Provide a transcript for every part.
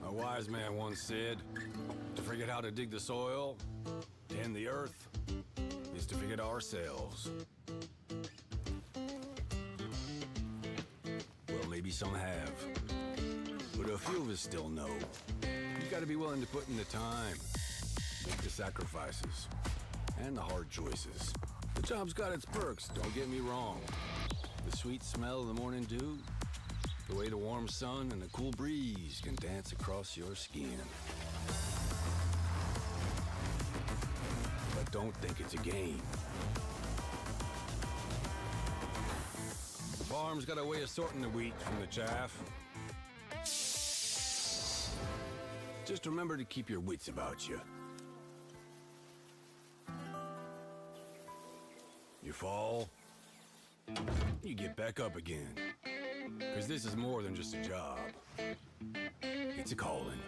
A wise man once said, to forget how to dig the soil, tend the earth, is to forget ourselves. Well, maybe some have, but a few of us still know. You gotta be willing to put in the time, make the sacrifices, and the hard choices. The job's got its perks, don't get me wrong. The sweet smell of the morning dew, the way the warm sun and the cool breeze can dance across your skin. But don't think it's a game. The farm's got a way of sorting the wheat from the chaff. Just remember to keep your wits about you. You fall, you get back up again. Because this is more than just a job. It's a calling.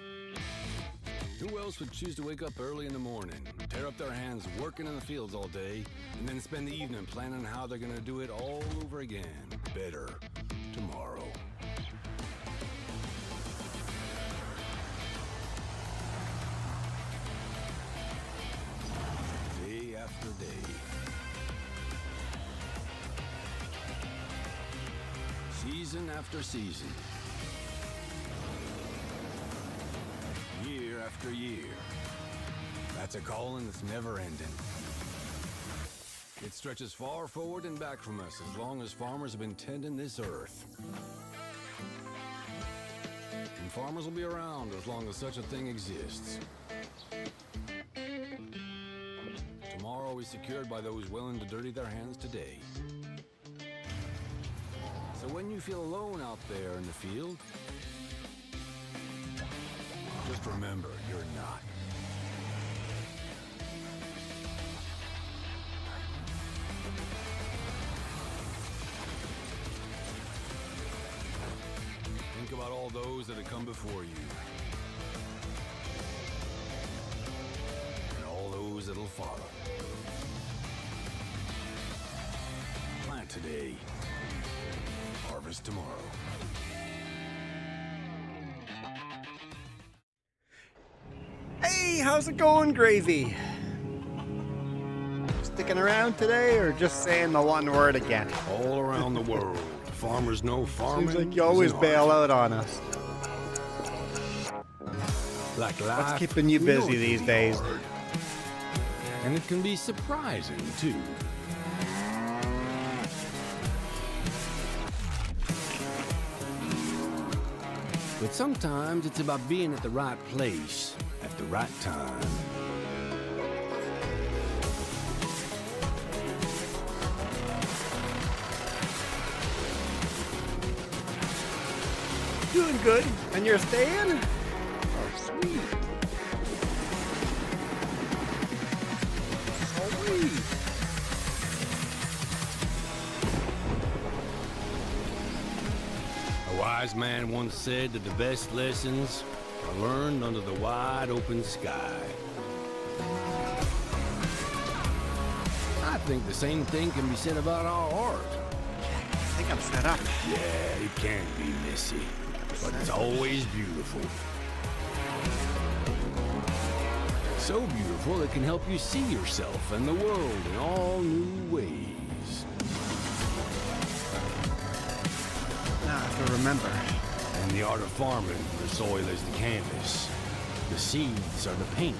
Who else would choose to wake up early in the morning, tear up their hands working in the fields all day, and then spend the evening planning how they're gonna do it all over again, better, tomorrow? Day after day. Season after season. Year after year. That's a calling that's never ending. It stretches far forward and back from us as long as farmers have been tending this earth. And farmers will be around as long as such a thing exists. Tomorrow is secured by those willing to dirty their hands today. So when you feel alone out there in the field, just remember, you're not. Think about all those that have come before you. And all those that'll follow. Plant today. Harvest tomorrow. Hey, how's it going, Gravy? Sticking around today or just saying the one word again? All around the world, farmers know farming. Seems like you always bail out on us. Like life, What's keeping you we know busy it can these be days? hard. And it can be surprising, too. But sometimes it's about being at the right place at the right time. Doing good. And you're staying? Oh, sweet. Sweet. A wise man once said that the best lessons are learned under the wide open sky. I think the same thing can be said about our art. I think I'm set up. Yeah, it can be messy, but it's always beautiful. So beautiful it can help you see yourself and the world in all new ways. Now I have to remember. In the art of farming, the soil is the canvas. The seeds are the paint.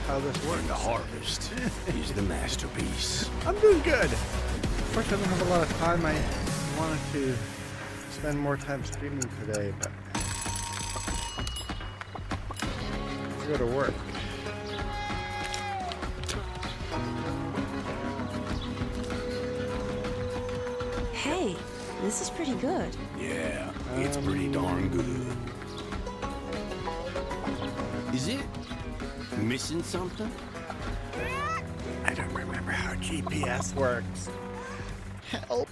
How this And works. the harvest is the masterpiece. I'm doing good. Unfortunately, I don't have a lot of time. I wanted to spend more time streaming today, but I go to work. Hey, this is pretty good. Yeah, it's pretty darn good. Is it missing something? I don't remember how GPS works. Help.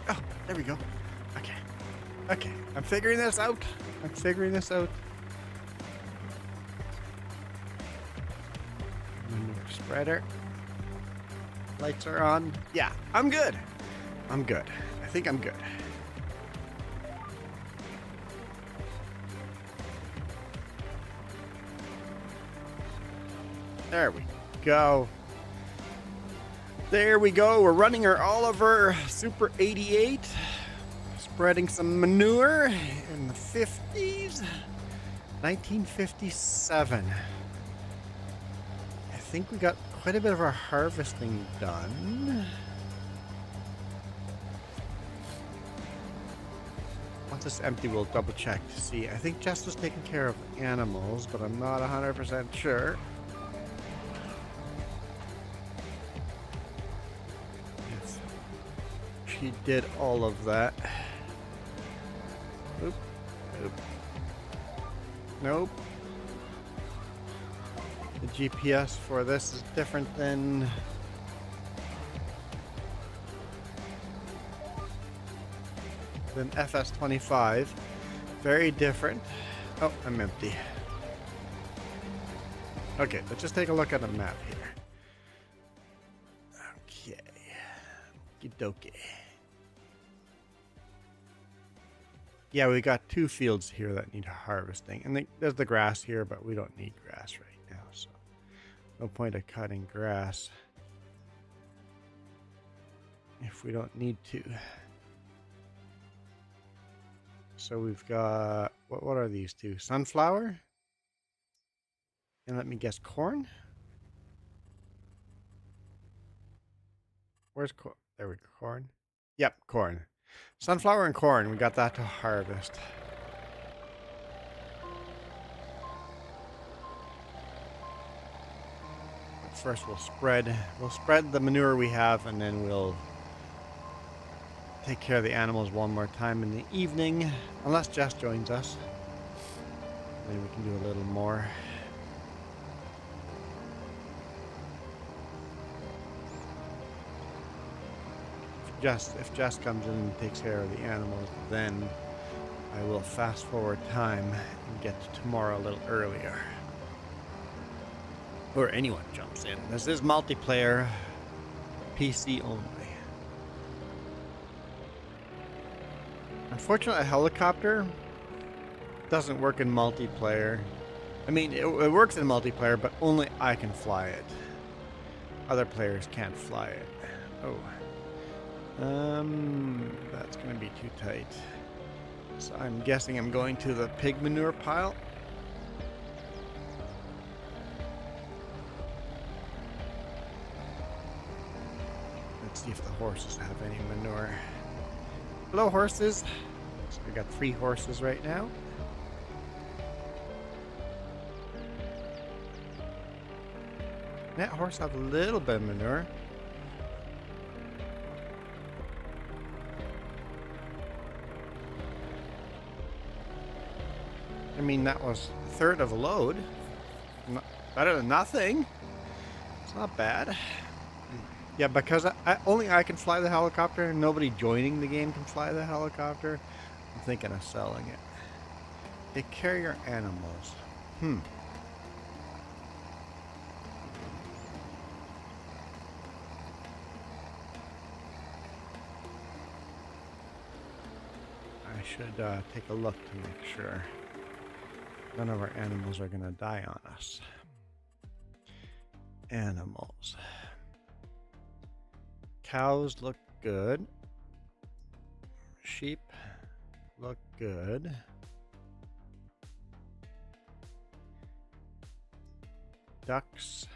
Oh, there we go. Okay. Okay, I'm figuring this out. Manure spreader. Lights are on. Yeah, I'm good. I think I'm good. There we go. There we go. We're running our Oliver Super 88. Spreading some manure in the 50s. 1957. I think we got quite a bit of our harvesting done. Once it's empty, we'll double check to see. I think Jess was taking care of animals, but I'm not 100% sure. Yes. She did all of that. Oop. Oop. Nope. The GPS for this is different than FS25. Very different. Oh, I'm empty. Okay, let's just take a look at a map here. Okay. Okie-dokie. Yeah, we got 2 fields here that need harvesting. And there's the grass here, but we don't need grass right now, so no point of cutting grass if we don't need to. So we've got, what are these 2? Sunflower? And let me guess, corn? Where's corn? There we go, corn. Yep, corn. Sunflower and corn, we got that to harvest. But first we'll spread the manure we have, and then we'll take care of the animals one more time in the evening, unless Jess joins us. Then we can do a little more. If Jess comes in and takes care of the animals, then I will fast forward time and get to tomorrow a little earlier. Or anyone jumps in. This is multiplayer, PC only. Unfortunately, a helicopter doesn't work in multiplayer. I mean, it works in multiplayer, but only I can fly it. Other players can't fly it. Oh. That's gonna be too tight. So I'm guessing I'm going to the pig manure pile. Let's see if the horses have any manure. Hello, horses. So we got 3 horses right now. That horse have a little bit of manure. I mean, that was a third of a load. Better than nothing. It's not bad. Yeah, because only I can fly the helicopter and nobody joining the game can fly the helicopter. I'm thinking of selling it. Take care of your animals. I should take a look to make sure none of our animals are going to die on us. Animals. Cows look good. Sheep look good. Ducks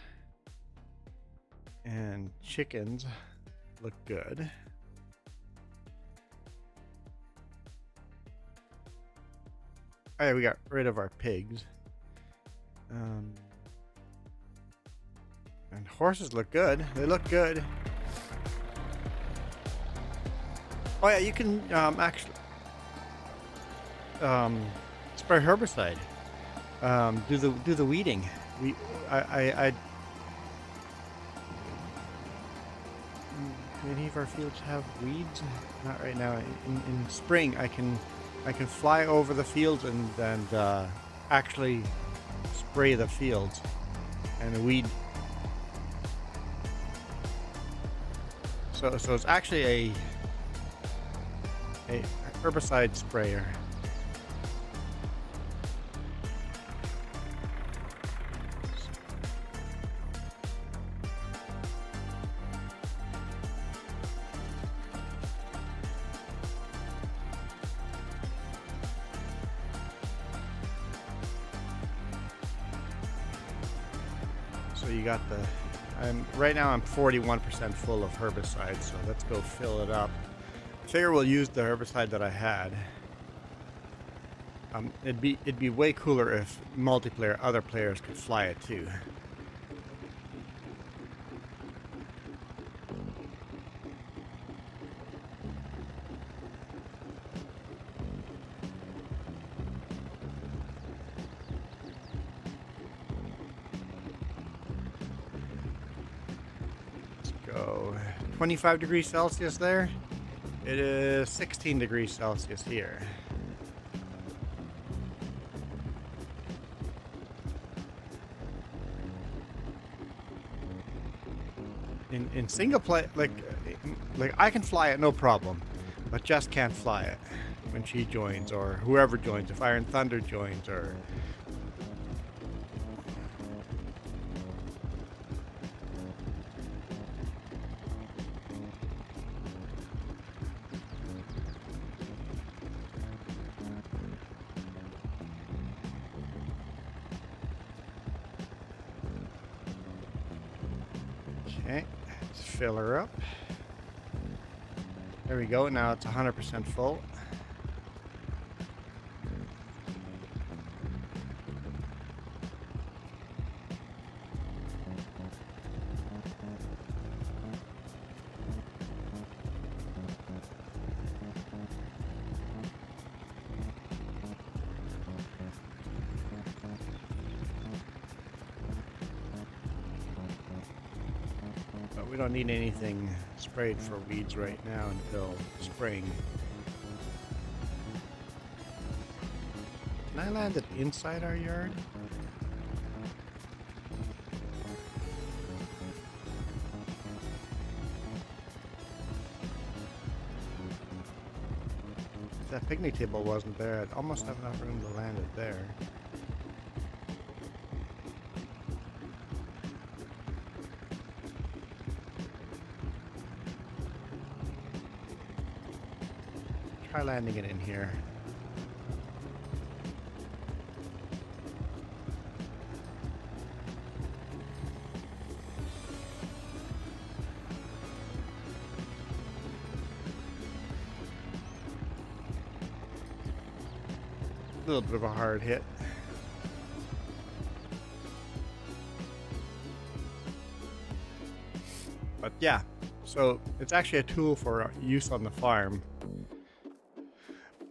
and chickens look good. Oh yeah, we got rid of our pigs. And horses look good. They look good. Oh yeah, you can actually spray herbicide. Do the weeding. Any of our fields have weeds? Not right now. In spring, I can fly over the fields and actually spray the fields and weed. So it's actually a herbicide sprayer. So you got the, right now I'm 41% full of herbicide, so let's go fill it up. I figure we'll use the herbicide that I had. It'd be way cooler if multiplayer, other players could fly it too. Let's go 25 degrees Celsius there. It is 16 degrees Celsius here. In single play, like I can fly it no problem, but Jess can't fly it when she joins or whoever joins. If Iron Thunder joins or okay. Fill her up. There we go. Now it's 100% full. But we don't need anything sprayed for weeds right now until spring. Can I land it inside our yard? If that picnic table wasn't there, I'd almost have enough room to land it there. Try landing it in here. A little bit of a hard hit. But yeah, so it's actually a tool for use on the farm.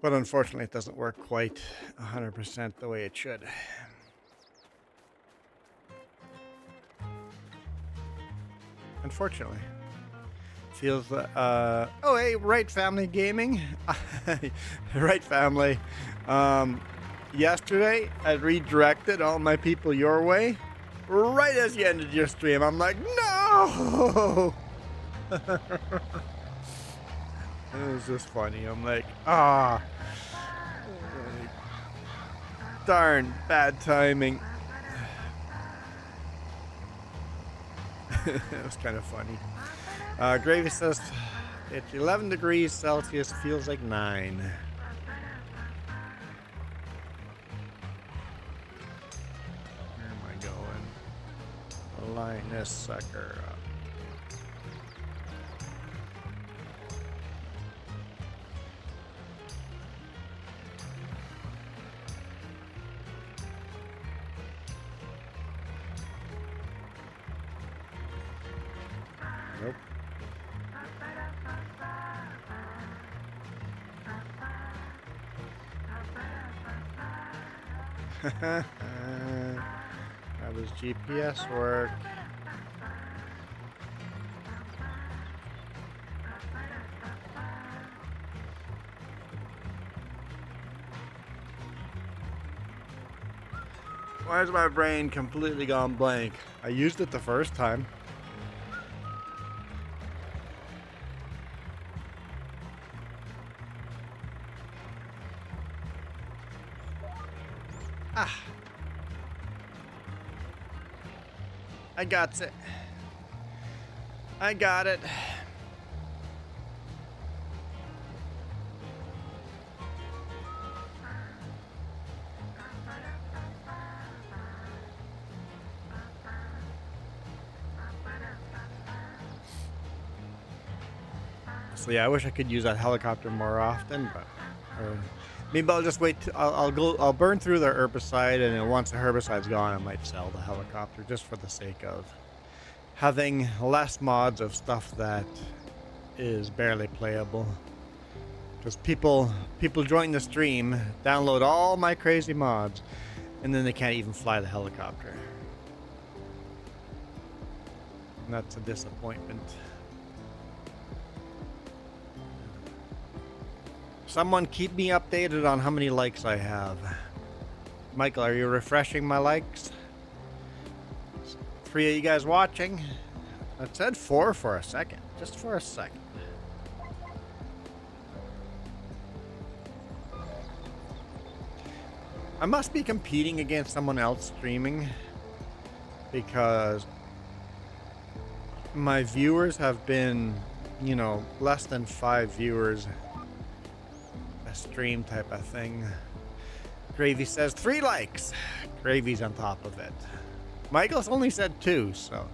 But unfortunately, it doesn't work quite 100% the way it should. Unfortunately. Feels, oh hey, Right Family Gaming. Right Family. Yesterday, I redirected all my people your way. Right as you ended your stream, I'm like, no! It was just funny. I'm like, darn, bad timing. It was kind of funny. Gravy says it's 11 degrees Celsius, feels like 9. Where am I going? Line this sucker up. Nope. How does GPS work? Why is my brain completely gone blank? I used it the first time. Ah. I got it. I got it. honestly, I wish I could use that helicopter more often, but maybe I'll just wait. I'll burn through the herbicide, and then once the herbicide's gone, I might sell the helicopter just for the sake of having less mods of stuff that is barely playable. Because people join the stream, download all my crazy mods, and then they can't even fly the helicopter. And that's a disappointment. Someone keep me updated on how many likes I have. Michael, are you refreshing my likes? 3 of you guys watching. I said 4 for a second. Just for a second. I must be competing against someone else streaming, because my viewers have been, you know, less than 5 viewers a stream type of thing. Gravy says 3 likes. Gravy's on top of it. Michael's only said 2, so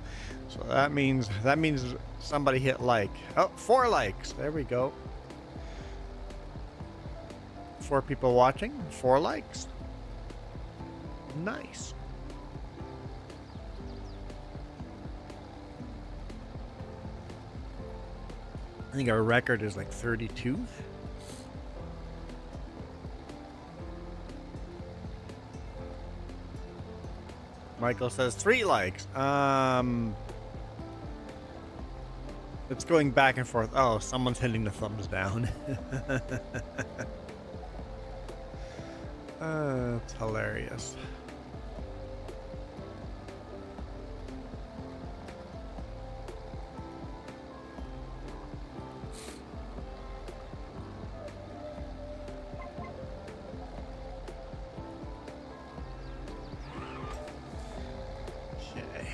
that means somebody hit like. Oh, 4 likes. There we go. 4 people watching, 4 likes. Nice. I think our record is like 32. Michael says 3 likes. It's going back and forth. Oh, someone's hitting the thumbs down. It's hilarious. Okay.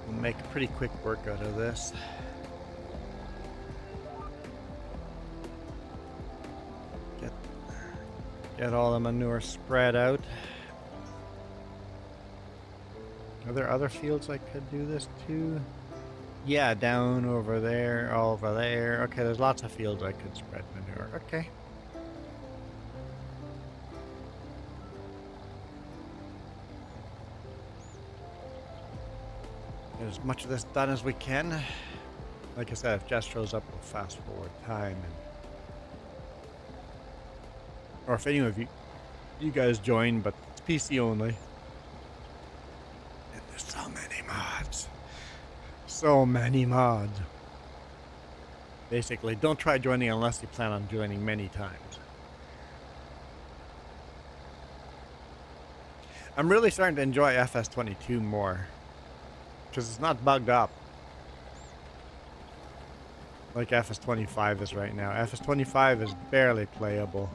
We'll make a pretty quick workout of this. Get all the manure spread out. Are there other fields I could do this to? Yeah, down over there, over there. Okay, there's lots of fields I could spread manure. Okay. Get as much of this done as we can. Like I said, if Jess shows up, we'll fast forward time. Or if any of you guys join, but it's PC only. And there's so many mods. So many mods. Basically, don't try joining unless you plan on joining many times. I'm really starting to enjoy FS22 more, because it's not bugged up like FS25 is right now. FS25 is barely playable.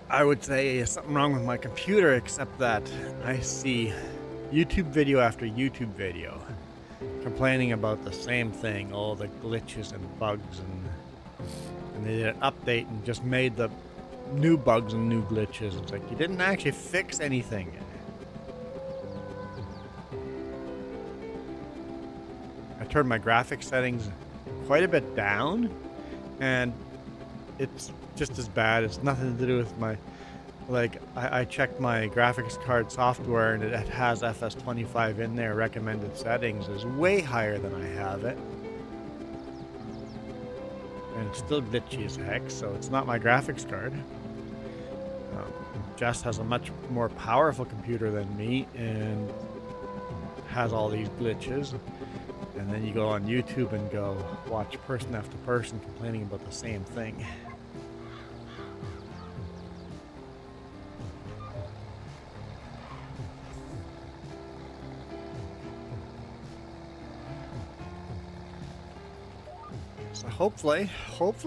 I would say there's something wrong with my computer, except that I see YouTube video after YouTube video complaining about the same thing, all the glitches and bugs, and they did an update and just made the new bugs and new glitches. It's like, you didn't actually fix anything. I turned my graphics settings quite a bit down, and it's just as bad. It's nothing to do with my, like, I checked my graphics card software, and it has FS25 in there. Recommended settings is way higher than I have it, and it's still glitchy as heck. So it's not my graphics card. Jess has a much more powerful computer than me and has all these glitches. And then you go on YouTube and go watch person after person complaining about the same thing. So hopefully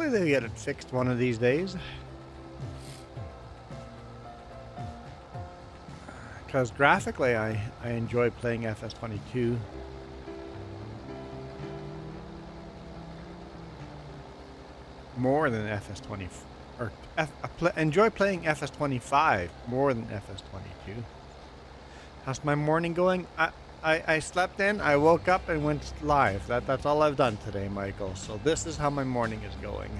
they get it fixed one of these days. because graphically I enjoy playing FS22. More than FS20, or enjoy playing FS25 more than FS22. How's my morning going? I slept in, I woke up and went live. That's all I've done today, Michael. So this is how my morning is going.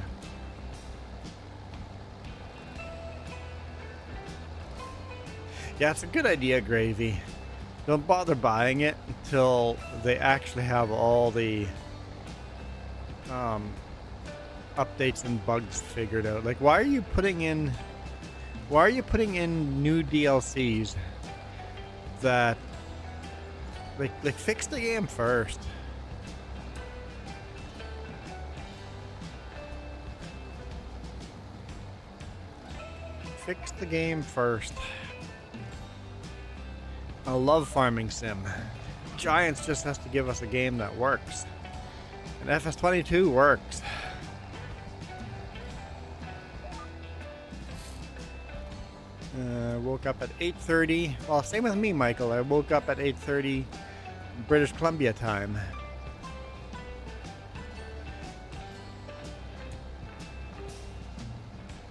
Yeah, it's a good idea, Gravy. Don't bother buying it until they actually have all the updates and bugs figured out. Like, why are you putting in new DLCs that like fix the game first? Fix the game first. I love farming sim. Giants just has to give us a game that works. And FS22 works. Woke up at 8:30. Well, same with me, Michael. I woke up at 8:30 British Columbia time.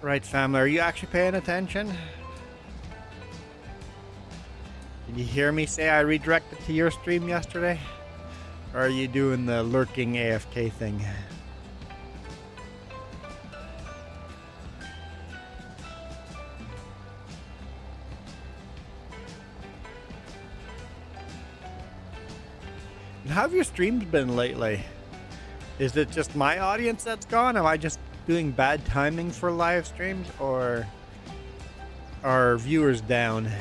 Right, family. Are you actually paying attention? Did you hear me say I redirected to your stream yesterday? Or are you doing the lurking AFK thing? How have your streams been lately? Is it just my audience that's gone? Am I just doing bad timing for live streams, or are viewers down?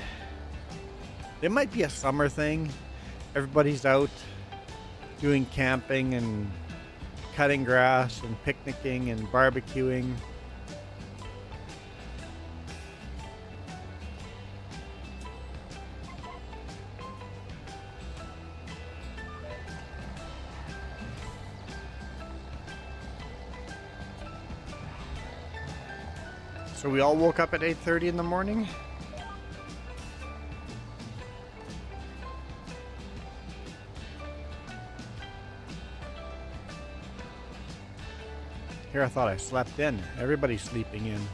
It might be a summer thing. Everybody's out doing camping and cutting grass and picnicking and barbecuing. So we all woke up at 8:30 in the morning? Here I thought I slept in. Everybody's sleeping in.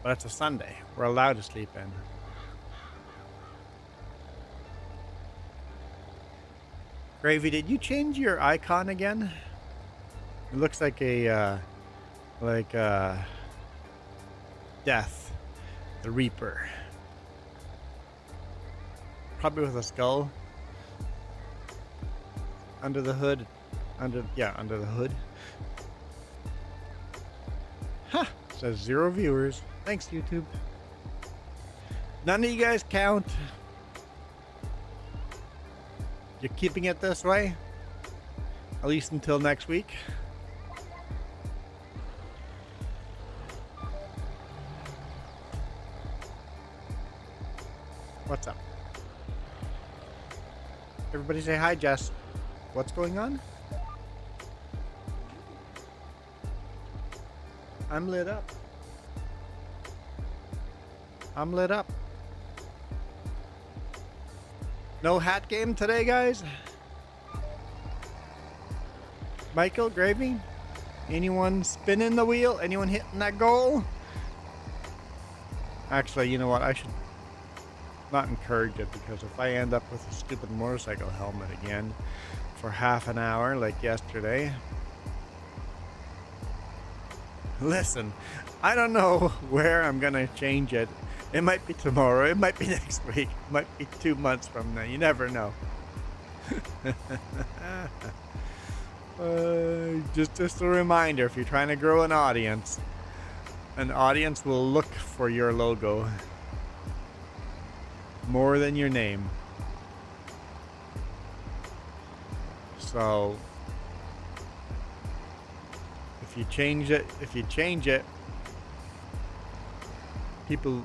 But it's a Sunday. We're allowed to sleep in. Gravy, did you change your icon again? It looks like a Death, the Reaper. Probably with a skull under the hood. Under the hood. Huh. Says 0 viewers. Thanks, YouTube. None of you guys count. You're keeping it this way? At least until next week? What's up? Everybody say hi, Jess. What's going on? I'm lit up. I'm lit up. No hat game today, guys? Michael, Gravy? Anyone spinning the wheel? Anyone hitting that goal? Actually, you know what? I should not encourage it, because if I end up with a stupid motorcycle helmet again for half an hour like yesterday. Listen, I don't know where I'm gonna change it. It might be tomorrow, it might be next week, it might be 2 months from now. You never know. Just a reminder, if you're trying to grow an audience will look for your logo more than your name. So if you change it, people,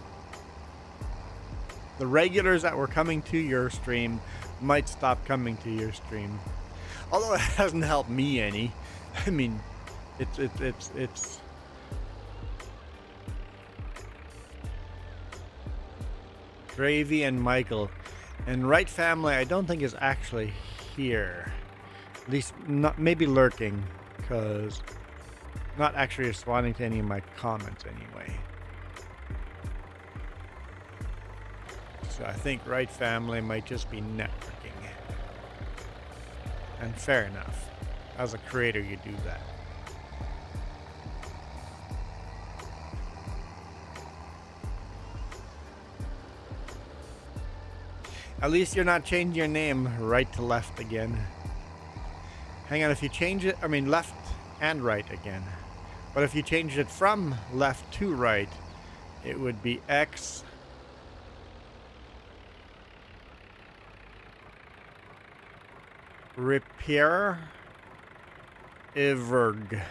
the regulars that were coming to your stream might stop coming to your stream. Although it hasn't helped me any. I mean, It's Gravy and Michael. And Right Family, I don't think is actually here. At least, not maybe lurking, because not actually responding to any of my comments anyway. So I think Right Family might just be networking. And fair enough. As a creator, you do that. At least you're not changing your name right to left again. Hang on, if you change it, I mean left and right again. But if you changed it from left to right, it would be X Repair Everg.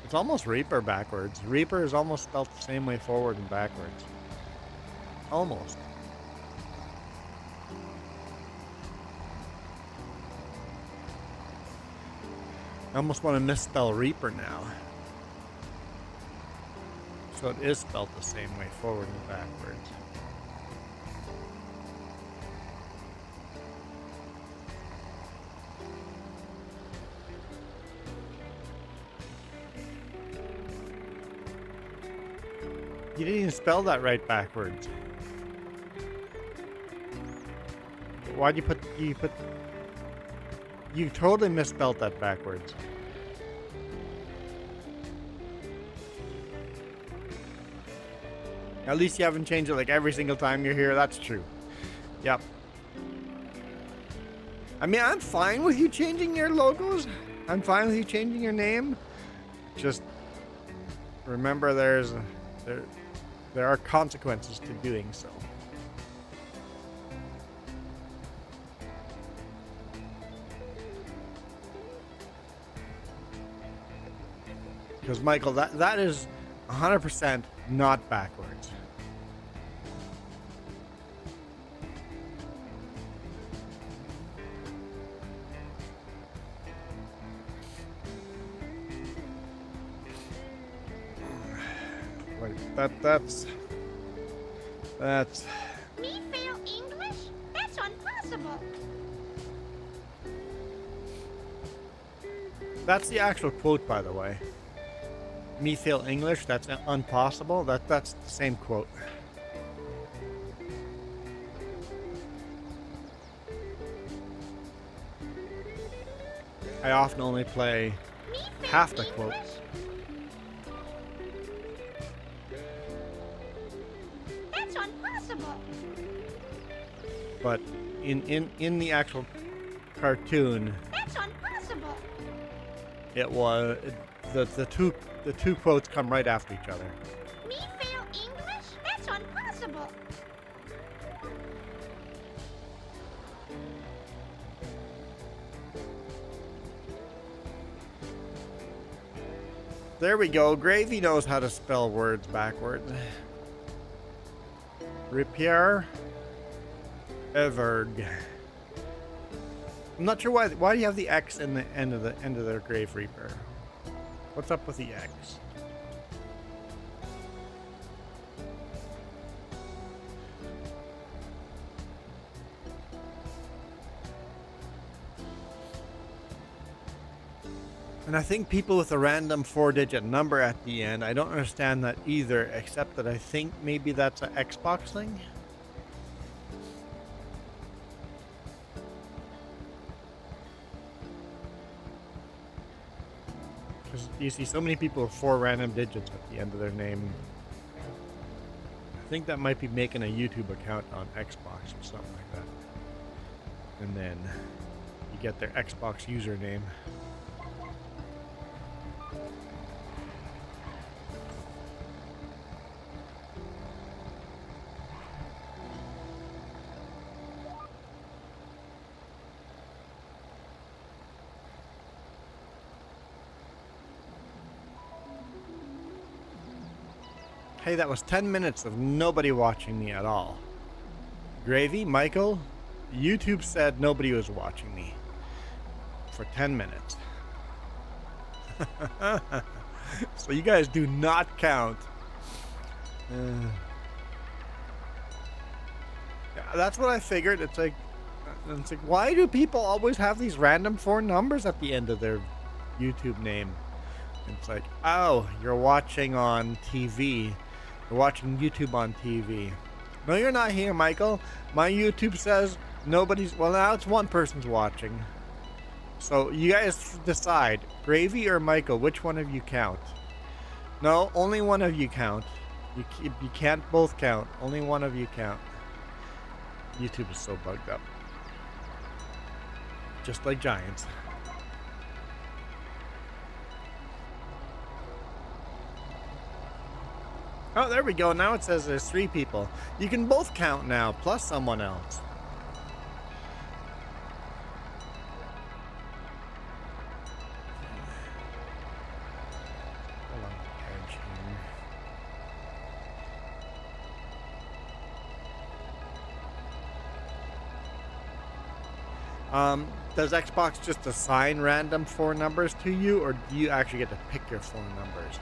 It's almost Reaper backwards. Reaper is almost spelled the same way forward and backwards. Almost. I almost want to misspell Reaper now. So it is spelled the same way forward and backwards. You didn't even spell that right backwards. Why'd you put you totally misspelled that backwards. At least you haven't changed it like every single time you're here. That's true. Yep. I mean, I'm fine with you changing your logos. I'm fine with you changing your name. Just remember there are consequences to doing so. Because Michael, that is 100% not backwards. Wait, that's Me fail English? That's impossible. that's the actual quote, by the way. Me fail English, that's impossible. That's the same quote. I often only play Me fail half the English? quotes. That's impossible. But in the actual cartoon, That's impossible. it was the two quotes come right after each other. Me fail English? That's impossible. There we go. Gravy knows how to spell words backwards. Repair Everg. I'm not sure why do you have the X in the end of their Grave Reaper? What's up with the X? And I think people with a random 4-digit number at the end, I don't understand that either, except that I think maybe that's an Xbox thing. Because you see so many people with 4 random digits at the end of their name. I think that might be making a YouTube account on Xbox or something like that. And then you get their Xbox username. Hey, that was 10 minutes of nobody watching me at all. Gravy, Michael, YouTube said nobody was watching me. for 10 minutes. So you guys do not count. Yeah, that's what I figured. It's like, why do people always have these random 4 numbers at the end of their YouTube name? It's like, oh, you're watching on TV. You're watching YouTube on TV. No, you're not here, Michael. My YouTube says nobody's... Well, now it's one person's watching. So you guys decide. Gravy or Michael, which one of you count? No, only one of you count. You can't both count. Only one of you count. YouTube is so bugged up. Just like Giants. Oh, there we go. Now it says there's 3 people. You can both count now, plus someone else. Does Xbox just assign random 4 numbers to you, or do you actually get to pick your 4 numbers?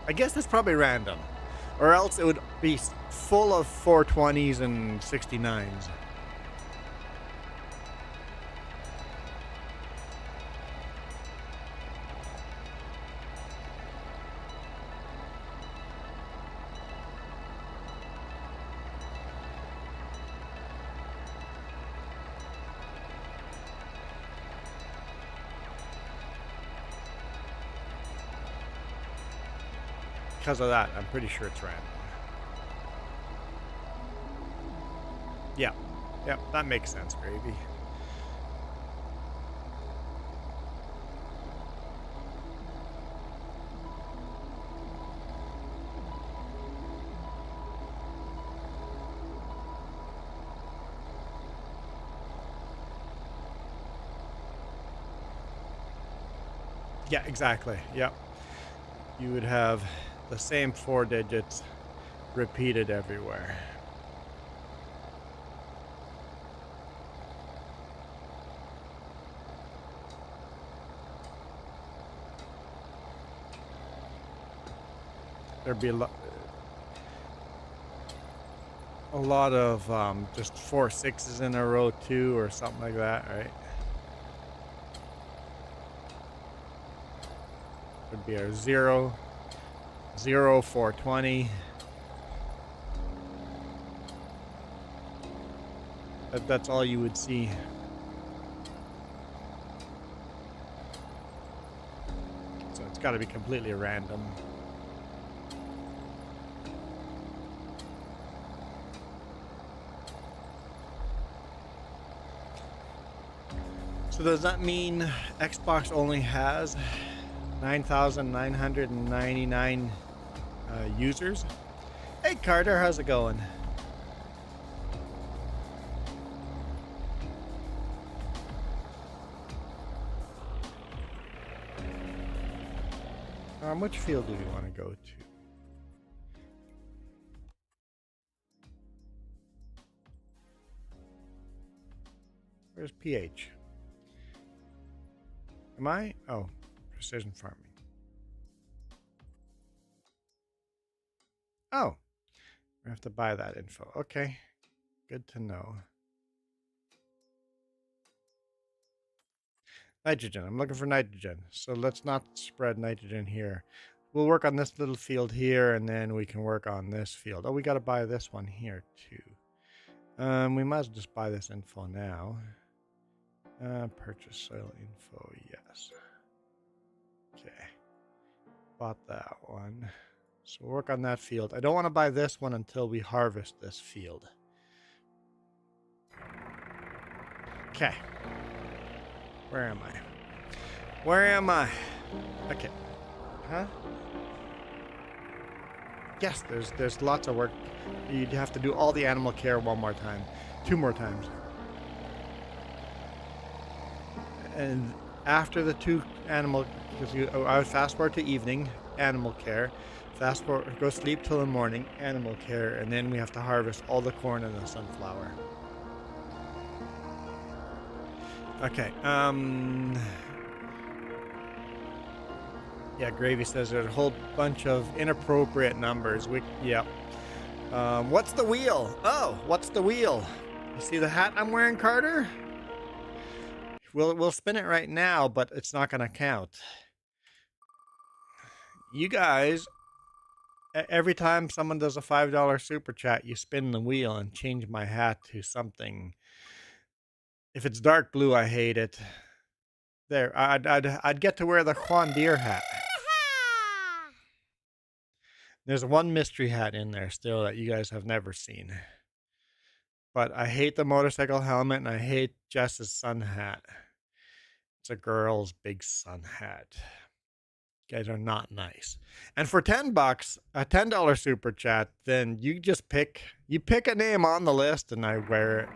I guess it's probably random, or else it would be full of 420s and 69s. Because of that, I'm pretty sure it's random. Yeah, that makes sense, Gravy. Yeah, exactly. Yep. You would have the same 4 digits repeated everywhere. There'd be a lot of just 4 6s in a row too, or something like that, right? Would be a 0 0 420. That's all you would see. So it's got to be completely random. So does that mean Xbox only has 9,999 users? Hey Carter, how's it going? Which field do we want to go to? Where's PH? Am I? Oh, precision farming. Oh, we have to buy that info. Okay, good to know. Nitrogen. I'm looking for nitrogen. So let's not spread nitrogen here. We'll work on this little field here, and then we can work on this field. Oh, we got to buy this one here too. We might as well just buy this info now. Purchase soil info. Yes. Okay. Bought that one. So we'll work on that field. I don't want to buy this one until we harvest this field. Okay. Where am I? Where am I? Okay. Huh? Yes, there's lots of work. You'd have to do all the animal care one more time. 2 more times. And after the 2 animal, because I would fast forward to evening, animal care. Fast forward, go sleep till the morning, animal care, and then we have to harvest all the corn and the sunflower. Okay, yeah, Gravy says there's a whole bunch of inappropriate numbers. Yep. What's the wheel? Oh, what's the wheel? You see the hat I'm wearing, Carter? We'll spin it right now, but it's not gonna count. You guys, every time someone does a $5 super chat, you spin the wheel and change my hat to something. If it's dark blue, I hate it. There, I'd get to wear the Juan Deere hat. There's one mystery hat in there still that you guys have never seen. But I hate the motorcycle helmet and I hate Jess's sun hat. It's a girl's big sun hat. You guys are not nice. And for $10, a $10 super chat, then you just pick a name on the list and I wear it.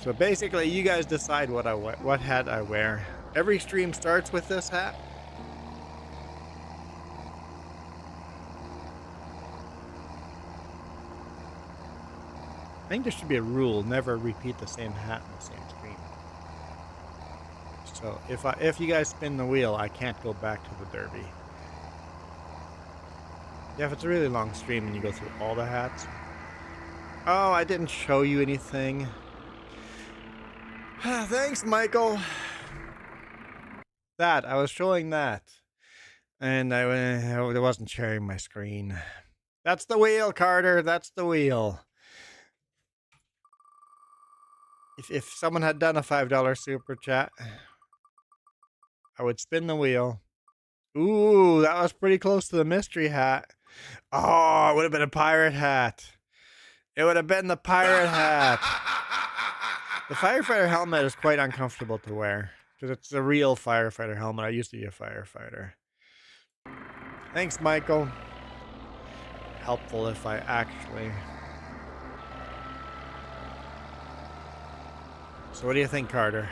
So basically, you guys decide what hat I wear. Every stream starts with this hat. I think there should be a rule: never repeat the same hat in the same stream. So if you guys spin the wheel, I can't go back to the derby. Yeah, if it's a really long stream and you go through all the hats. Oh, I didn't show you anything. Thanks, Michael. I was showing that. And I wasn't sharing my screen. That's the wheel, Carter. That's the wheel. If someone had done a $5 super chat, I would spin the wheel. Ooh, that was pretty close to the mystery hat. Oh, it would have been a pirate hat. It would have been the pirate hat. The firefighter helmet is quite uncomfortable to wear because it's a real firefighter helmet. I used to be a firefighter. Thanks, Michael. Helpful if I actually... So what do you think, Carter?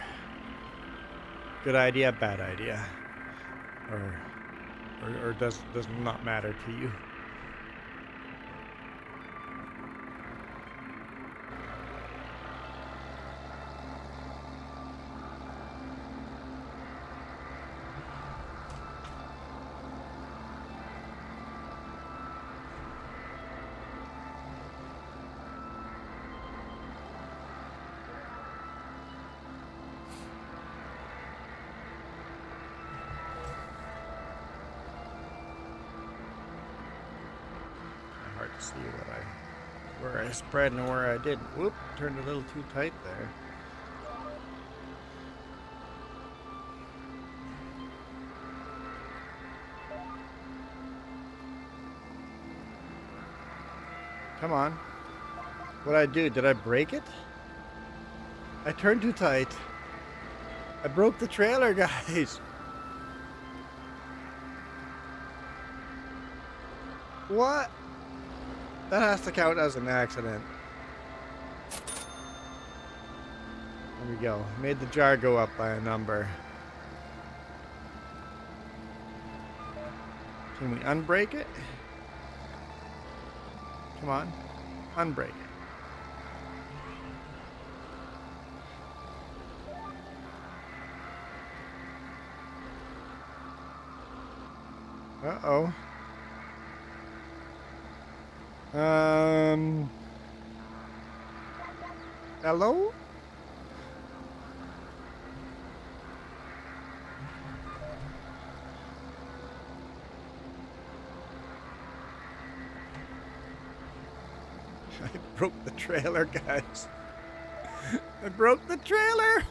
Good idea, bad idea? Or does not matter to you? See where I spread and where I didn't. Whoop, turned a little too tight there. Come on. What'd I do? Did I break it? I turned too tight. I broke the trailer, guys. What? That has to count as an accident. There we go. Made the jar go up by a number. Can we unbreak it? Come on. Unbreak it. Uh-oh. Hello? I broke the trailer, guys. I broke the trailer.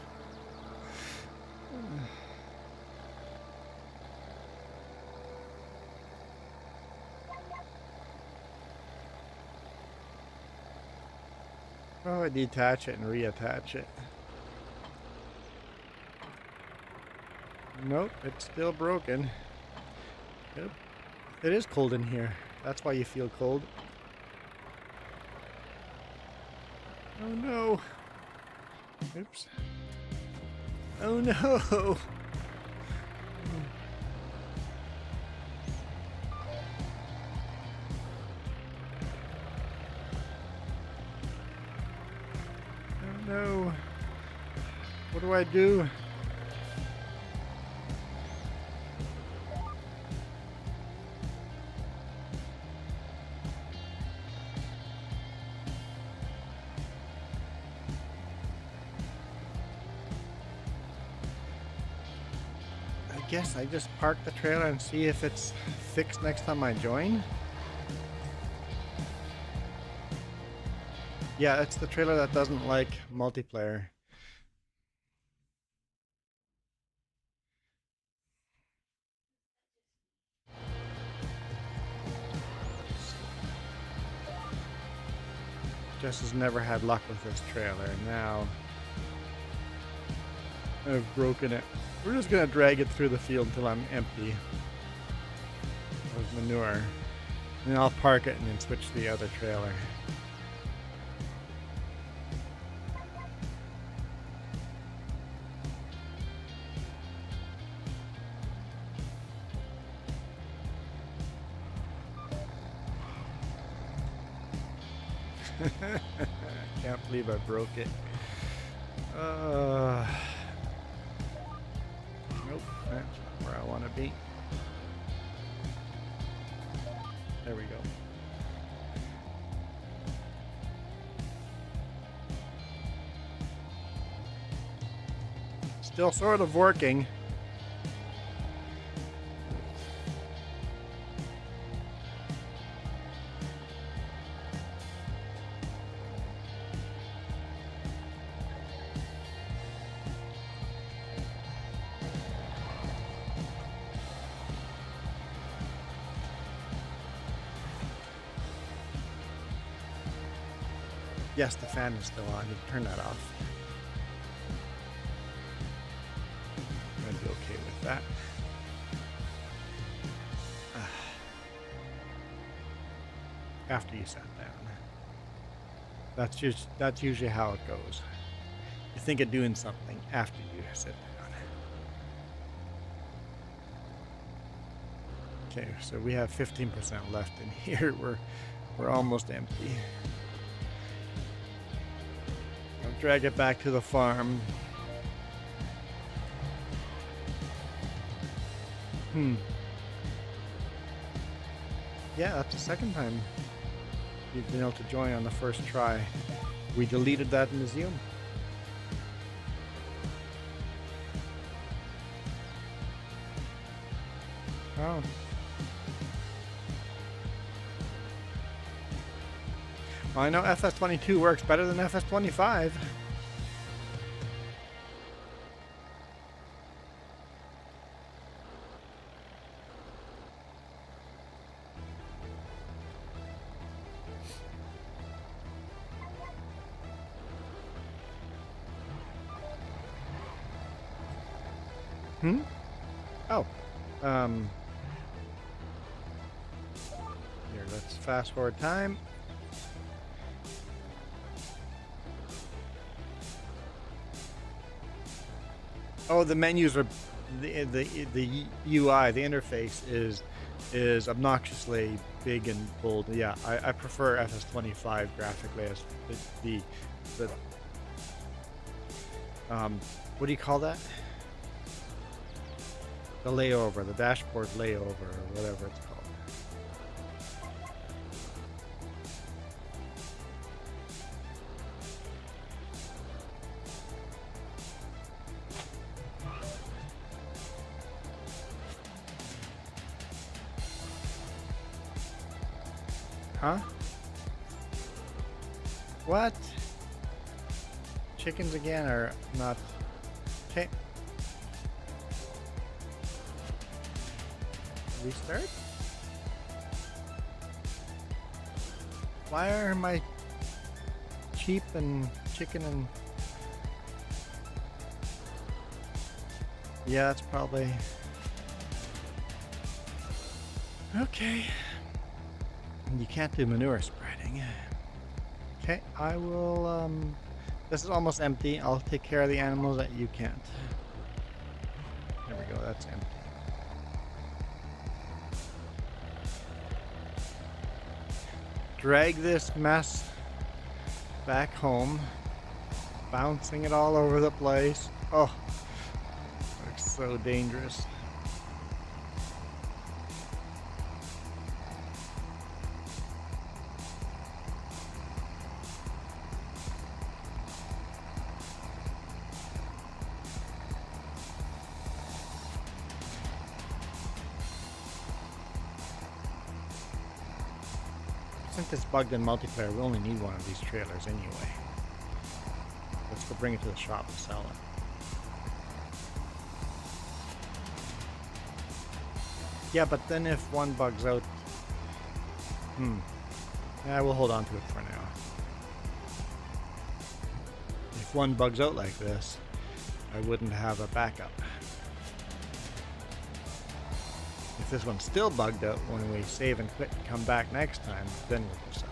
Oh, I detach it and reattach it. Nope, it's still broken. Yep. It is cold in here. That's why you feel cold. Oh no. Oops. Oh no. do I do? I guess I just park the trailer and see if it's fixed next time I join. Yeah, it's the trailer that doesn't like multiplayer. Jess has never had luck with this trailer. Now I've broken it. We're just gonna drag it through the field until I'm empty of manure. And then I'll park it and then switch to the other trailer. I can't believe I broke it. Nope, that's not where I want to be. There we go. Still sort of working. Yes, the fan is still on. You can turn that off. I'm gonna be okay with that. After you sat down. That's usually how it goes. You think of doing something after you sit down. Okay, so we have 15% left in here. We're almost empty. I'll drag it back to the farm. Yeah, that's the second time you've been able to join on the first try. We deleted that in the Zoom. Oh. Well, I know FS22 works better than FS25. Oh. Here, let's fast forward time. Oh, the menus are the UI, the interface is obnoxiously big and bold. Yeah, I prefer FS25 graphically as the what do you call that? The layover, the dashboard layover, or whatever it's called. Huh? What? Chickens again are not... Okay. Restart? Why are my sheep and chicken and... Yeah, that's probably... Okay. You can't do manure spreading. Okay, I will, this is almost empty. I'll take care of the animals that you can't. There we go, that's empty. Drag this mess back home, bouncing it all over the place. Oh, looks so dangerous. Since it's bugged in multiplayer, we only need one of these trailers anyway. Let's go bring it to the shop and sell it. Yeah, but then if one bugs out... Yeah, we'll hold on to it for now. If one bugs out like this, I wouldn't have a backup. If this one's still bugged out when we save and quit and come back next time, then we can sell.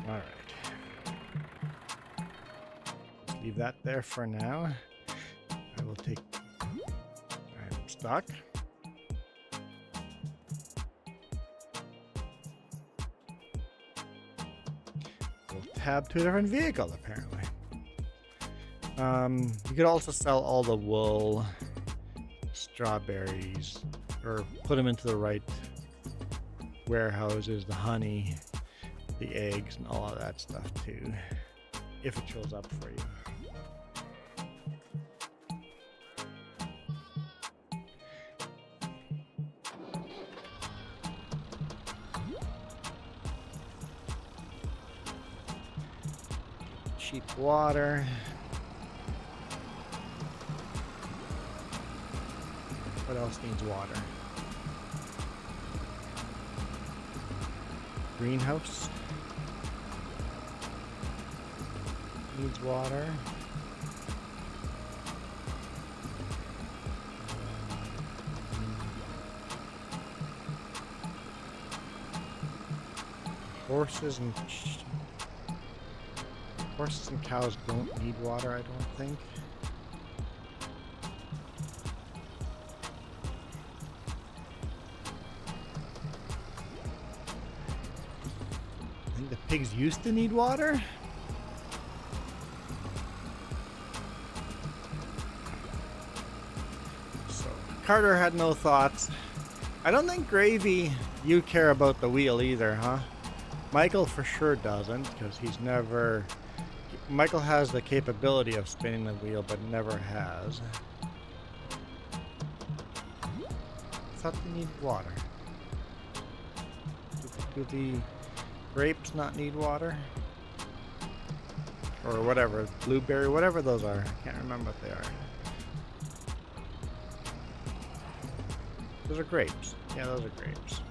Alright. Leave that there for now. I will take... I'm stuck. Tab to a different vehicle, apparently. You could also sell all the wool, strawberries, or put them into the right warehouses, the honey, the eggs, and all of that stuff too, if it shows up for you. Cheap water. What else needs water? Greenhouse needs water. Horses and cows don't need water, I don't think. I think the pigs used to need water. So, Carter had no thoughts. I don't think, Gravy, you care about the wheel either, huh? Michael for sure doesn't, because he's never... Michael has the capability of spinning the wheel, but never has. I thought they need water. Do the grapes not need water? Or whatever, blueberry, whatever those are. I can't remember what they are. Those are grapes. Yeah, those are grapes.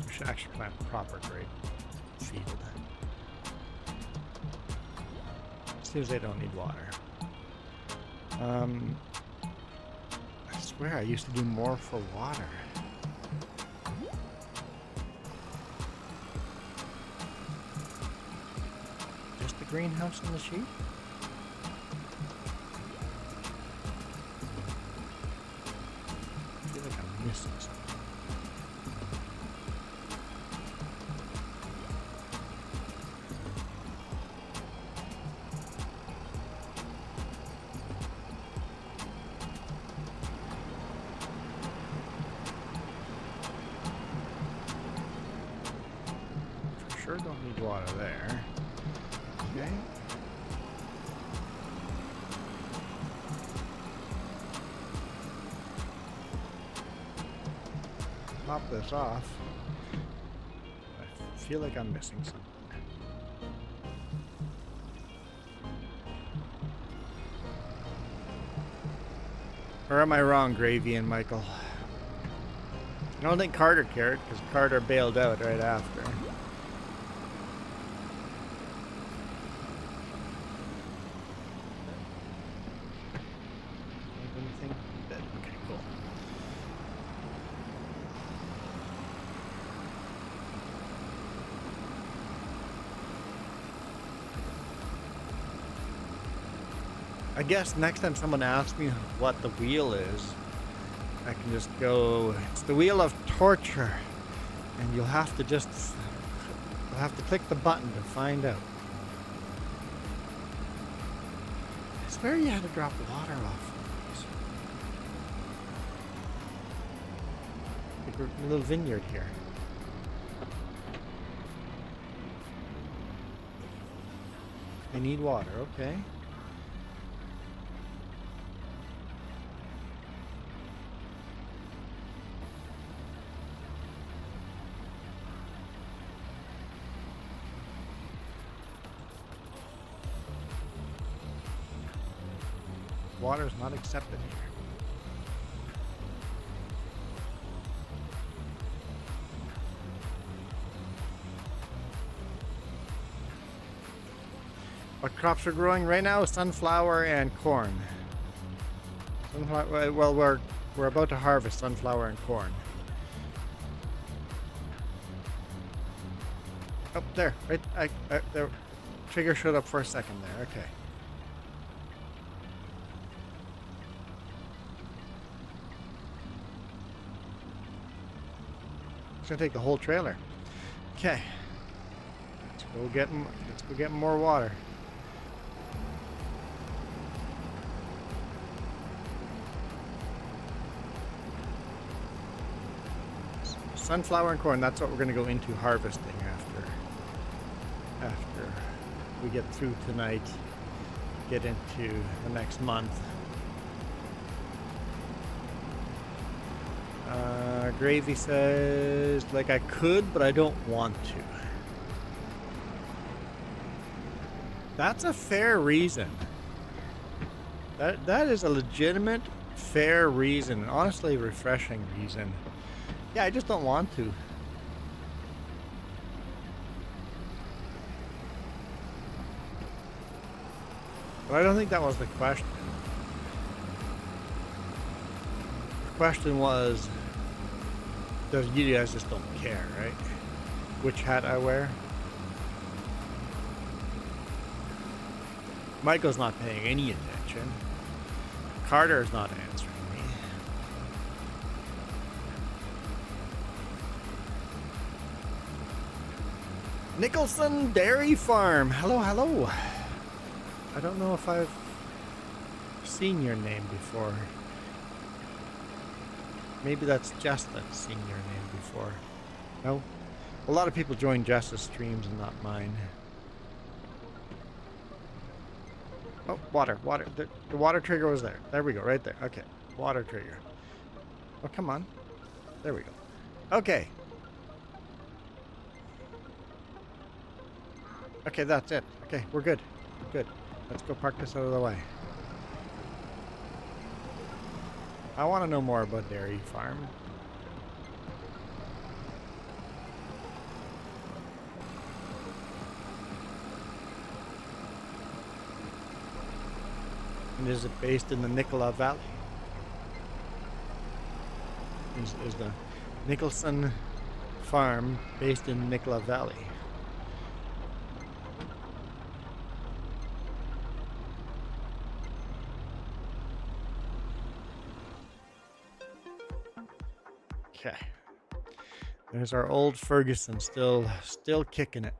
We should actually plant proper grape. Seems they don't need water. I swear I used to do more for water. Just the greenhouse and the sheep? I feel like I'm missing something. Sure don't need water there. Okay. Pop this off. I feel like I'm missing something. Or am I wrong, Gravy and Michael? I don't think Carter cared, because Carter bailed out right after. Anything? Dead. Okay, cool. I guess next time someone asks me what the wheel is, I can just go, it's the wheel of torture. And you'll have to click the button to find out. I swear you had to drop the water off. Like a little vineyard here. They need water, okay. Water is not accepted here. What crops are growing right now? Sunflower and corn. Sunflower. Well, we're about to harvest sunflower and corn. Oh, there, right. The trigger showed up for a second there. Okay. It's gonna take the whole trailer. Okay. Let's go get more water. Sunflower and corn, that's what we're gonna go into harvesting after we get through tonight, get into the next month. Gravy says, like I could, but I don't want to. That's a fair reason. That is a legitimate, fair reason. Honestly, refreshing reason. Yeah, I just don't want to. But I don't think that was the question. The question was, you guys just don't care, right? Which hat I wear. Michael's not paying any attention. Carter's not answering me. Nicholson Dairy Farm. Hello, hello. I don't know if I've seen your name before. Maybe that's Jess that's seen your name before. No? A lot of people join Jess's streams and not mine. Oh, water. The water trigger was there. There we go, right there. Okay, water trigger. Oh, come on. There we go. Okay. Okay, that's it. Okay, we're good. We're good. Let's go park this out of the way. I want to know more about Dairy Farm. And is it based in the Nicola Valley? Is the Nicholson Farm based in Nicola Valley? Okay. There's our old Ferguson still kicking it.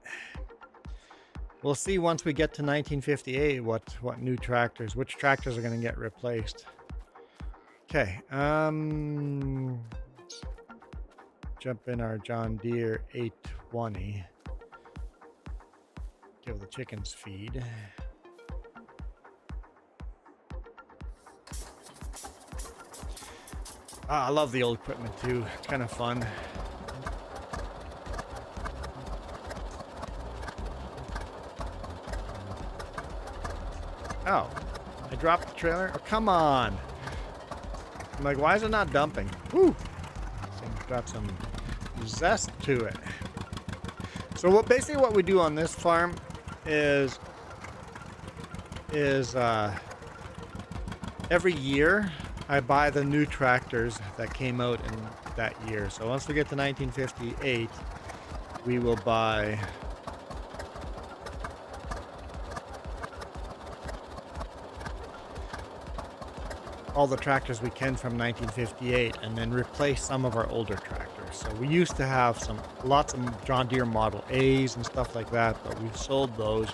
We'll see once we get to 1958 what new tractors, which tractors are going to get replaced. Okay. Let's jump in our John Deere 820. Give the chickens feed. I love the old equipment too. It's kind of fun. Oh, I dropped the trailer. Oh, come on. I'm like, why is it not dumping? Woo! This thing's got some zest to it. So basically what we do on this farm is every year I buy the new tractors that came out in that year. So once we get to 1958, we will buy all the tractors we can from 1958 and then replace some of our older tractors. So we used to have lots of John Deere Model A's and stuff like that, but we've sold those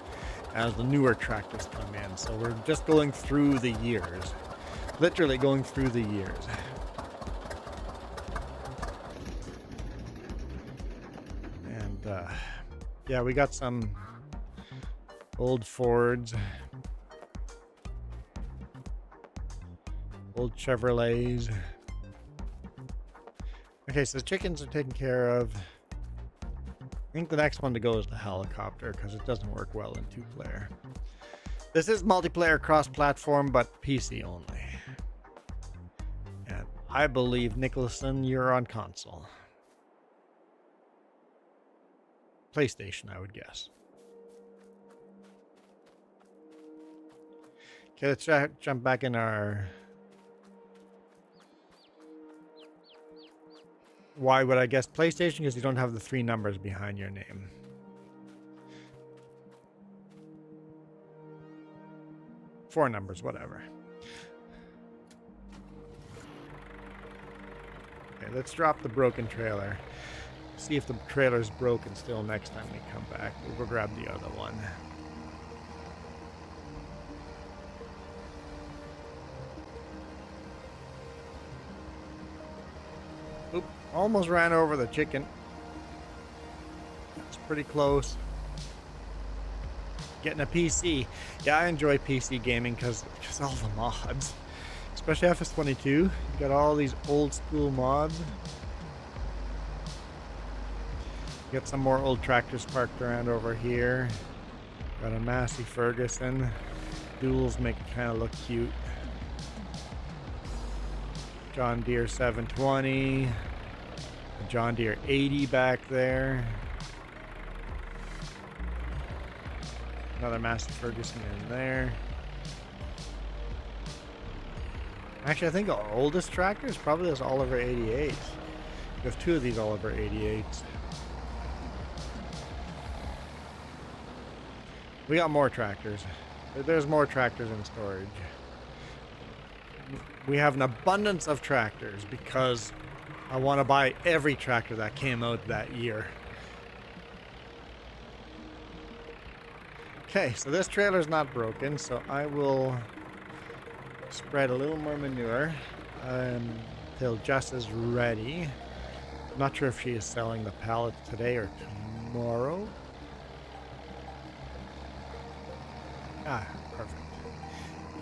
as the newer tractors come in. So we're just going through the years, literally going through the years. And yeah, we got some old Fords, old Chevrolets. Okay, so the chickens are taken care of. I think the next one to go is the helicopter because it doesn't work well in 2-player. This is multiplayer cross-platform, but PC only. And I believe, Nicholson, you're on console. PlayStation, I would guess. Okay, let's jump back in our... Why would I guess PlayStation? Because you don't have the 3 numbers behind your name. Four numbers, whatever. Okay, let's drop the broken trailer. See if the trailer's broken still next time we come back. We'll go grab the other one. Oop, almost ran over the chicken. That's pretty close. Getting a PC. Yeah, I enjoy PC gaming because all the mods. Especially FS22. You got all these old school mods. Get some more old tractors parked around over here. Got a Massey Ferguson. Duals make it kind of look cute. John Deere 720. A John Deere 80 back there. Another Massey Ferguson in there. Actually, I think our oldest tractor is probably this Oliver 88. We have 2 of these Oliver 88s. We got more tractors. There's more tractors in storage. We have an abundance of tractors because I want to buy every tractor that came out that year. Okay, so this trailer's not broken, so I will spread a little more manure until Jess is ready. I'm not sure if she is selling the pallets today or tomorrow. Ah, perfect.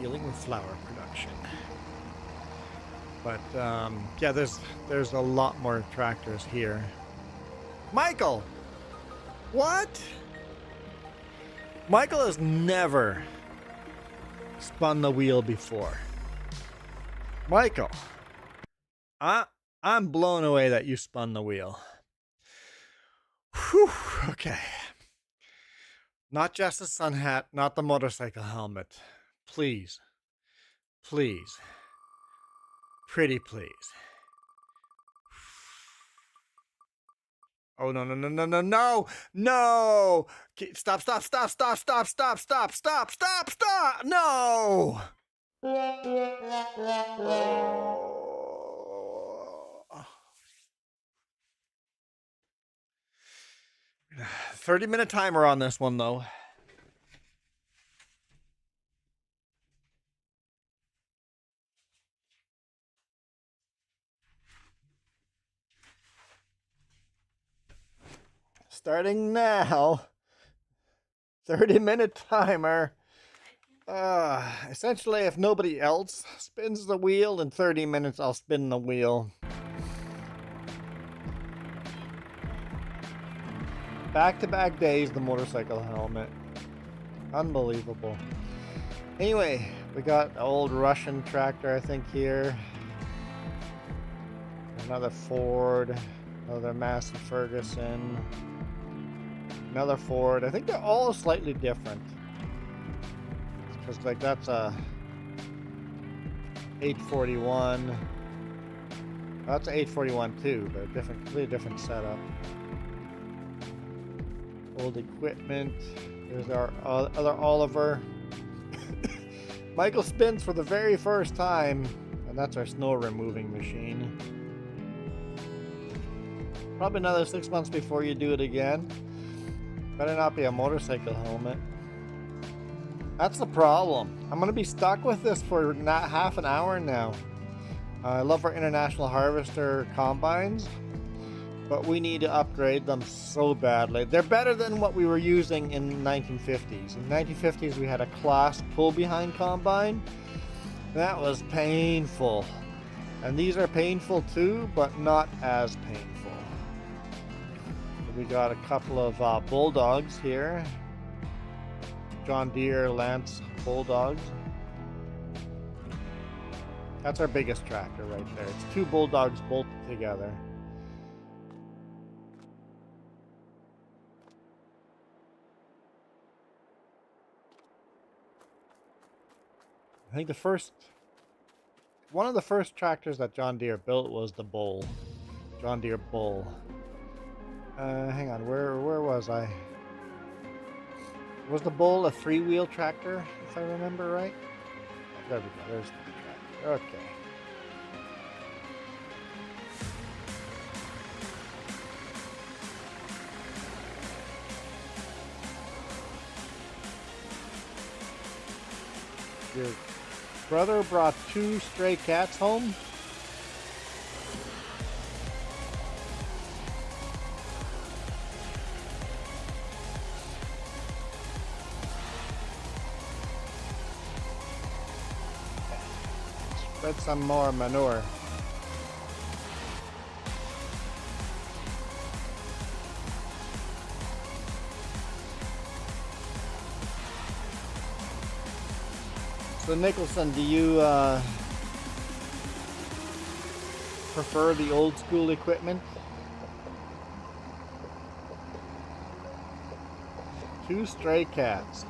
Dealing with flour production. But yeah, there's a lot more tractors here. Michael! What? Michael has never spun the wheel before. Michael, I'm blown away that you spun the wheel. Whew, okay. Not just the sun hat, not the motorcycle helmet. Please. Please. Pretty please. Oh, no, no, no, no, no, no, no! Stop, stop, stop, stop, stop, stop, stop, stop, stop, stop! No! 30-minute timer on this one, though. Starting now. 30-minute timer. Essentially, if nobody else spins the wheel, in 30 minutes I'll spin the wheel. Back-to-back days, the motorcycle helmet. Unbelievable. Anyway, we got an old Russian tractor, I think, here. Another Ford. Another Massey Ferguson. Another Ford. I think they're all slightly different. Because, like, that's a 841. That's an 841 too, but a different, completely different setup. Old equipment. There's our other Oliver. Michael spins for the very first time. And that's our snow removing machine. Probably another 6 months before you do it again. Better not be a motorcycle helmet. That's the problem. I'm gonna be stuck with this for not half an hour now. I love our International Harvester combines, but we need to upgrade them so badly. They're better than what we were using in 1950s. In 1950s, we had a class pull behind combine. That was painful. And these are painful too, but not as painful. We got a couple of Bulldogs here. John Deere Lance Bulldogs. That's our biggest tractor right there. It's two Bulldogs bolted together. I think one of the first tractors that John Deere built was the Bull. John Deere Bull. Hang on, where was I? Was the Bull a 3-wheel tractor, if I remember right? There we go, there's the tractor. Okay. Your brother brought 2 stray cats home? Spread some more manure. So Nicholson, do you prefer the old school equipment? 2 stray cats.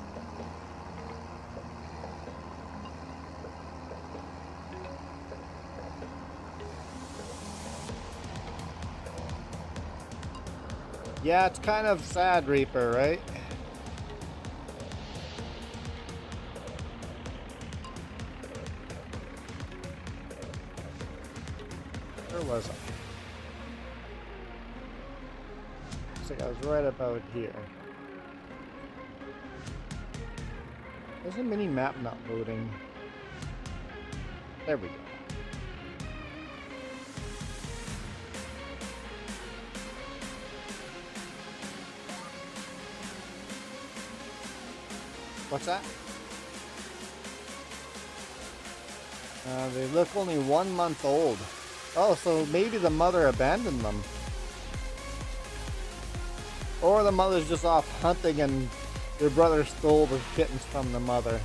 Yeah, it's kind of sad, Reaper, right? Where was I? Looks like I was right about here. There's a mini map not loading. There we go. What's that? They look only 1 month old. Oh, so maybe the mother abandoned them. Or the mother's just off hunting and your brother stole the kittens from the mother.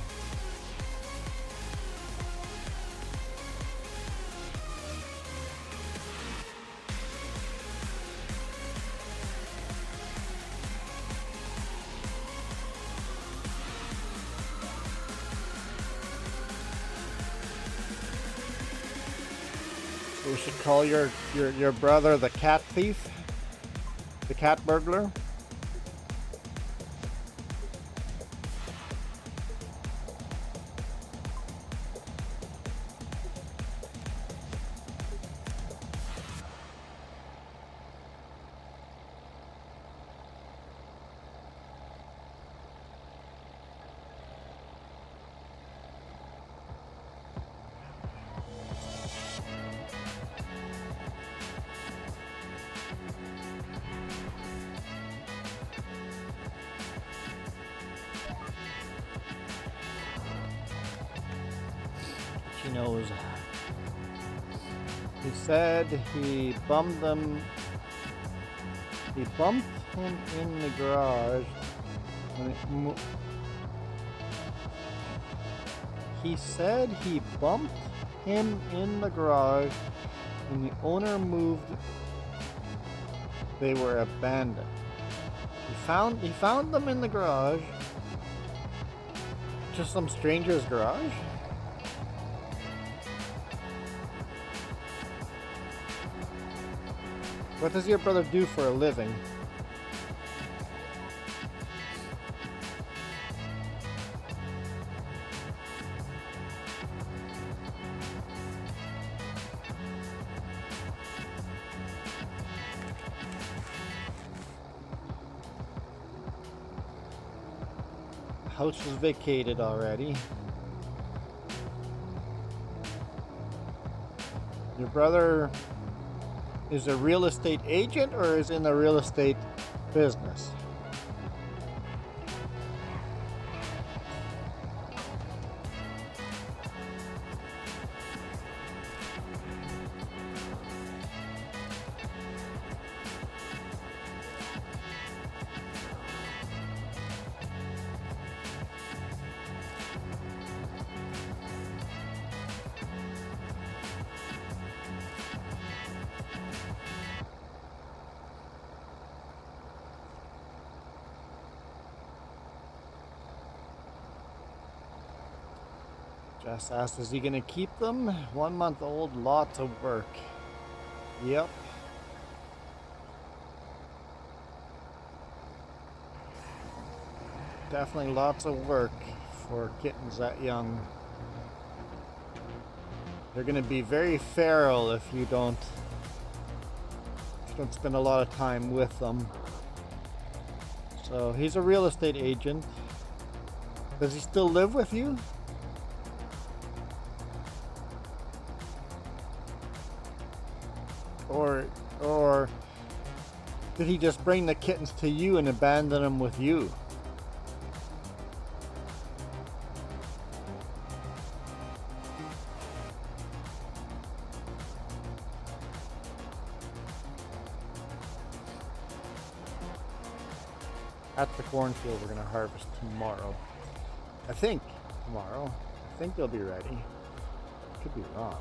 We should call your brother the cat thief, the cat burglar. He knows. He said he bumped them. He bumped him in the garage. He said he bumped him in the garage when the owner moved. They were abandoned. He found them in the garage. Just some stranger's garage. What does your brother do for a living? house was vacated already. Your brother is a real estate agent or is in the real estate business? Jess asked, is he going to keep them? 1 month old, lots of work. Yep. Definitely lots of work for kittens that young. They're going to be very feral if you don't spend a lot of time with them. So he's a real estate agent. Does he still live with you? Or did he just bring the kittens to you and abandon them with you? At the cornfield we're going to harvest tomorrow. I think tomorrow. I think they'll be ready. Could be wrong.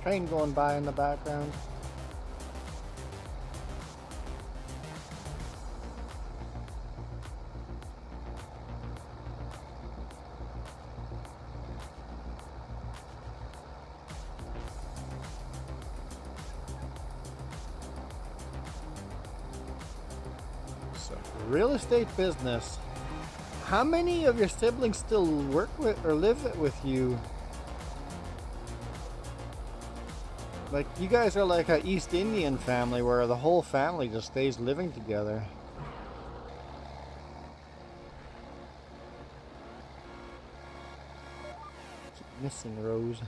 Train going by in the background. So, real estate business. How many of your siblings still work with or live with you? Like, you guys are like a East Indian family where the whole family just stays living together. Keep missing Rose.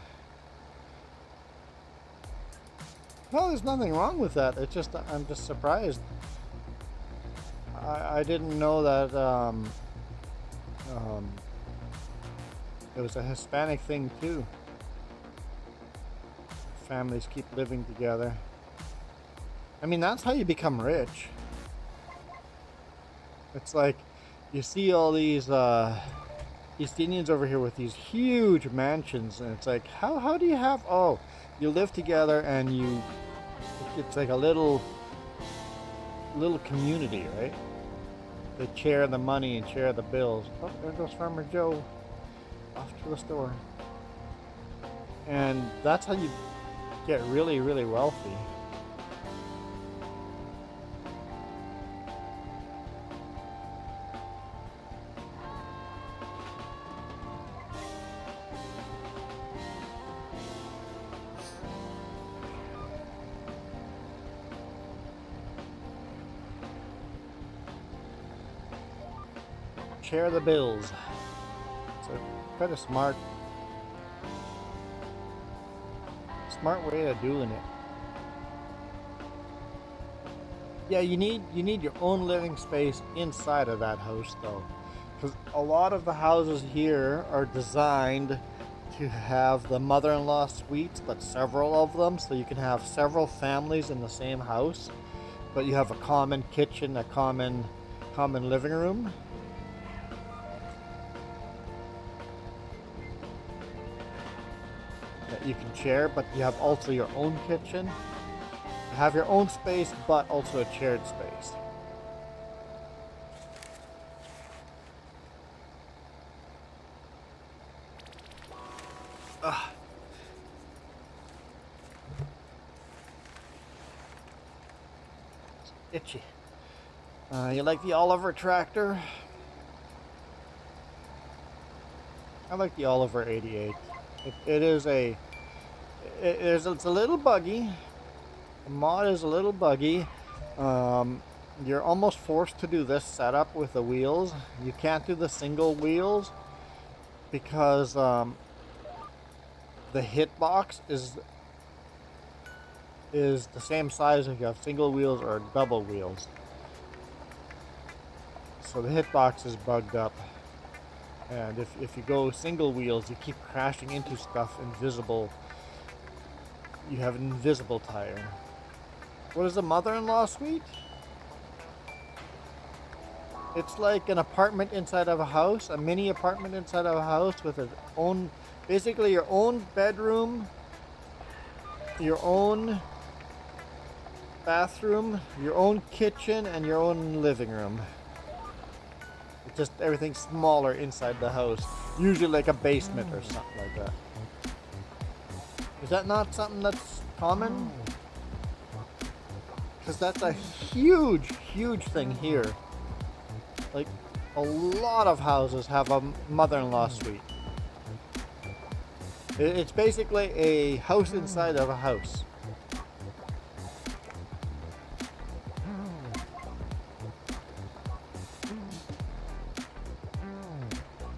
No, there's nothing wrong with that. It's just, I'm just surprised. I didn't know that it was a Hispanic thing too. Families keep living together. I mean, that's how you become rich. It's like you see all these East Indians over here with these huge mansions, and it's like, how do you have? Oh, you live together, and it's like a little community, right? They share the money and share the bills. Oh, there goes Farmer Joe off to the store, and that's how you get really, really wealthy. Share the bills. It's quite a smart way of doing it. Yeah, you need your own living space inside of that house though, because a lot of the houses here are designed to have the mother-in-law suites, but several of them, so you can have several families in the same house, but you have a common kitchen, a common living room. That you can share, but you have also your own kitchen. You have your own space, but also a shared space. It's itchy. You like the Oliver tractor? I like the Oliver 88. It's a little buggy. The mod is a little buggy. You're almost forced to do this setup with the wheels. You can't do the single wheels because the hitbox is the same size if you have single wheels or double wheels. So the hitbox is bugged up. And if you go single wheels, you keep crashing into stuff invisible. You have an invisible tire. What is a mother-in-law suite? It's like an apartment inside of a house, a mini apartment inside of a house with its own, basically your own bedroom, your own bathroom, your own kitchen, and your own living room. It's just everything smaller inside the house, usually like a basement or something like that. Is that not something that's common? Because that's a huge, huge thing here. Like, a lot of houses have a mother-in-law suite. It's basically a house inside of a house.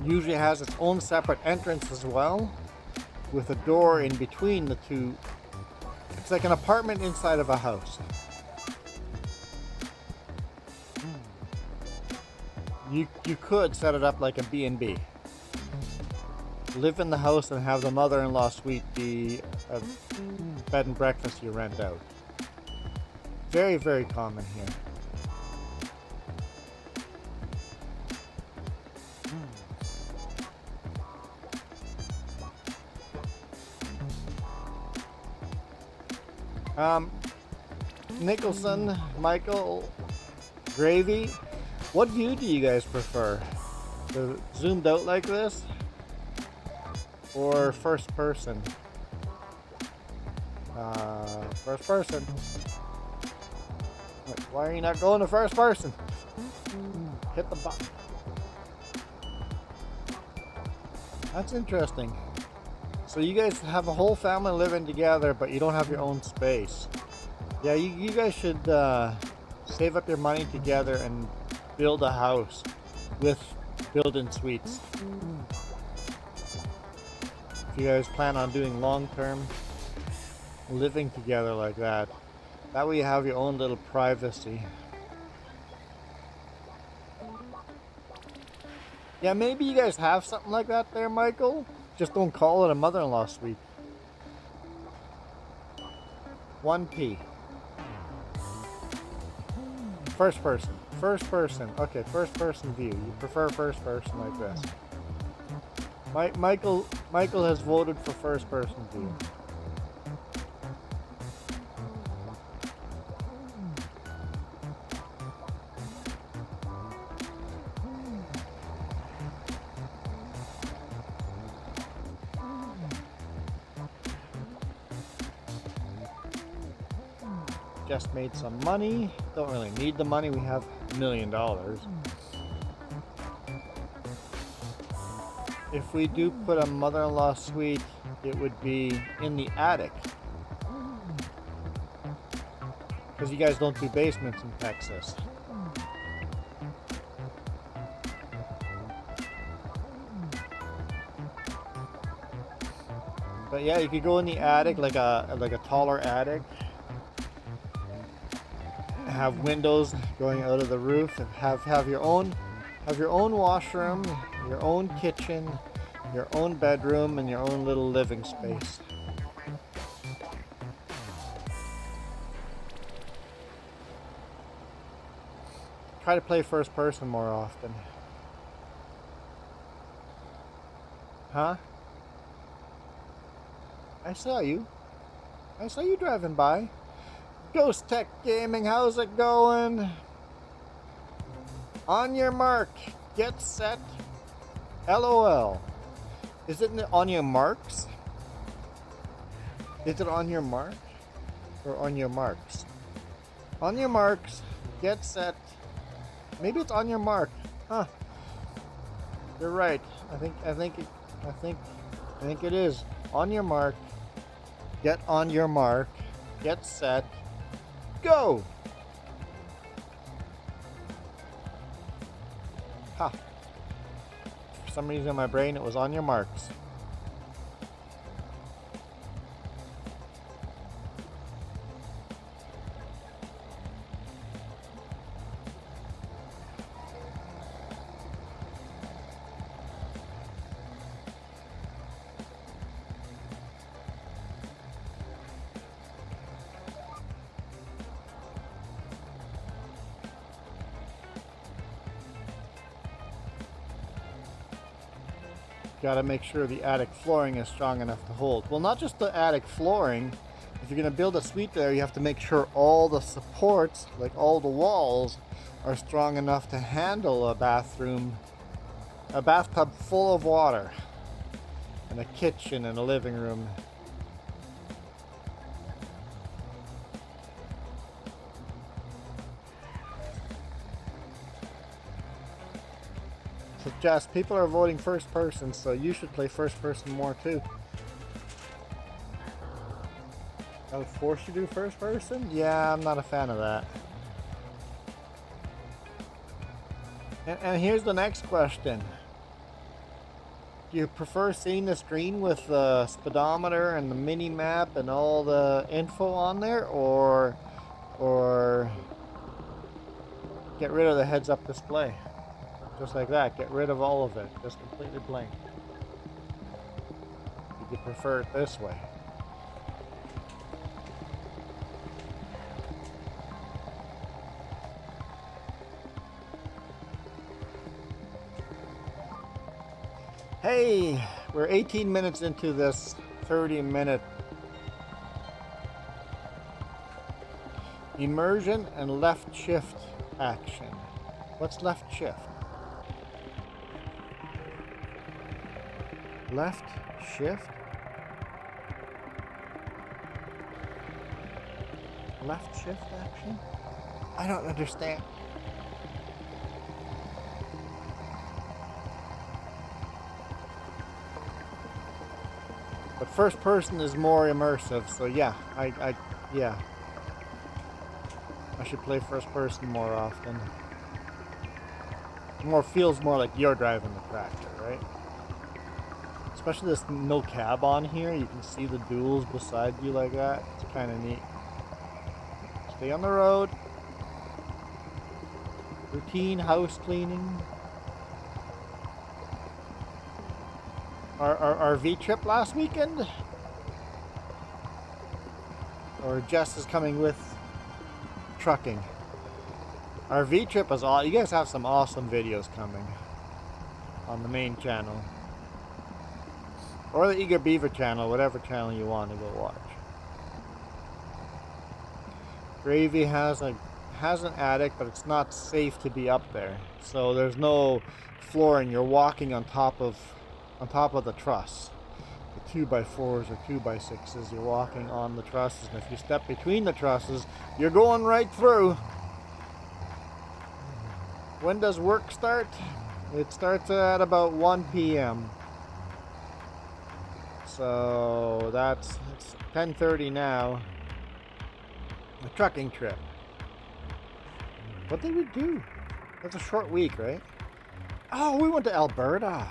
Usually has its own separate entrance as well, with a door in between the two. It's like an apartment inside of a house. You could set it up like a B&B. Live in the house and have the mother-in-law suite be a bed and breakfast you rent out. Very, very common here. Nicholson, Michael, Gravy, what view do you guys prefer? The zoomed out like this? Or first person? First person. Wait, why are you not going to first person? Hit the button. That's interesting. So you guys have a whole family living together, but you don't have your own space. Yeah, you guys should save up your money together and build a house with built-in suites. If you guys plan on doing long-term living together like that, that way you have your own little privacy. Yeah, maybe you guys have something like that there, Michael. Just don't call it a mother-in-law suite. 1P. First person. First person. Okay, first person view. You prefer first person like this. Michael has voted for first person view. Just made some money. Don't really need the money. We have $1 million. If we do put a mother-in-law suite, it would be in the attic. Because you guys don't do basements in Texas. But yeah, you could go in the attic, like a taller attic. Have windows going out of the roof, and have your own washroom, your own kitchen, your own bedroom, and your own little living space. Try to play first person more often. Huh? I saw you driving by. Ghost Tech Gaming, how's it going? On your mark, get set, LOL. Is it on your marks? Is it on your mark? Or on your marks? On your marks, get set. Maybe it's on your mark. Huh. You're right. I think I think it is. On your mark. Get on your mark. Get set. Go! Ha. For some reason in my brain it was on your marks. Got to make sure the attic flooring is strong enough to hold. Well, not just the attic flooring. If you're going to build a suite there, you have to make sure all the supports, like all the walls, are strong enough to handle a bathtub full of water, and a kitchen and a living room. So Jess, people are voting first person, so you should play first person more too. I would force you to do first person? Yeah, I'm not a fan of that. And here's the next question. Do you prefer seeing the screen with the speedometer and the mini map and all the info on there, or get rid of the heads up display? Just like that, get rid of all of it, just completely blank. Would you prefer it this way? Hey, we're 18 minutes into this 30-minute immersion and left shift action. What's left shift? Left shift? Left shift action? I don't understand. But first person is more immersive, so yeah, yeah. I should play first person more often. Feels more like you're driving the tractor, right? Especially this no cab on here, you can see the duals beside you like that. It's kind of neat. Stay on the road. Routine house cleaning. Our RV trip last weekend? Or Jess is coming with trucking? Our RV trip was all. You guys have some awesome videos coming on the main channel. Or the Eager Beaver channel, whatever channel you want to go watch. Gravy has an attic, but it's not safe to be up there. So there's no flooring. You're walking on top of the truss. The 2x4s or 2x6s. You're walking on the trusses, and if you step between the trusses, you're going right through. When does work start? It starts at about 1 p.m. So it's 10:30 now. A trucking trip. What did we do? That's a short week, right? Oh, we went to Alberta.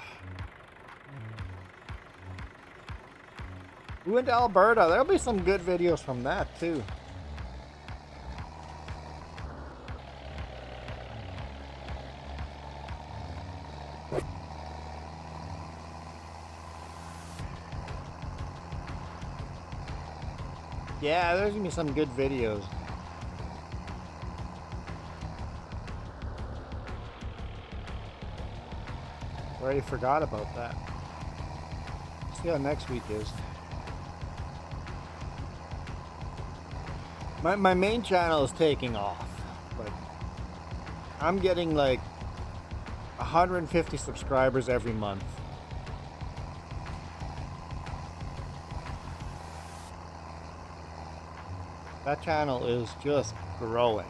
We went to Alberta. There'll be some good videos from that too. Yeah, there's gonna be some good videos. Already forgot about that. Let's see how next week is. My main channel is taking off. Like, I'm getting like 150 subscribers every month. That channel is just growing.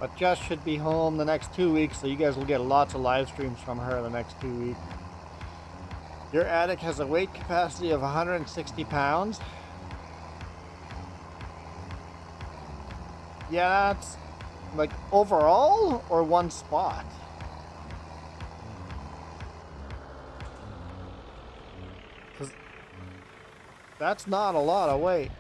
But Jess should be home the next 2 weeks, so you guys will get lots of live streams from her the next 2 weeks. Your attic has a weight capacity of 160 pounds. Yeah, that's like overall or one spot? Because that's not a lot of weight.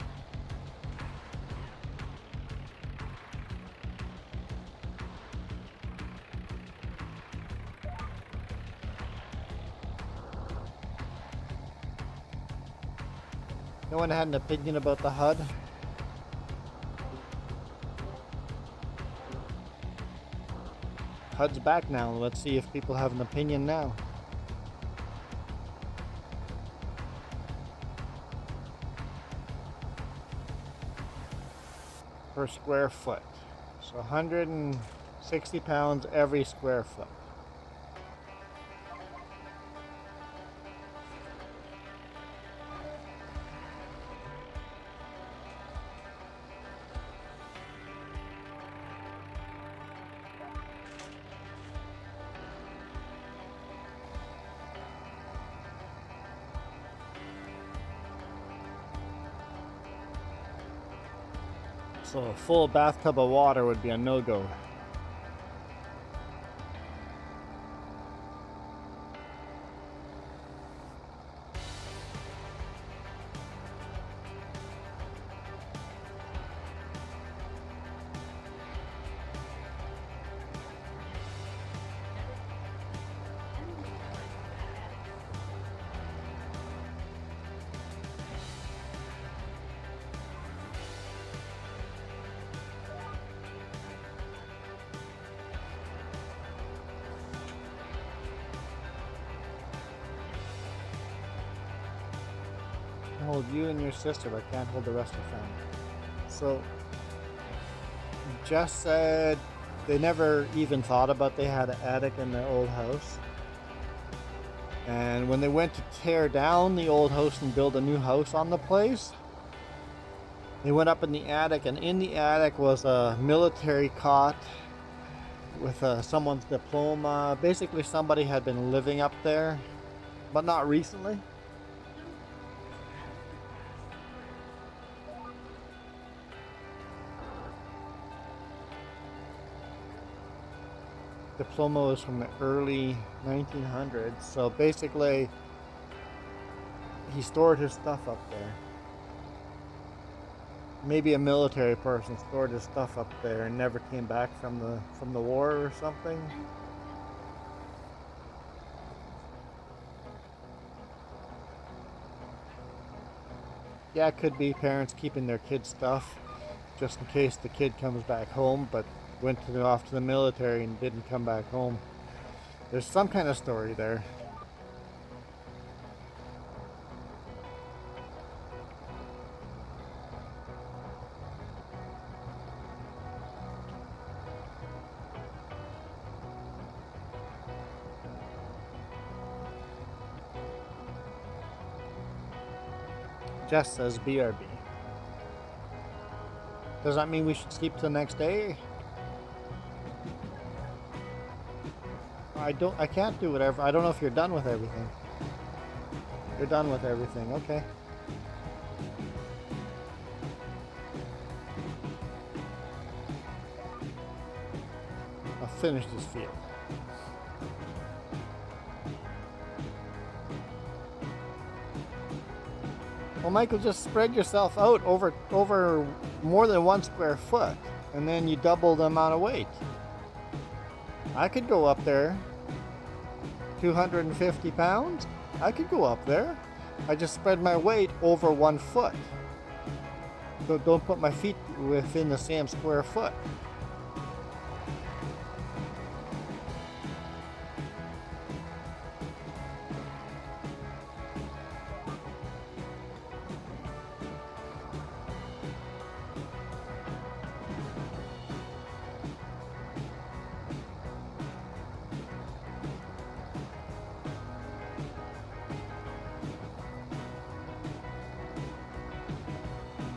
No one had an opinion about the HUD? HUD's back now. Let's see if people have an opinion now. Per square foot. So 160 pounds every square foot. So a full bathtub of water would be a no-go. I can hold you and your sister, but I can't hold the rest of the family. So, Jess said they never even thought about they had an attic in their old house. And when they went to tear down the old house and build a new house on the place, they went up in the attic, and in the attic was a military cot with someone's diploma. Basically, somebody had been living up there, but not recently. Diploma was from the early 1900s, so basically he stored his stuff up there. Maybe a military person stored his stuff up there and never came back from the war or something. Yeah, it could be parents keeping their kids' stuff just in case the kid comes back home, but went off to the military and didn't come back home. There's some kind of story there. Jess says BRB. Does that mean we should sleep till the next day? I can't do whatever. I don't know if you're done with everything. You're done with everything, okay. I'll finish this field. Well, Michael, just spread yourself out over more than 1 square foot, and then you double the amount of weight. I could go up there. 250 pounds? I could go up there. I just spread my weight over 1 foot. So don't put my feet within the same square foot.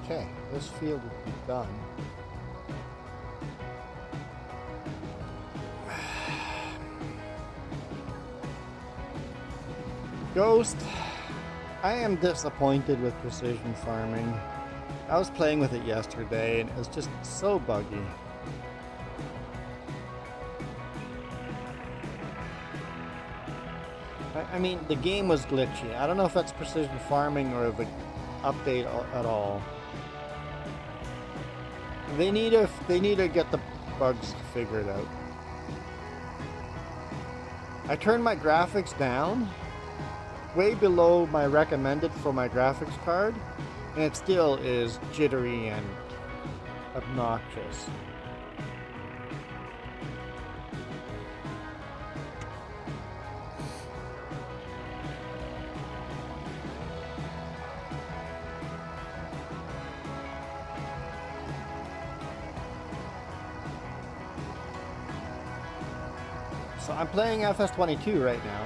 Okay, this field will be done. Ghost, I am disappointed with precision farming. I was playing with it yesterday and it was just so buggy. I mean, the game was glitchy. I don't know if that's precision farming or the update at all. They need to get the bugs figured out. I turned my graphics down way below my recommended for my graphics card, and it still is jittery and obnoxious. So I'm playing FS22 right now.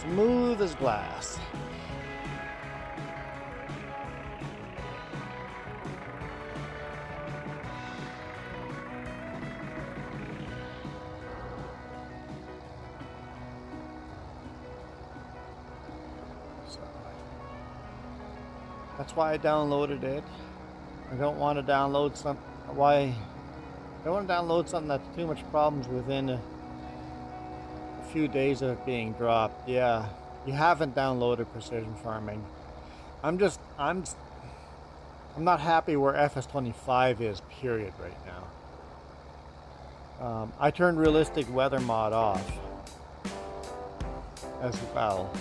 Smooth as glass. So that's why I downloaded it. I don't want to download some. Why? I don't want to download something that's too much problems within a few days of it being dropped. Yeah, you haven't downloaded precision farming. I'm not happy where FS25 is, period, right now. I turned realistic weather mod off as well,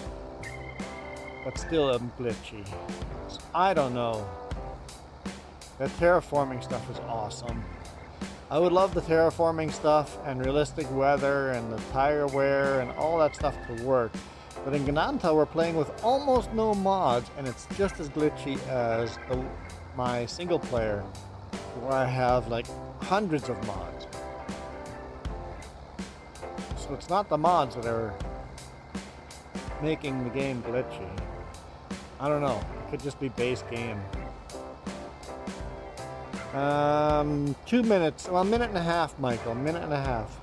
but still I'm glitchy. So I don't know. The terraforming stuff is awesome. I would love the terraforming stuff and realistic weather and the tire wear and all that stuff to work. But in Gananta we're playing with almost no mods and it's just as glitchy as my single player where I have like hundreds of mods. So it's not the mods that are making the game glitchy. I don't know. It could just be base game. 2 minutes. Well, a minute and a half, Michael. A minute and a half.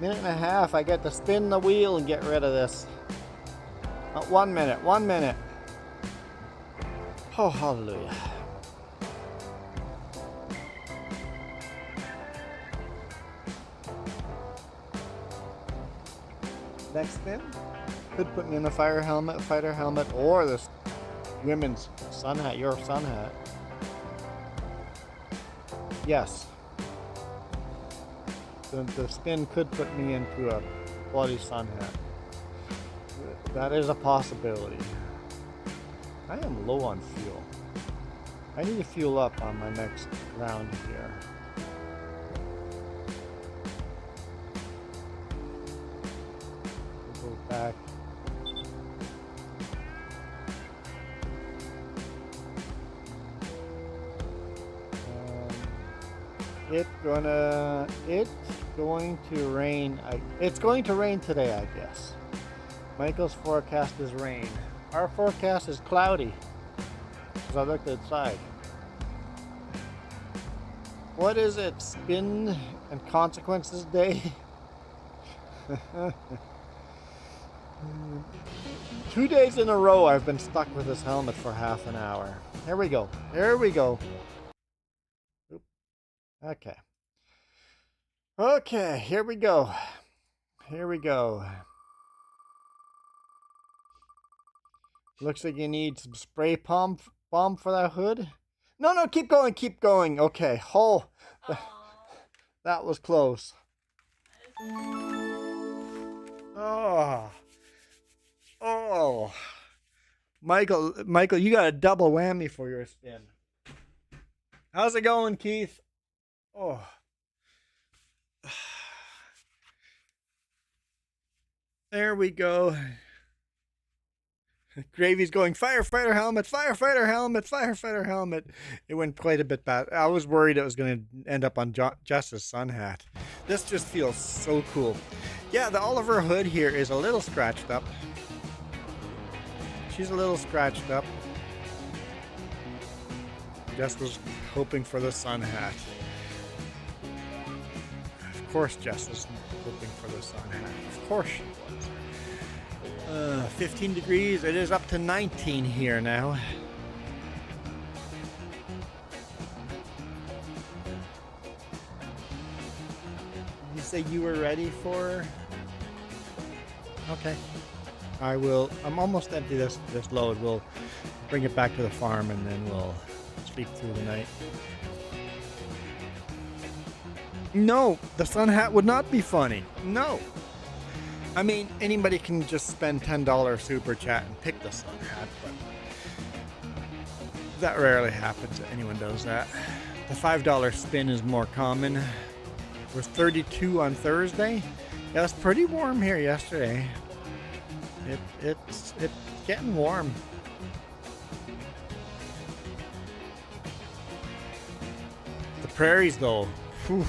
Minute and a half. I get to spin the wheel and get rid of this. 1 minute. 1 minute. Oh, hallelujah. Next spin. Could put me in a fighter helmet, or this women's sun hat, your sun hat. Yes. The spin could put me into a bloody sun hat. That is a possibility. I am low on fuel. I need to fuel up on my next round here. We'll go back. It's going to rain. It's going to rain today, I guess. Michael's forecast is rain. Our forecast is cloudy, because I looked outside. What is it? Spin and consequences day? 2 days in a row I've been stuck with this helmet for half an hour. Here we go. Here we go. Oop. Okay. Okay, here we go. Here we go. Looks like you need some spray bomb for that hood. No, keep going, keep going. Okay, that was close. Oh, Michael, you got a double whammy for your spin. How's it going, Keith? Oh. There we go. Gravy's going, firefighter helmet, firefighter helmet, firefighter helmet. It went quite a bit bad. I was worried it was going to end up on Jess's sun hat. This just feels so cool. Yeah, the Oliver hood here is a little scratched up. She's a little scratched up. Jess was hoping for the sun hat. Of course Jess was hoping for the sun hat. Of course she was. 15 degrees. It is up to 19 here now. You say you were ready for... Okay. I'm almost empty this load. We'll bring it back to the farm and then we'll sleep through the night. No, the sun hat would not be funny. No. I mean, anybody can just spend $10 super chat and pick the sun hat, but that rarely happens that anyone does that. The $5 spin is more common. It was 32 on Thursday. Yeah, it was pretty warm here yesterday. It's getting warm. The prairies, though, whew,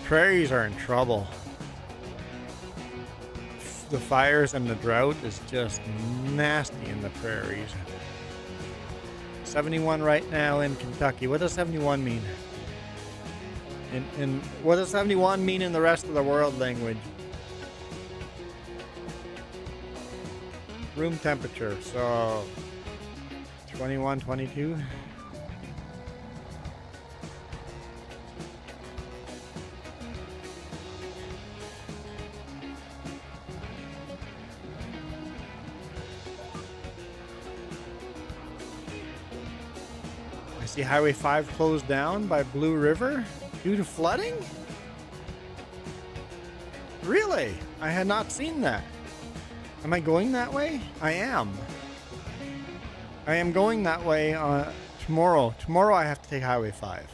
prairies are in trouble. The fires and the drought is just nasty in the prairies. 71 right now in Kentucky. What does 71 mean? In what does 71 mean in the rest of the world language? Room temperature, so 21, 22. I see Highway 5 closed down by Blue River due to flooding? Really? I had not seen that. Am I going that way? I am. I am going that way tomorrow. Tomorrow I have to take Highway 5.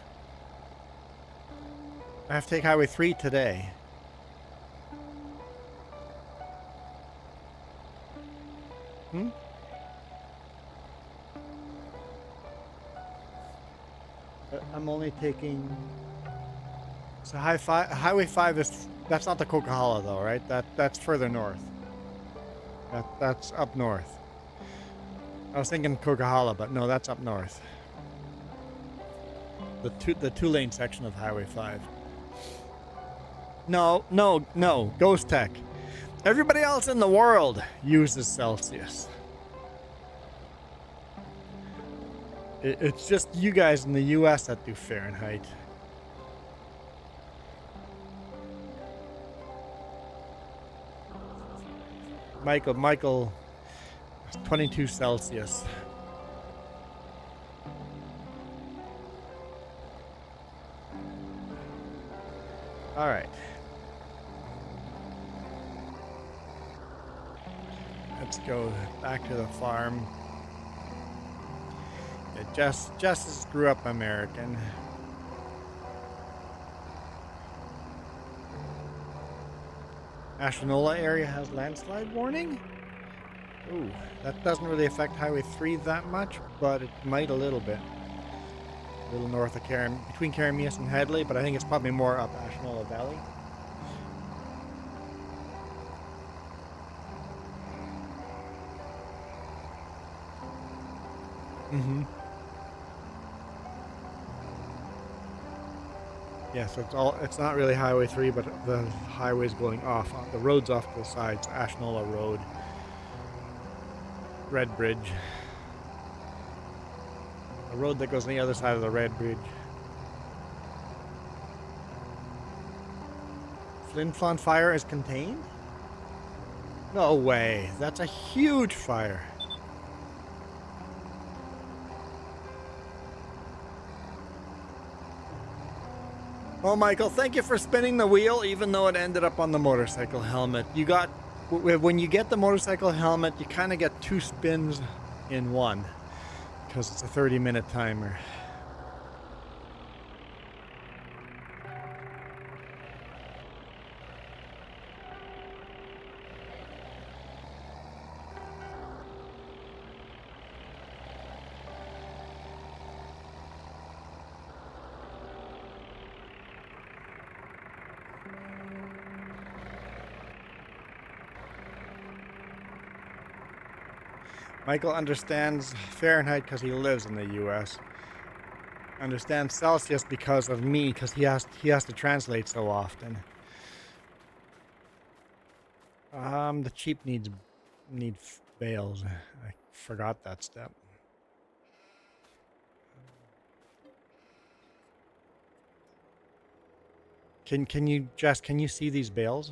I have to take Highway 3 today. I'm only taking... So Highway 5 is... That's not the Coquihalla though, right? That's further north. That's up north. I was thinking Coquihalla, but no, that's up north. The two-lane section of Highway 5. No, Ghost Tech. Everybody else in the world uses Celsius. It's just you guys in the US that do Fahrenheit. Michael, 22 Celsius. All right. Let's go back to the farm. Yeah, Jess grew up American. Ashenola area has landslide warning. Ooh, that doesn't really affect Highway 3 that much, but it might a little bit. A little north of between Karamias and Hadley, but I think it's probably more up Ashenola Valley. Mm-hmm. Yeah, so it's not really Highway 3, but the highway's going off. The road's off to the sides. Ashenola Road. Red Bridge. A road that goes on the other side of the Red Bridge. Flin Flon fire is contained? No way. That's a huge fire. Well, Michael, thank you for spinning the wheel, even though it ended up on the motorcycle helmet. When you get the motorcycle helmet, you kind of get 2 spins in one, because it's a 30-minute timer. Michael understands Fahrenheit because he lives in the U.S. Understands Celsius because of me, because he has to translate so often. The Jeep need bales. I forgot that step. Can you see these bales?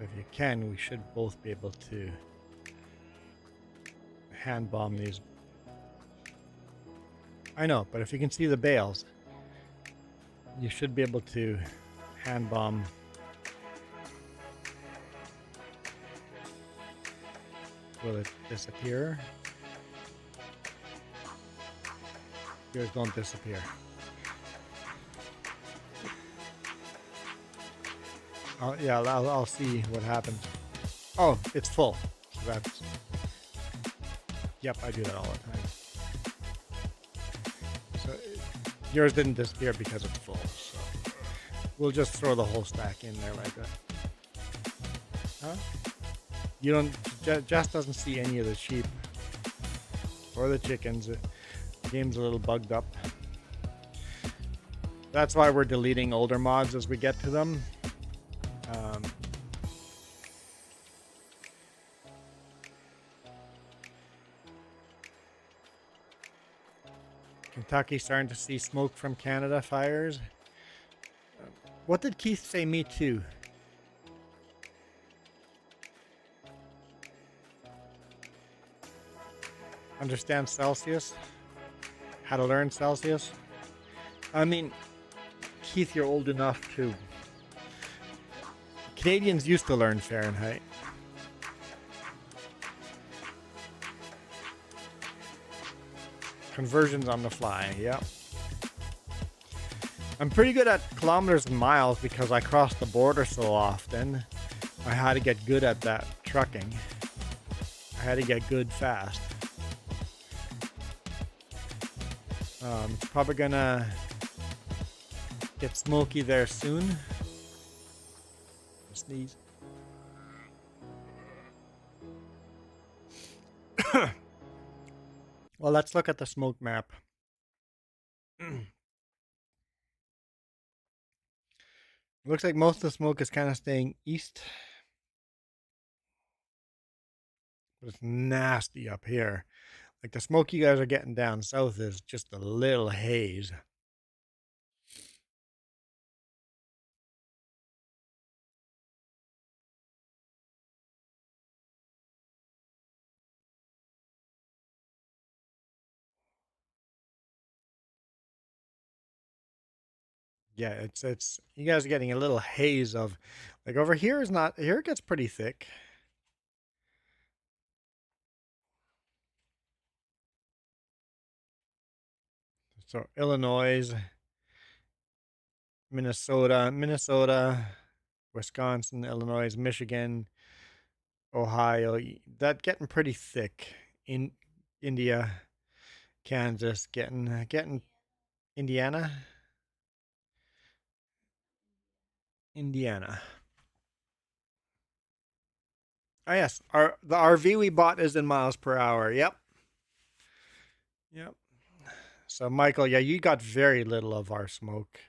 If you can, we should both be able to hand bomb these. I know, but if you can see the bales, you should be able to hand bomb. Will it disappear? Yours don't disappear. Yeah, I'll see what happens. Oh, it's full. So that's... Yep, I do that all the time. So yours didn't disappear because it's full. So we'll just throw the whole stack in there like that. Huh? You don't... Jess doesn't see any of the sheep or the chickens. The game's a little bugged up. That's why we're deleting older mods as we get to them. Kentucky starting to see smoke from Canada fires. What did Keith say? Me too. Understand Celsius? How to learn Celsius? I mean, Keith, you're old enough to... Canadians used to learn Fahrenheit. Conversions on the fly, yep. I'm pretty good at kilometers and miles because I cross the border so often. I had to get good at that trucking. I had to get good fast. It's probably gonna get smoky there soon. Sneeze. Well, let's look at the smoke map. Looks like most of the smoke is kind of staying east. But it's nasty up here. Like the smoke you guys are getting down south is just a little haze. Yeah, it's you guys are getting a little haze of, like over here is not, here it gets pretty thick. So Illinois, Minnesota, Wisconsin, Illinois, Michigan, Ohio, that getting pretty thick. In India, Kansas, getting Indiana. Oh yes, the RV we bought is in miles per hour. Yep. So Michael, yeah, you got very little of our smoke,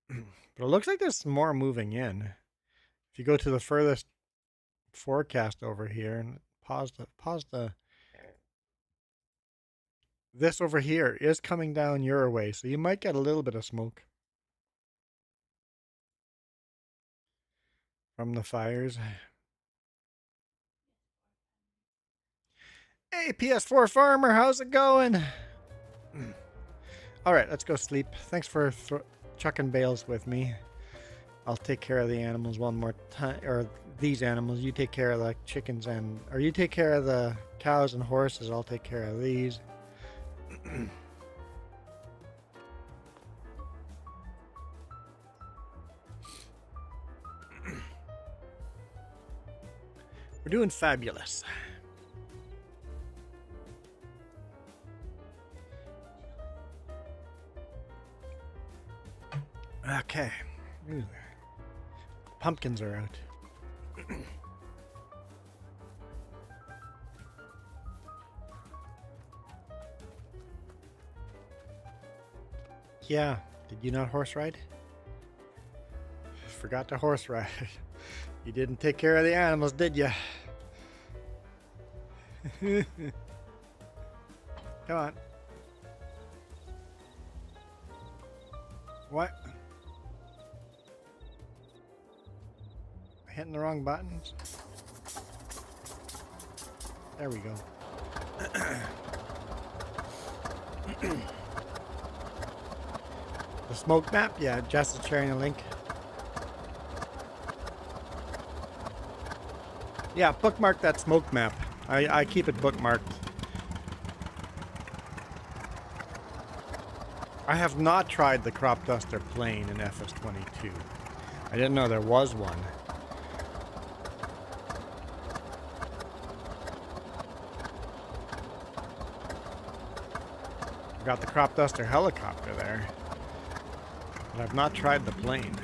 but it looks like there's more moving in. If you go to the furthest forecast over here and pause the. This over here is coming down your way, so you might get a little bit of smoke from the fires. Hey, PS4 Farmer, how's it going? All right, let's go sleep. Thanks for chucking bales with me. I'll take care of the animals one more time, or these animals. You take care of the chickens or you take care of the cows and horses. I'll take care of these. We're doing fabulous. Okay. Ooh. Pumpkins are out. Yeah. Did you not horse ride? Forgot to horse ride. You didn't take care of the animals, did you? Come on. What? Hitting the wrong buttons? There we go. The smoke map? Yeah, Jess is sharing a link. Yeah, bookmark that smoke map. I keep it bookmarked. I have not tried the crop duster plane in FS22. I didn't know there was one. I got the crop duster helicopter there, but I've not tried the plane.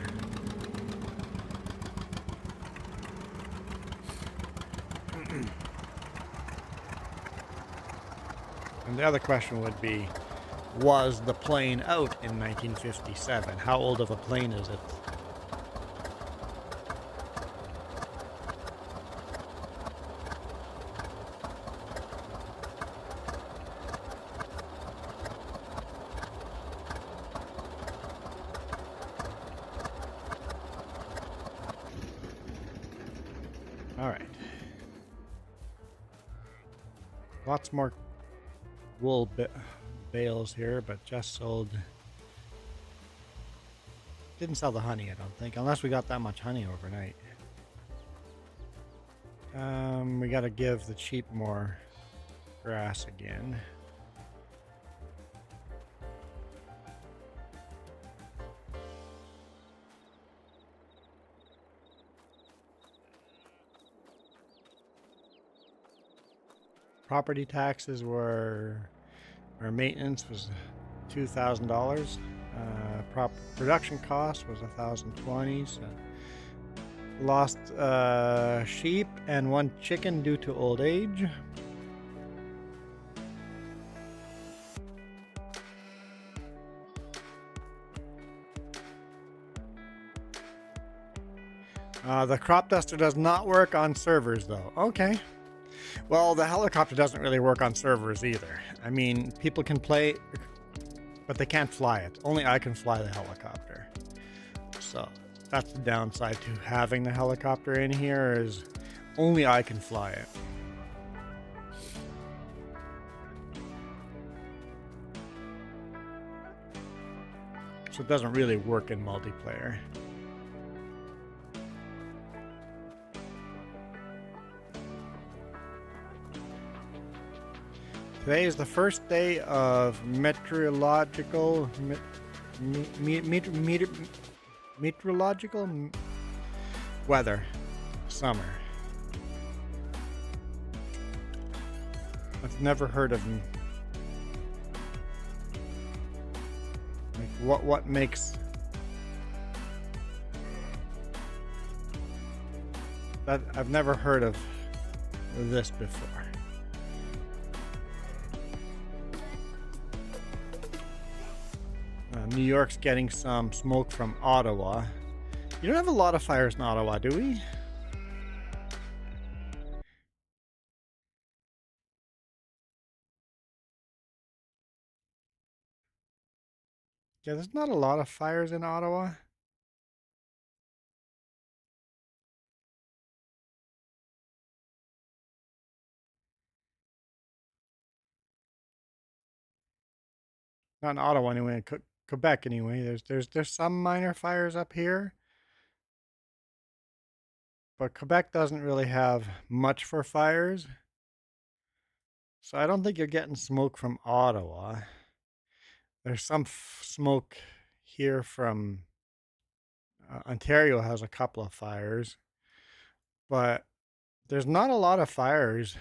And the other question would be, was the plane out in 1957? How old of a plane is it? All right. Lots more wool bales here, but just sold. Didn't sell the honey, I don't think, unless we got that much honey overnight. We got to give the sheep more grass again. Property taxes were, our maintenance was $2,000. Production cost was $1,020. So lost sheep and one chicken due to old age. The crop duster does not work on servers though. Okay. Well, the helicopter doesn't really work on servers either. I mean, people can play, but they can't fly it. Only I can fly the helicopter. So that's the downside to having the helicopter in here, is only I can fly it. So it doesn't really work in multiplayer. Today is the first day of meteorological weather, summer. I've never heard of like what makes that. I've never heard of this before. New York's getting some smoke from Ottawa. You don't have a lot of fires in Ottawa, do we? Yeah, there's not a lot of fires in Ottawa. Not in Ottawa anyway. Quebec anyway. There's some minor fires up here, but Quebec doesn't really have much for fires. So I don't think you're getting smoke from Ottawa. There's some smoke here from Ontario has a couple of fires, but there's not a lot of fires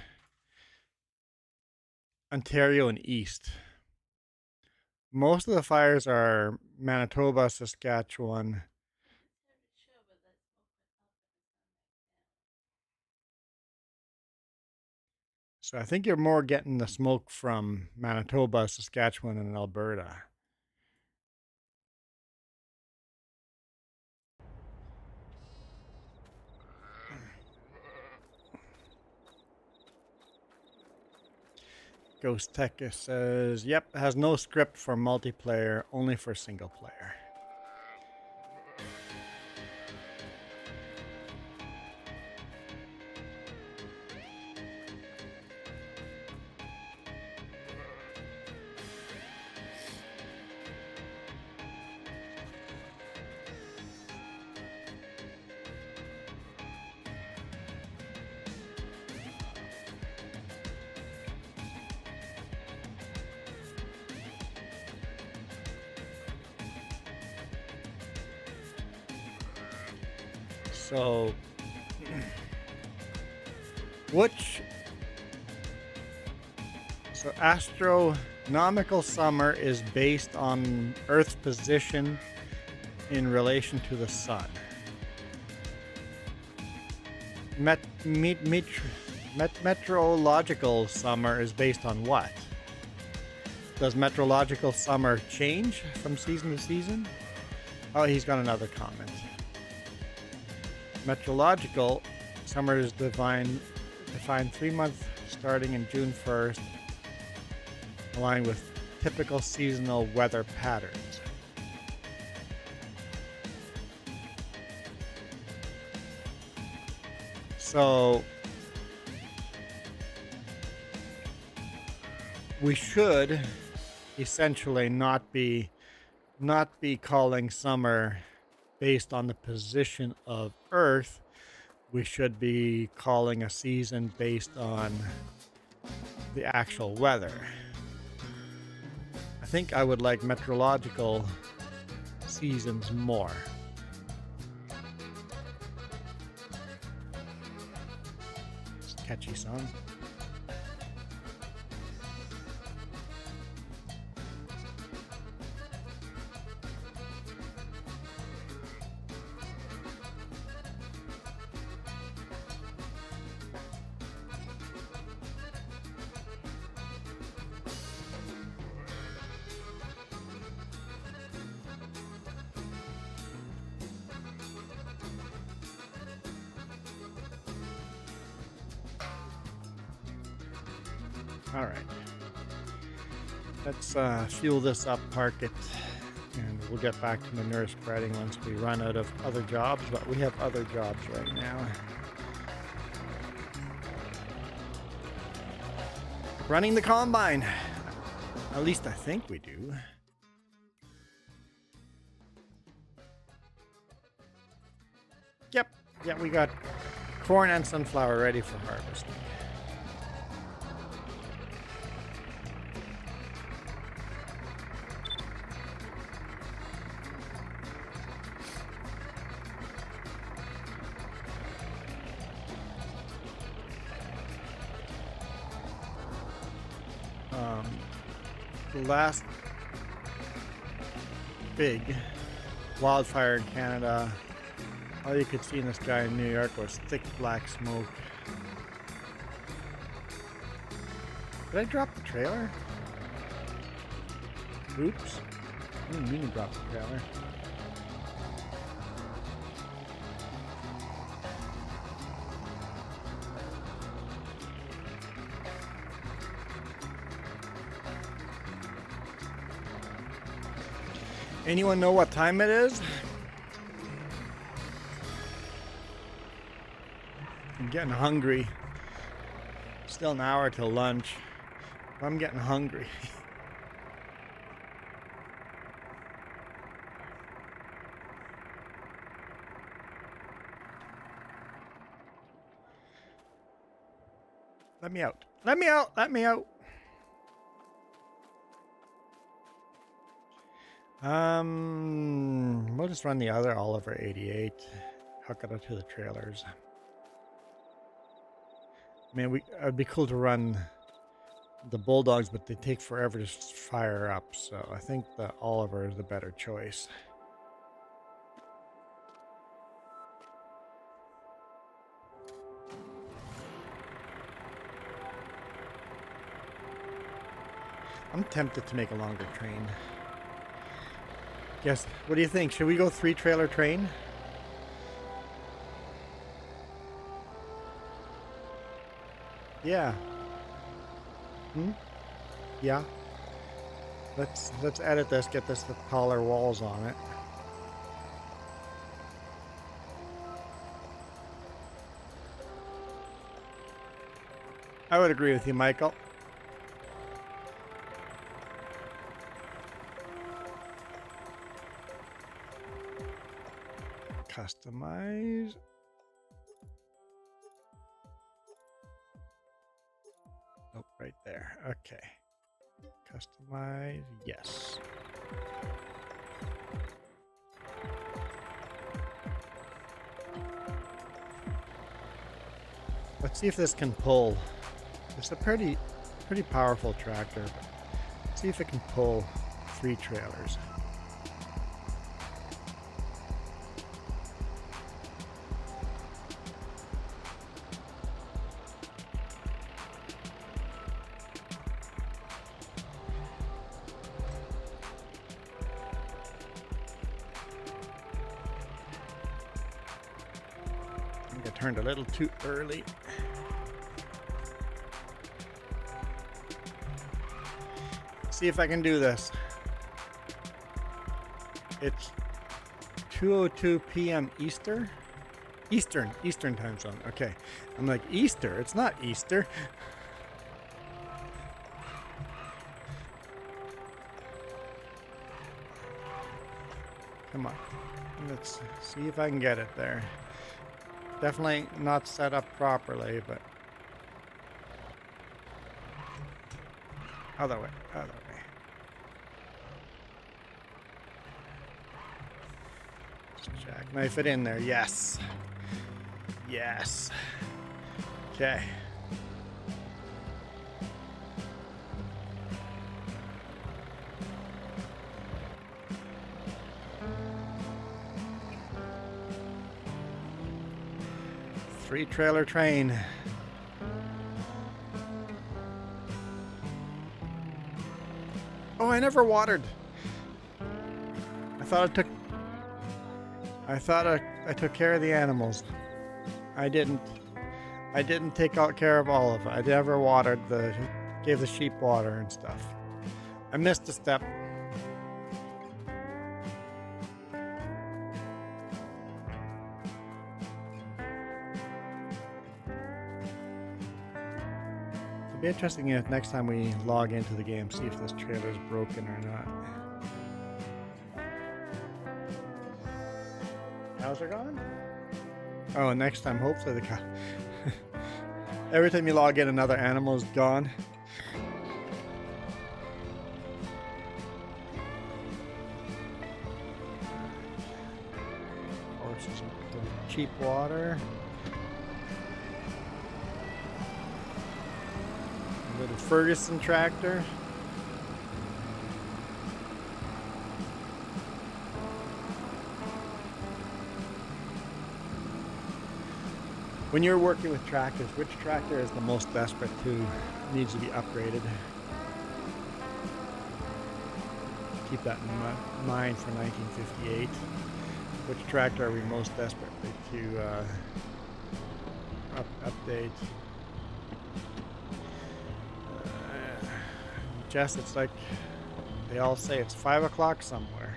Ontario and East. Most of the fires are Manitoba, Saskatchewan. So I think you're more getting the smoke from Manitoba, Saskatchewan, and Alberta. Ghost Tech says, yep, has no script for multiplayer, only for single player. So, astronomical summer is based on Earth's position in relation to the sun. Meteorological summer is based on what? Does meteorological summer change from season to season? Oh, he's got another comment. Meteorological summer is defined 3 months starting in June 1st, aligned with typical seasonal weather patterns. So we should essentially not be calling summer based on the position of Earth. We should be calling a season based on the actual weather. I think I would like meteorological seasons more. It's a catchy song. All right, let's fuel this up, park it, and we'll get back to manure spreading once we run out of other jobs, but we have other jobs right now. Running the combine, at least I think we do. Yep, yeah, we got corn and sunflower ready for harvesting. The last big wildfire in Canada, all you could see in the sky in New York was thick black smoke. Did I drop the trailer? Oops. I didn't mean to drop the trailer. Anyone know what time it is? I'm getting hungry. Still an hour till lunch. I'm getting hungry. Let me out. Let me out. Let me out. We'll just run the other Oliver 88. Hook it up to the trailers. Man, it'd be cool to run the Bulldogs, but they take forever to fire up. So I think the Oliver is the better choice. I'm tempted to make a longer train. Yes, what do you think? Should we go 3-trailer train? Yeah. Yeah. Let's edit this, get this with taller walls on it. I would agree with you, Michael. Customize. Oh, right there. Okay. Customize. Yes. Let's see if this can pull. It's a pretty powerful tractor, but let's see if it can pull 3 trailers. I think I turned a little too early. See if I can do this. It's 2:02 p.m. Eastern time zone. Okay. I'm like, Easter? It's not Easter. Come on. Let's see if I can get it there. Definitely not set up properly, but other way. Jackknife it in there. Yes. Yes. Okay. Three-trailer train. Oh, I never watered. I thought I took care of the animals. I didn't take care of all of it. I never watered gave the sheep water and stuff. I missed a step. It'll be interesting if next time we log into the game, see if this trailer is broken or not. Cows are gone? Oh, and next time, hopefully the cow. Every time you log in, another animal is gone. Horses with cheap water. A little Ferguson tractor. When you're working with tractors, which tractor is the most desperate needs to be upgraded? Keep that in mind for 1958. Which tractor are we most desperately to update? Jess, it's like they all say it's 5 o'clock somewhere.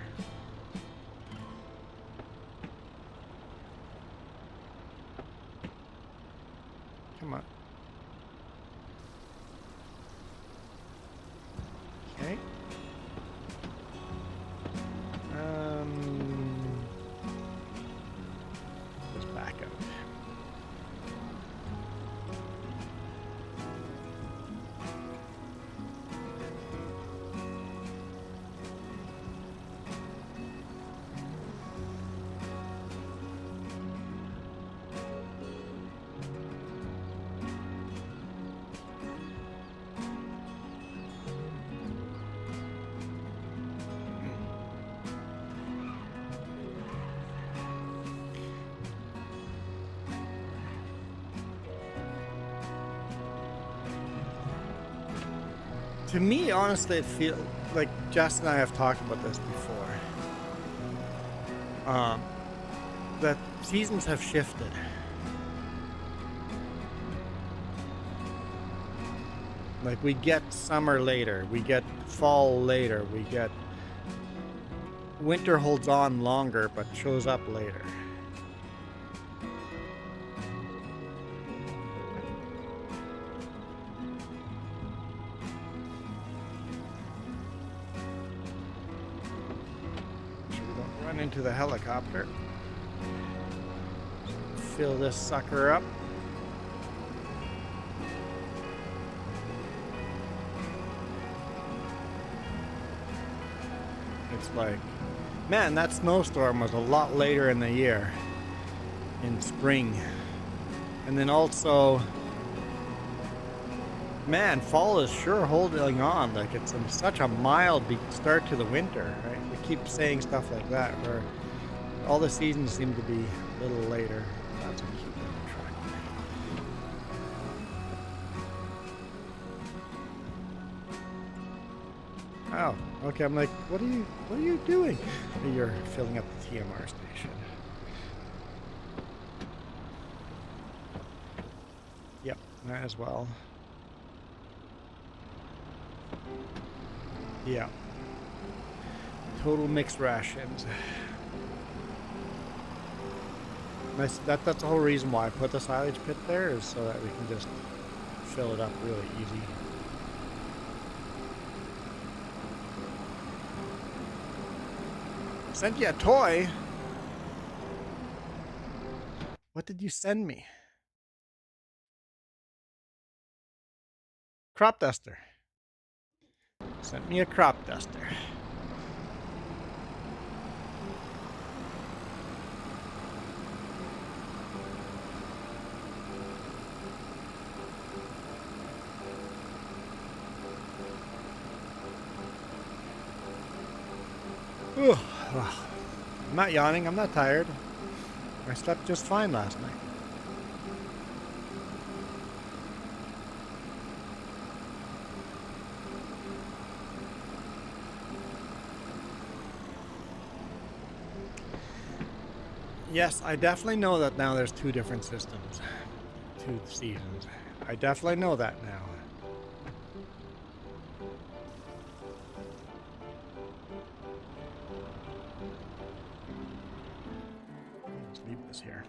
Come on. Okay. Let's back up. To me, honestly, it feels like Jess and I have talked about this before. That seasons have shifted. Like we get summer later, we get fall later, we get winter holds on longer but shows up later. So we don't run into the helicopter. Fill this sucker up. It's like, man, that snowstorm was a lot later in the year, in spring. And then also, man, fall is sure holding on. Like it's such a mild start to the winter, right? We keep saying stuff like that, where all the seasons seem to be a little later. That's a cute little truck. Oh, okay. I'm like, what are you doing? You're filling up the TMR station. Yep, that as well. Yeah. Total mixed rations. That's the whole reason why I put the silage pit there, is so that we can just fill it up really easy. Sent you a toy? What did you send me? Crop duster. Sent me a crop duster. Ooh, I'm not yawning, I'm not tired. I slept just fine last night. Yes, I definitely know that now there's two different systems. Two seasons. I definitely know that now. Let's leave this here.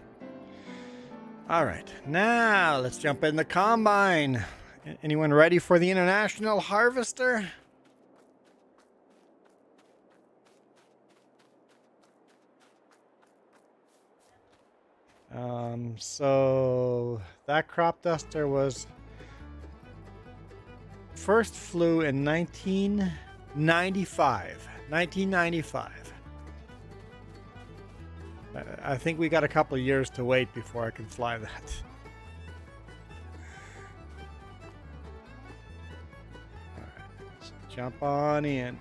All right, now let's jump in the combine. Anyone ready for the International Harvester? So that crop duster was first flew in 1995. I think we got a couple of years to wait before I can fly that. All right, let's jump on in.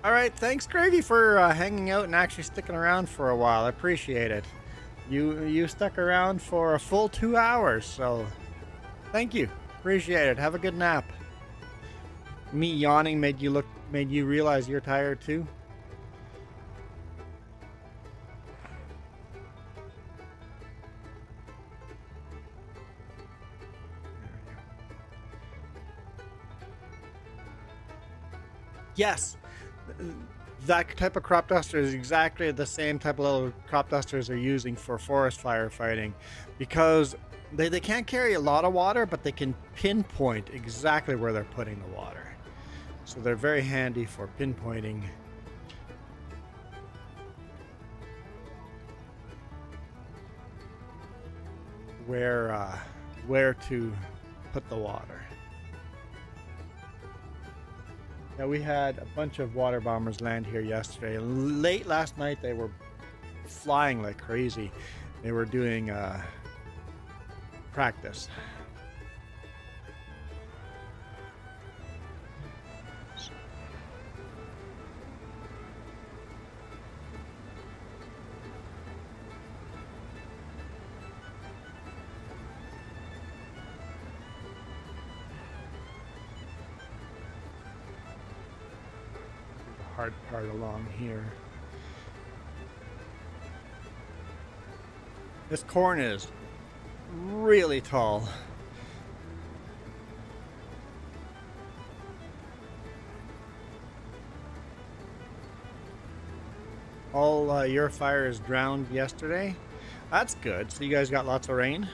All right, thanks, Gravy, for hanging out and actually sticking around for a while. I appreciate it. You stuck around for a full 2 hours, so thank you. Appreciate it. Have a good nap. Me yawning made you realize you're tired too. Yes. That type of crop duster is exactly the same type of little crop dusters they're using for forest firefighting, because they can't carry a lot of water, but they can pinpoint exactly where they're putting the water. So they're very handy for pinpointing where to put the water. Now, we had a bunch of water bombers land here yesterday. Late last night, they were flying like crazy. They were doing practice. The hard part along here. This corn is really tall. All your fires drowned yesterday. That's good. So you guys got lots of rain.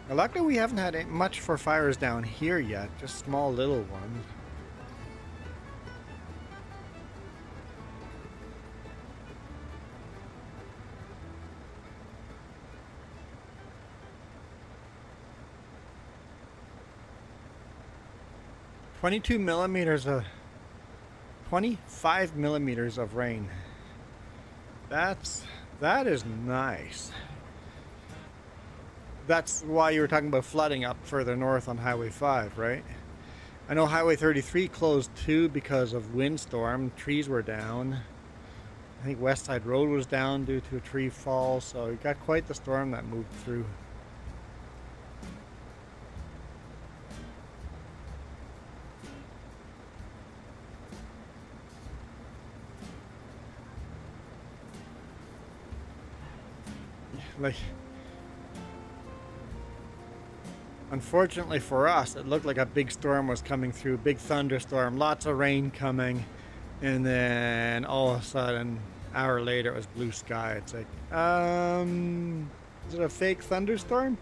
Now, luckily we haven't had much for fires down here yet. Just small little ones. $25 millimeters of rain. That is nice. That's why you were talking about flooding up further north on Highway 5, right? I know Highway 33 closed too because of windstorm. Trees were down. I think West Side Road was down due to a tree fall, so you got quite the storm that moved through. Like, unfortunately for us, it looked like a big storm was coming through, big thunderstorm, lots of rain coming, and then all of a sudden, an hour later, it was blue sky. It's like, is it a fake thunderstorm?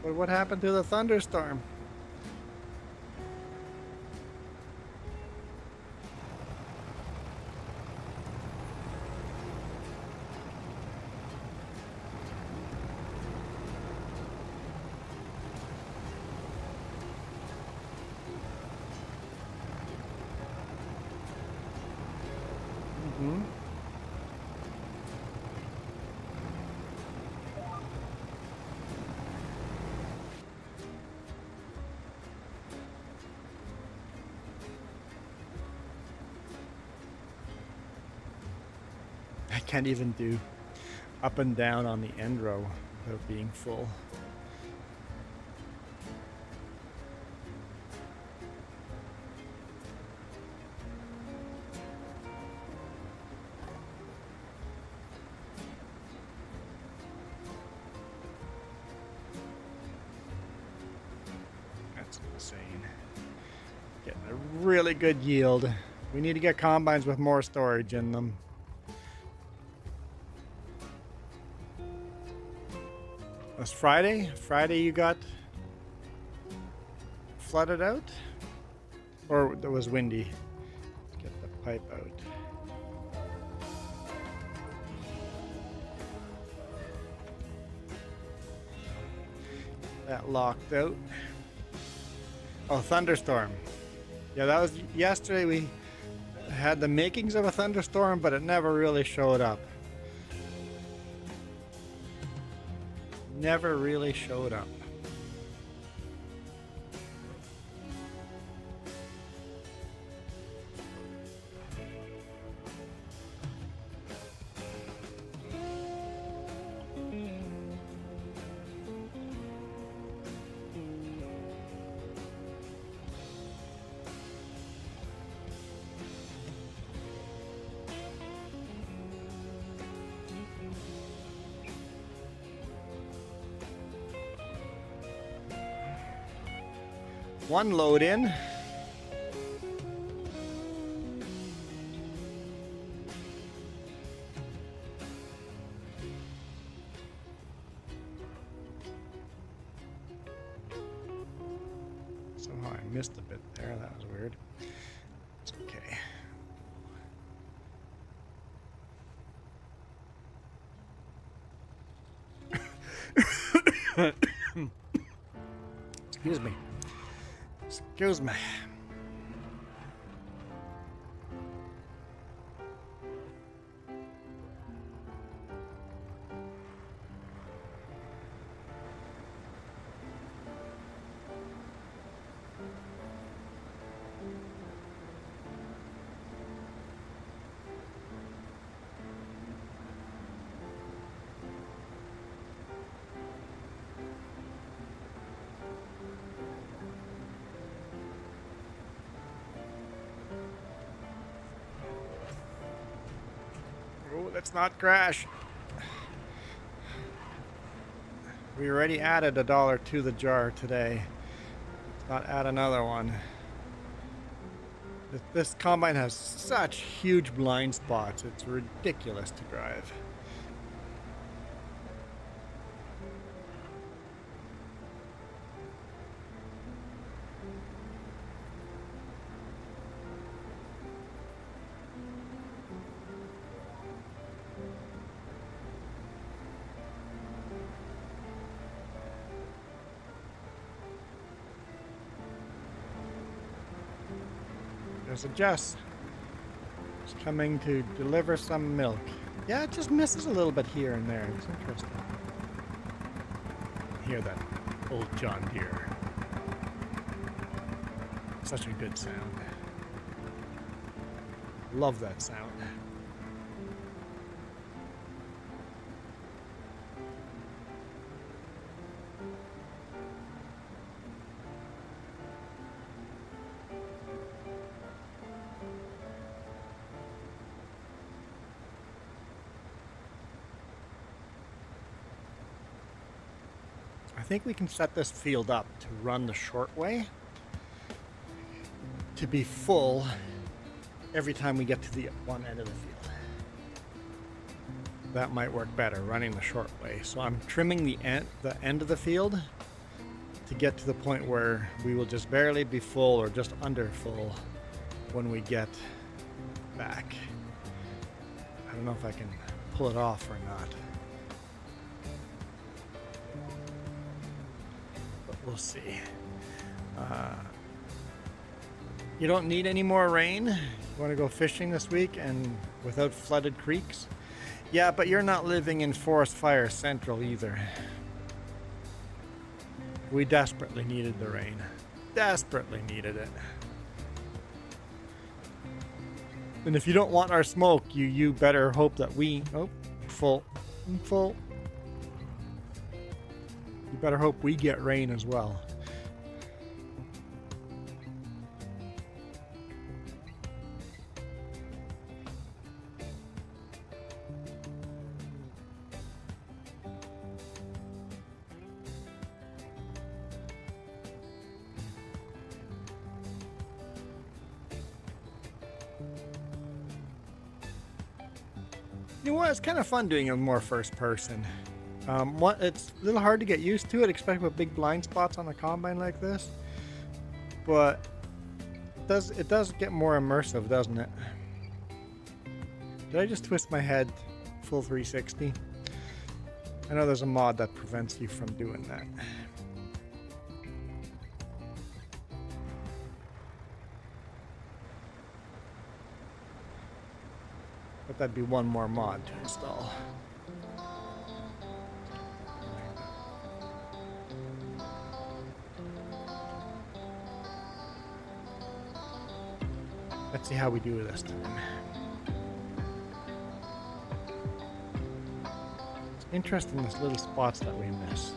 But what happened to the thunderstorm? I can't even do up and down on the end row without being full. That's insane. Getting a really good yield. We need to get combines with more storage in them. Was Friday? Friday you got flooded out? Or it was windy? Let's get the pipe out. That locked out. Oh, thunderstorm. Yeah, that was yesterday. We had the makings of a thunderstorm, but it never really showed up. Never really showed up. One load in. Somehow I missed a bit there. That was weird. It's okay. Excuse me. Excuse me. Let's not crash. We already added $1 to the jar today. Let's not add another one. This combine has such huge blind spots. It's ridiculous to drive. There's a Jess. It's coming to deliver some milk. Yeah, it just misses a little bit here and there. It's interesting. Hear that old John Deere. Such a good sound. Love that sound. I think we can set this field up to run the short way to be full every time we get to the one end of the field. That might work better, running the short way. So I'm trimming the end of the field to get to the point where we will just barely be full or just under full when we get back. I don't know if I can pull it off or not. We'll see. You don't need any more rain. You want to go fishing this week and without flooded creeks? Yeah, but you're not living in Forest Fire Central either. We desperately needed the rain. Desperately needed it. And if you don't want our smoke, you better hope that we... Oh, full. You better hope we get rain as well. You know what? It's kind of fun doing it more first person. It's a little hard to get used to it, especially with big blind spots on the combine like this. But it does get more immersive, doesn't it? Did I just twist my head full 360? I know there's a mod that prevents you from doing that. But that'd be one more mod to install. Let's see how we do this time. It's interesting, these little spots that we miss.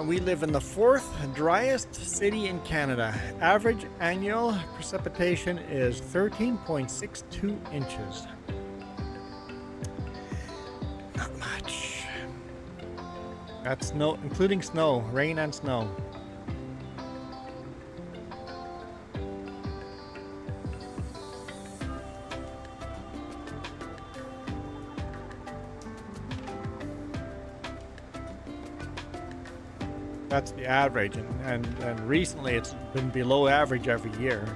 We live in the 4th driest city in Canada. Average annual precipitation is 13.62 inches. Not much. That's snow, including snow, rain and snow. That's the average, and recently it's been below average every year.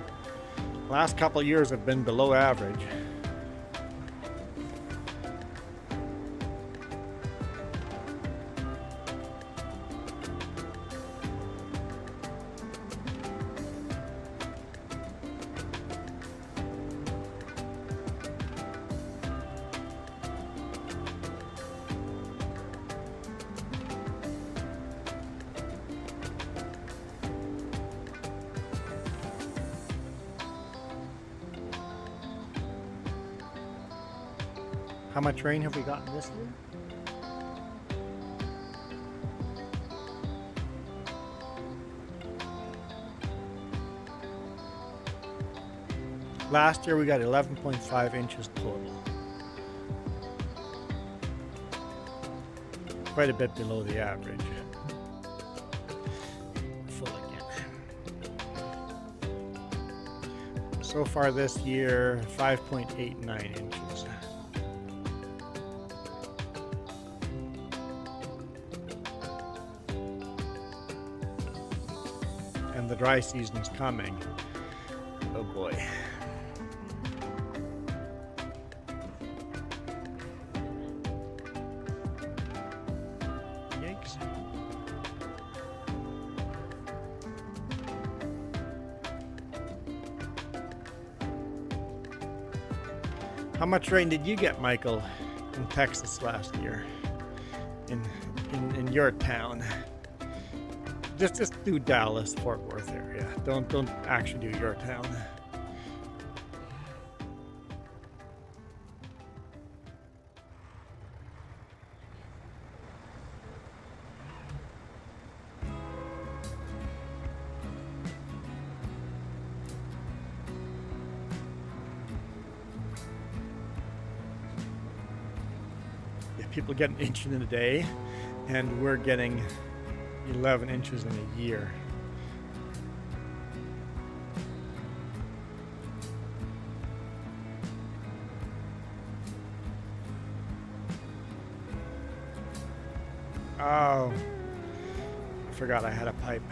Last couple of years have been below average. How much rain have we gotten this year? Last year we got 11.5 inches total. Quite a bit below the average. Full again. So far this year, 5.89 inches. And the dry season's coming. Oh boy. Yikes. How much rain did you get, Michael, in Texas last year? In your town? Just do Dallas, Fort Worth area. Don't actually do your town. Yeah, people get an inch in a day, and we're getting 11 inches in a year. Oh, I forgot I had a pipe.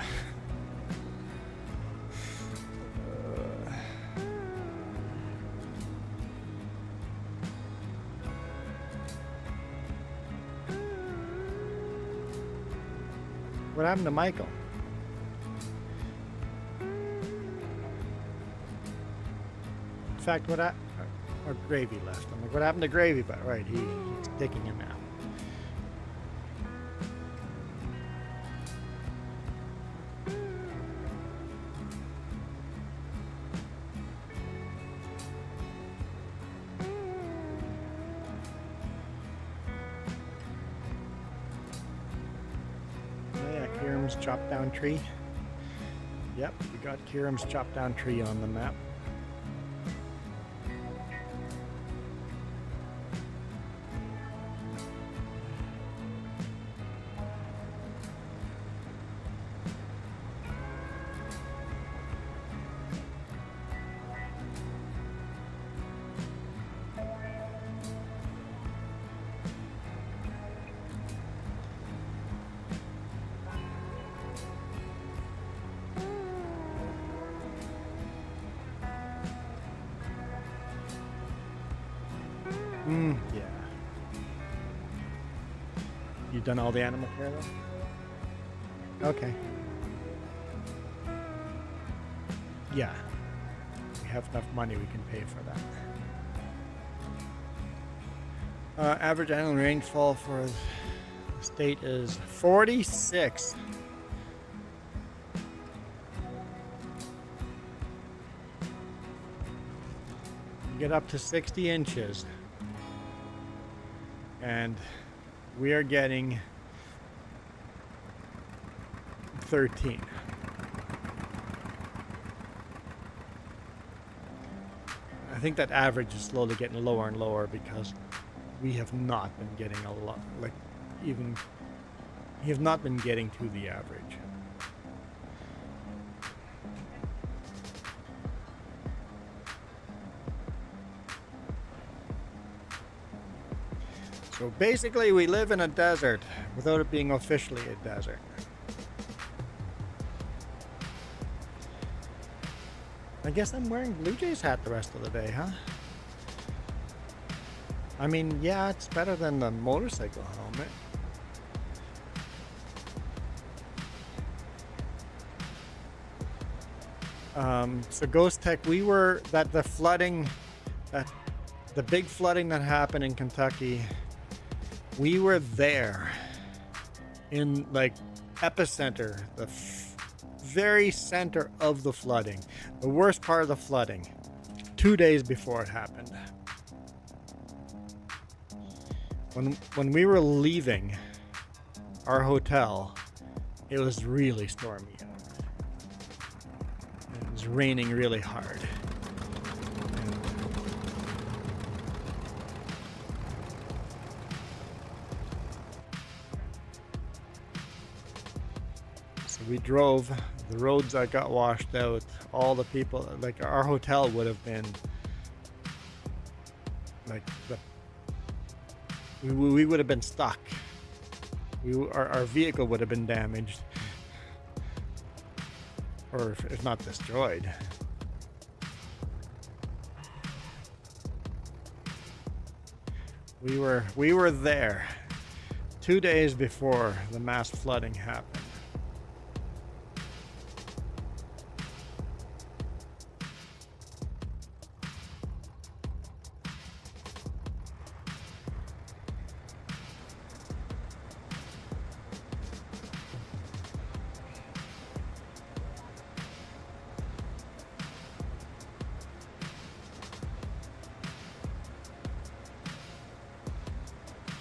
What happened to Michael? In fact, or Gravy left. I'm like, what happened to Gravy? But right, he's taking a nap. Kiram's chopped down tree. Yep, we got Kiram's chopped down tree on the map. Yeah. You done all the animal care though? Okay. Yeah. We have enough money, we can pay for that. Average annual rainfall for the state is 46. You get up to 60 inches. And we are getting 13. I think that average is slowly getting lower and lower because we have not been getting a lot, we have not been getting to the average. So basically we live in a desert without it being officially a desert. I guess I'm wearing Blue Jays hat the rest of the day, huh? I mean, yeah, it's better than the motorcycle helmet. So Ghost Tech, we were the big flooding that happened in Kentucky. We were there in like epicenter, the very center of the flooding, the worst part of the flooding, 2 days before it happened. When we were leaving our hotel, it was really stormy. It was raining really hard. We drove, the roads that got washed out, all the people, like our hotel would have been like we would have been stuck. Our vehicle would have been damaged, or if not destroyed. We were there 2 days before the mass flooding happened.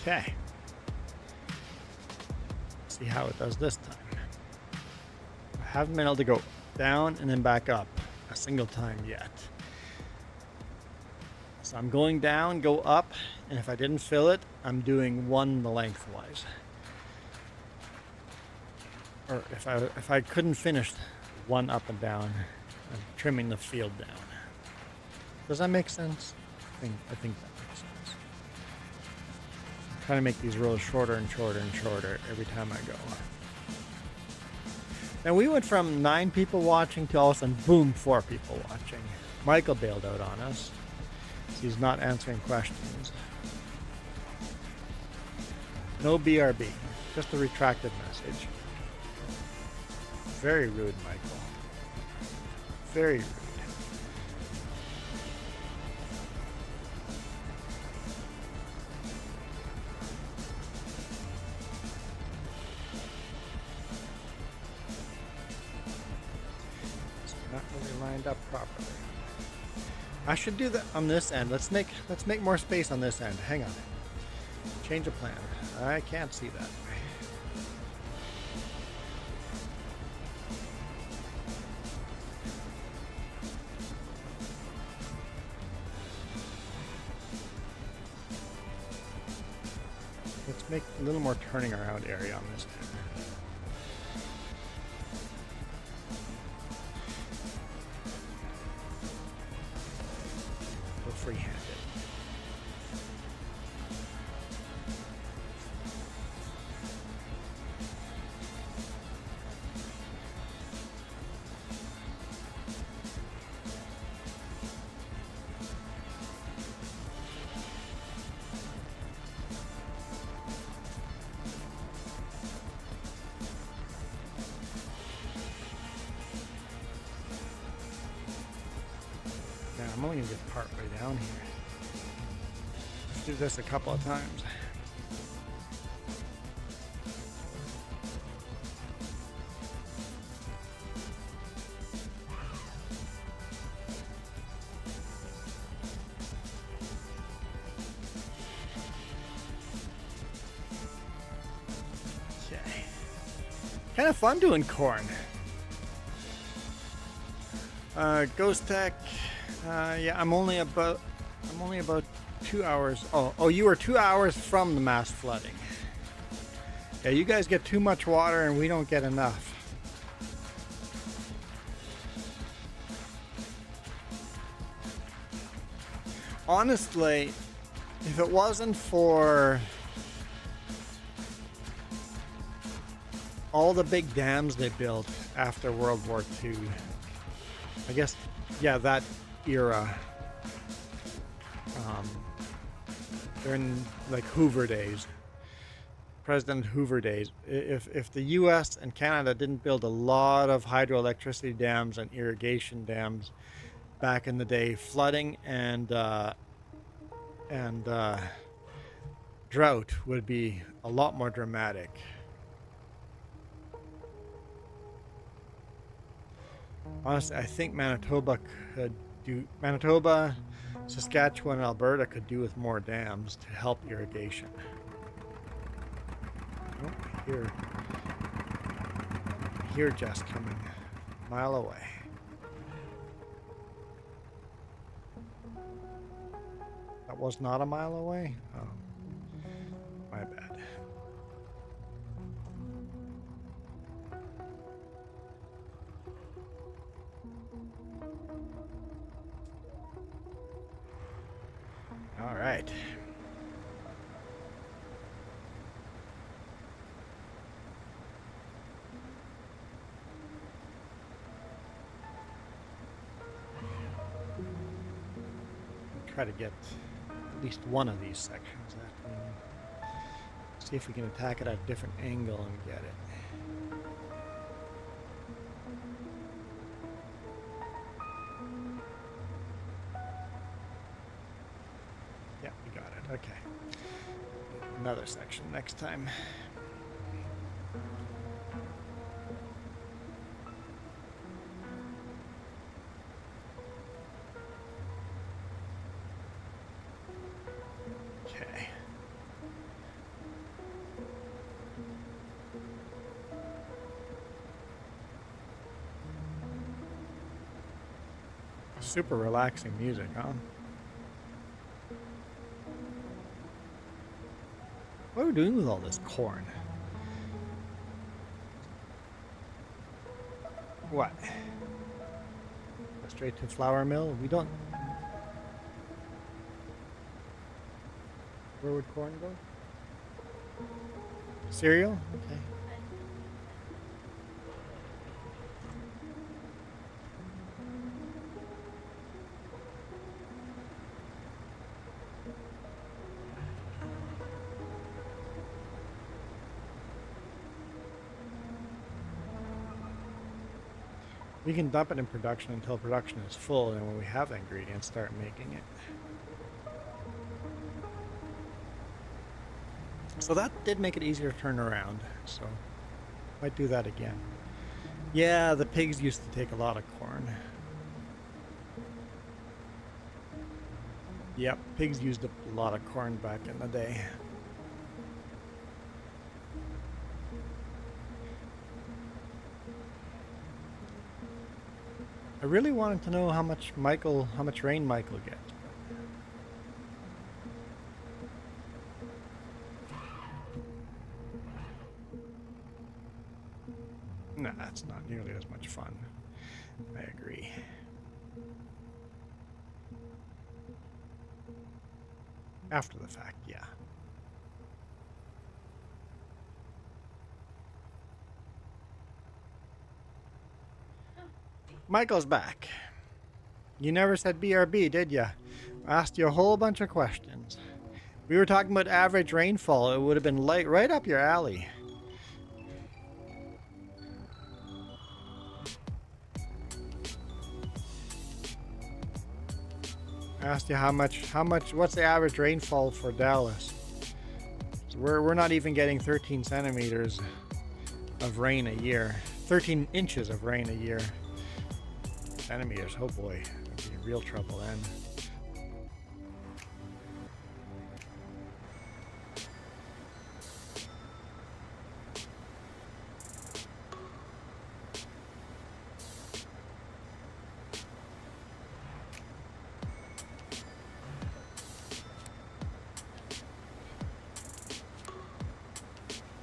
Okay. See how it does this time. I haven't been able to go down and then back up a single time yet. So I'm going down, go up, and if I didn't fill it, I'm doing one the lengthwise. Or if I couldn't finish one up and down, I'm trimming the field down. Does that make sense? I think that makes sense. Trying to make these rows shorter and shorter and shorter every time I go. Now we went from 9 people watching to all of a sudden, boom, 4 people watching. Michael bailed out on us. He's not answering questions. No BRB, just a retracted message. Very rude, Michael. Very rude. Up properly. I should do that on this end. Let's make more space on this end. Hang on. Change of plan. I can't see that. Let's make a little more turning around area on this end. Free-handed. I'm only going to get part way down here. Let's do this a couple of times. Okay. Kind of fun doing corn. Ghost Tech. Yeah, I'm only about 2 hours. Oh, you were 2 hours from the mass flooding. Yeah, you guys get too much water and we don't get enough. Honestly, if it wasn't for all the big dams they built after World War II, I guess, yeah, that era, during like Hoover days, President Hoover days, if the US and Canada didn't build a lot of hydroelectricity dams and irrigation dams back in the day, flooding and drought would be a lot more dramatic. Honestly, I think Manitoba, Saskatchewan, and Alberta could do with more dams to help irrigation. Oh, I hear Jess coming a mile away. That was not a mile away? Oh, my bad. All right. Try to get at least one of these sections. See if we can attack it at a different angle and get it. Yeah, we got it. Okay. Another section next time. Okay. Super relaxing music, huh? What are we doing with all this corn? What? Go straight to flour mill? We don't... Where would corn go? Cereal? Okay. We can dump it in production until production is full, and when we have the ingredients, start making it. So that did make it easier to turn around, so might do that again. Yeah, the pigs used to take a lot of corn. Yep, pigs used up a lot of corn back in the day. I really wanted to know how much rain Michael gets. Nah, it's not nearly as much fun. I agree. After the fact, yeah. Michael's back. You never said BRB, did ya? I asked you a whole bunch of questions. We were talking about average rainfall. It would have been right up your alley. I asked you what's the average rainfall for Dallas? So we're not even getting 13 centimeters of rain a year. 13 inches of rain a year. Centimeters, oh boy, that'd be real trouble then.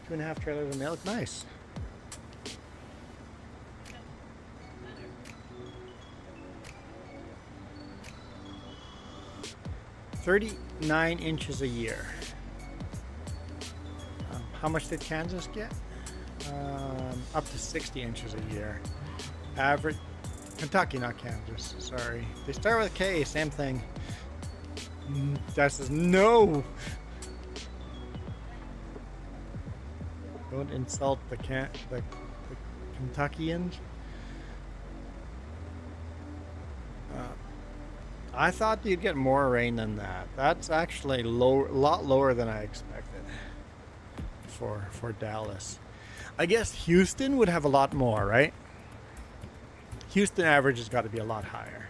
Two and a half trailers of milk, nice. $39 inches a year. How much did Kansas get? Up to 60 inches a year. Average. Kentucky, not Kansas. Sorry. They start with K. Same thing. That says no. Don't insult the Kentuckians. I thought you'd get more rain than that. That's actually a lot lower than I expected for Dallas. I guess Houston would have a lot more, right? Houston average has got to be a lot higher.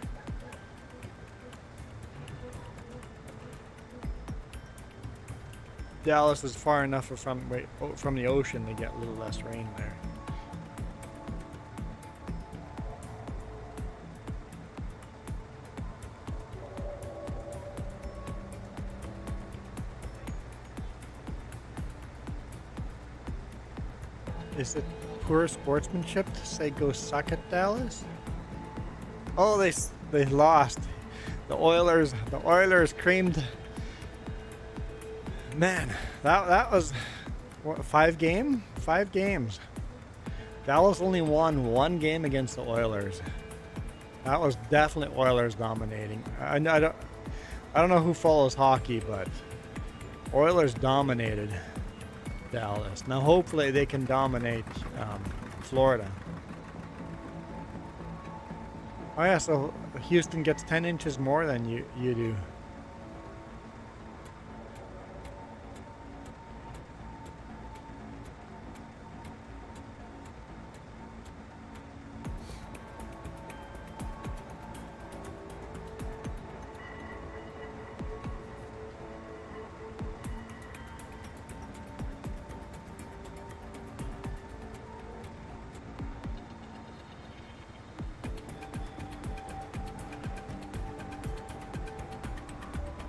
Dallas is far enough from the ocean to get a little less rain there. Is it poor sportsmanship to say go suck at Dallas? Oh, they lost. The Oilers creamed Man, that was what, 5 games. Dallas only won 1 game against the Oilers. That was definitely Oilers dominating. I don't know who follows hockey, but Oilers dominated Dallas. Now hopefully they can dominate Florida. Oh yeah, so Houston gets 10 inches more than you do.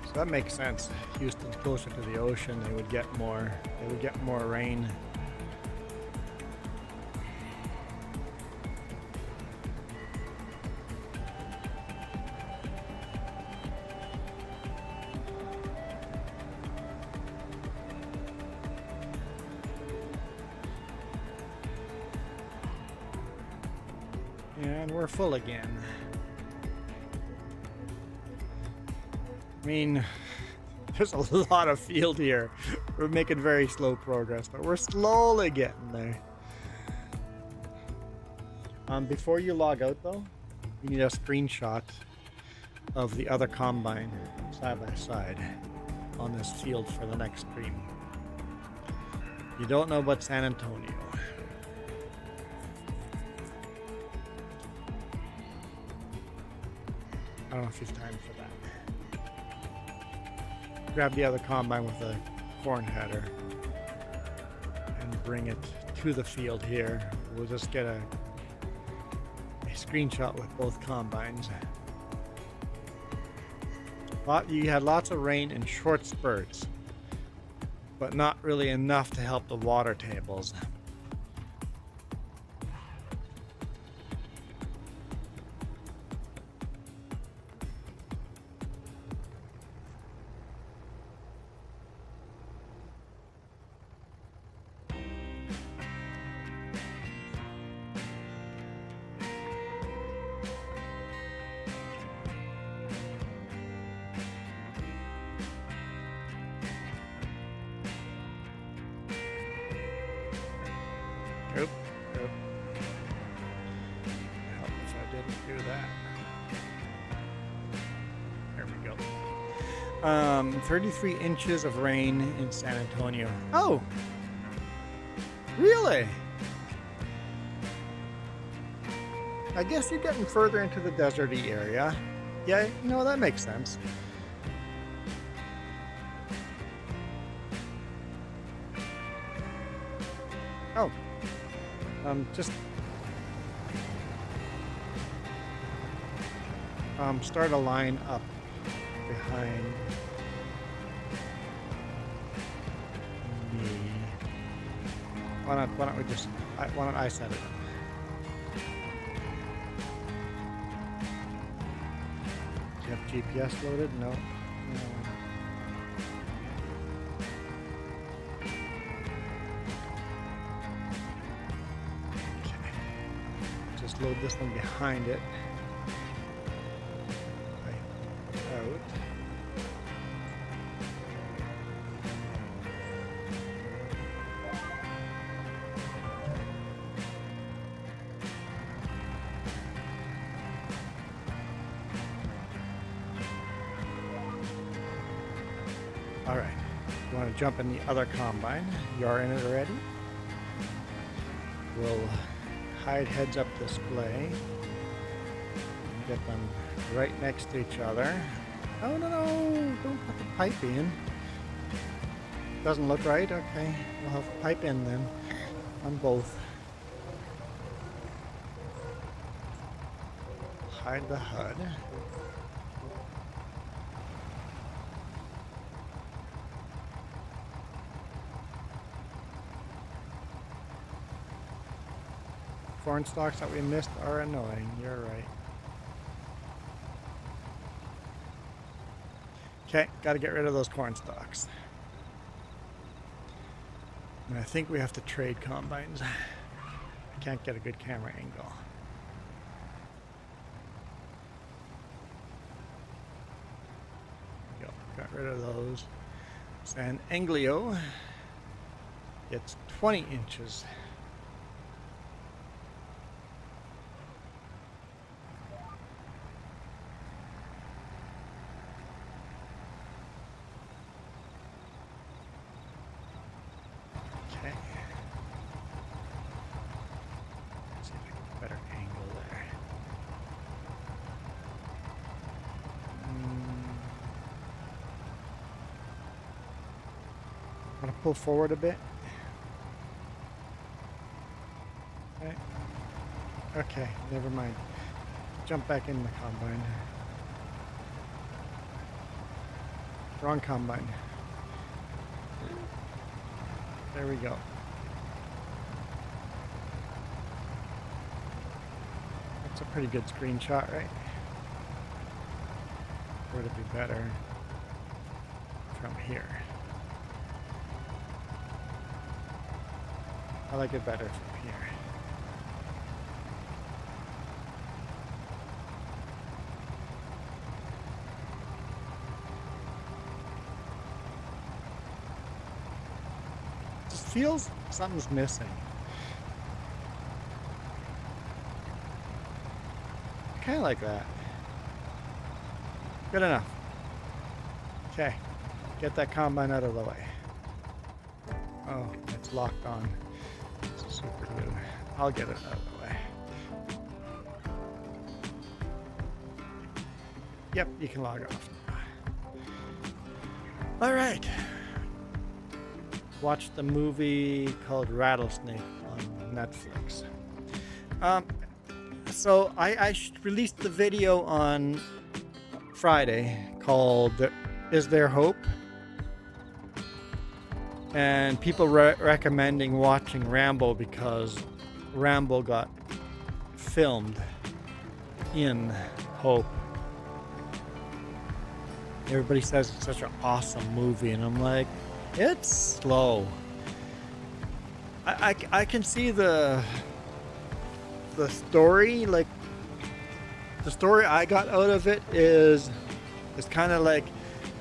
So that makes sense. Houston's closer to the ocean. They would get more rain. And we're full again. I mean, there's a lot of field here. We're making very slow progress, but we're slowly getting there. Before you log out though, you need a screenshot of the other combine side by side on this field for the next stream. You don't know about San Antonio. I don't know if you've time for that. Grab the other combine with a corn header and bring it to the field here. We'll just get a screenshot with both combines. You had lots of rain in short spurts, but not really enough to help the water tables. Oop. Help if I didn't do that. There we go. 33 inches of rain in San Antonio. Oh! Really? I guess you're getting further into the deserty area. Yeah, no, that makes sense. Oh. Just start a line up behind me. Why don't I set it up? Do you have GPS loaded? No. Load this one behind it. Out. All right. You want to jump in the other combine? You are in it already? We'll hide heads up display. Get them right next to each other. Oh no, don't put the pipe in. Doesn't look right? Okay, we'll have a pipe in then on both. Hide the HUD. Corn stalks that we missed are annoying. You're right. Okay, got to get rid of those corn stalks. And I think we have to trade combines. I can't get a good camera angle. There we go. Got rid of those. San Anglio gets 20 inches. Okay. Let's see if I can get a better angle there. I'm gonna pull forward a bit. Okay. Okay, never mind. Jump back in the combine. Wrong combine. There we go. That's a pretty good screenshot, right? Would it be better from here? I like it better from here. Just feels something's missing. Kind of like that. Good enough. Okay, get that combine out of the way. Oh, it's locked on. It's super glue. I'll get it out of the way. Yep, you can log off. All right. Watched the movie called Rattlesnake on Netflix. So I released the video on Friday called Is There Hope? And people recommending watching Rambo because Rambo got filmed in Hope. Everybody says it's such an awesome movie, and I'm like, it's slow. I can see the story, like the story I got out of it is kind of like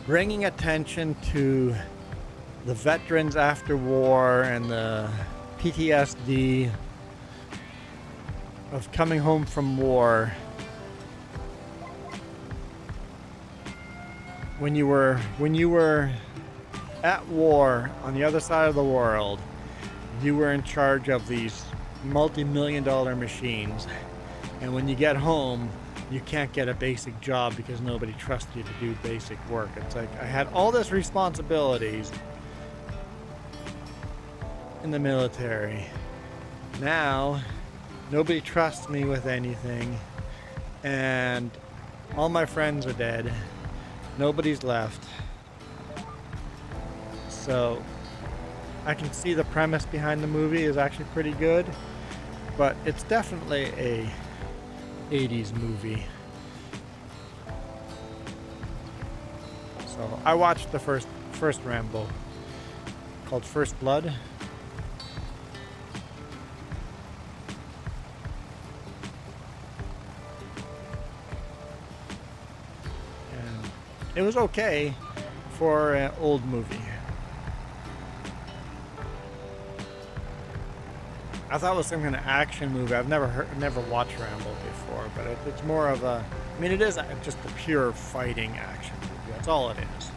bringing attention to the veterans after war and the PTSD of coming home from war. When you were at war on the other side of the world, you were in charge of these multi-million-dollar machines, and when you get home, you can't get a basic job because nobody trusts you to do basic work. It's like I had all this responsibilities in the military. Now, nobody trusts me with anything, and all my friends are dead. Nobody's left. So, I can see the premise behind the movie is actually pretty good, but it's definitely a 80s movie. So, I watched the first Rambo called First Blood. It was okay for an old movie. I thought it was some kind of action movie. I've never watched Rambo before, but it's more of a. I mean, it is just a pure fighting action movie. That's all it is.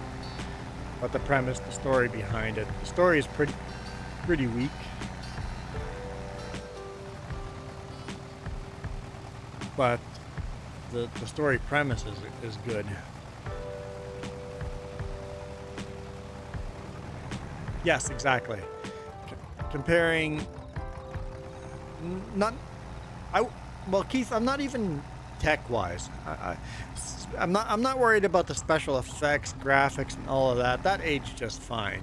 But the premise, the story behind it, the story is pretty weak. But the story premise is good. Yes, exactly. Comparing, well, Keith, I'm not even tech-wise. I'm not worried about the special effects, graphics, and all of that. That aged just fine.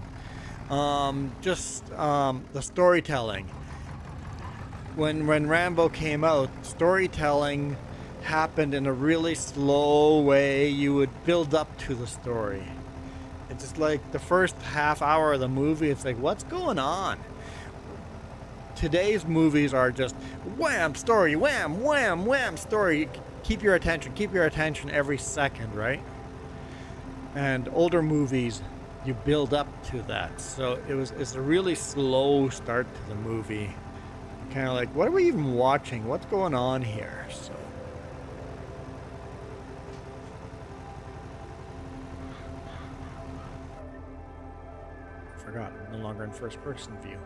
Just the storytelling. When Rambo came out, storytelling happened in a really slow way. You would build up to the story. It's just like the first half hour of the movie, it's like, what's going on? today's movies are just wham, story, wham, wham, wham, story. Keep your attention every second, right? And older movies, you build up to that. So it's a really slow start to the movie. Kind of like, what are we even watching? What's going on here? So forgot, I'm no longer in first person view.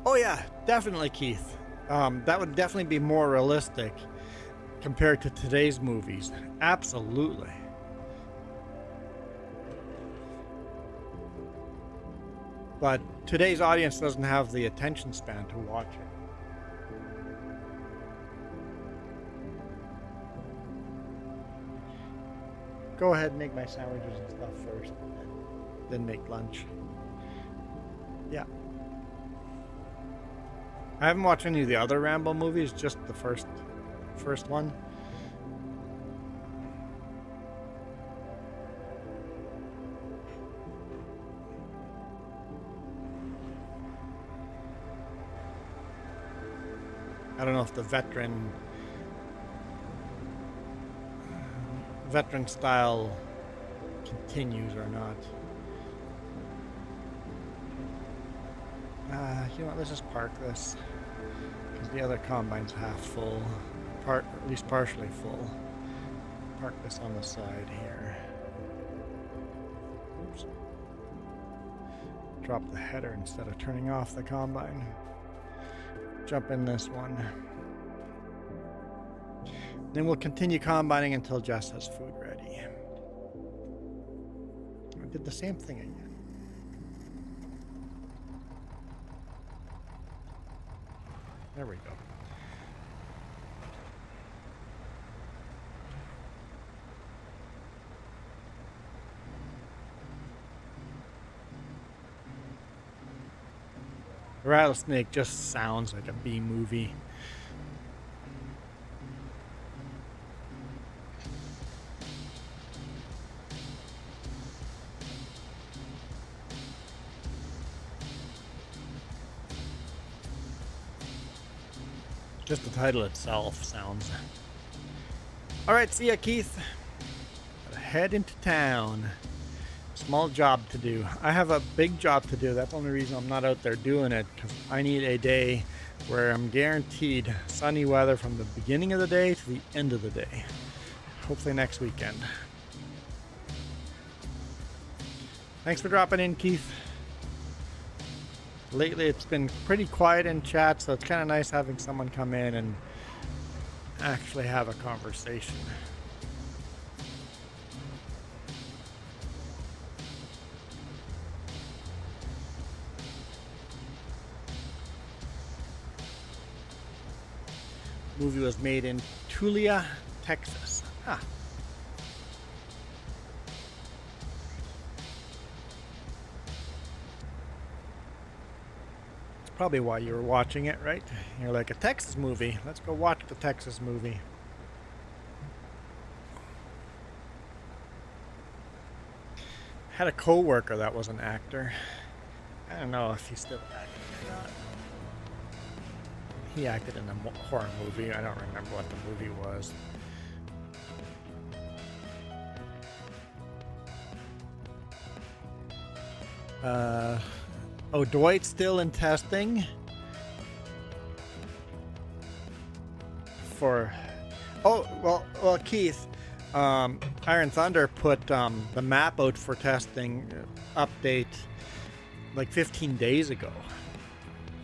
Oh yeah, definitely, Keith. That would definitely be more realistic compared to today's movies. Absolutely. But today's audience doesn't have the attention span to watch it. Go ahead and make my sandwiches and stuff first, then make lunch. Yeah. I haven't watched any of the other Rambo movies, just the first one. I don't know if the veteran style continues or not. You know what, let's just park this, because the other combine's half full, at least partially full. Park this on the side here. Oops. Drop the header instead of turning off the combine. Jump in this one. Then we'll continue combining until Jess has food ready. I did the same thing again. There we go. Rattlesnake just sounds like a B movie. Just the title itself sounds. Alright, see ya, Keith. Gotta head into town. Small job to do. I have a big job to do. That's the only reason I'm not out there doing it, because I need a day where I'm guaranteed sunny weather from the beginning of the day to the end of the day. Hopefully next weekend. Thanks for dropping in, Keith. Lately it's been pretty quiet in chat, so it's kind of nice having someone come in and actually have a conversation. Movie was made in Tulia, Texas. Ah. Probably why you were watching it, right? You're like, a Texas movie. Let's go watch the Texas movie. Had a co-worker that was an actor. I don't know if he's still acting or not. He acted in a horror movie. I don't remember what the movie was. Oh, Dwight's still in testing for. Oh, well, Keith, Iron Thunder put the map out for testing update like 15 days ago.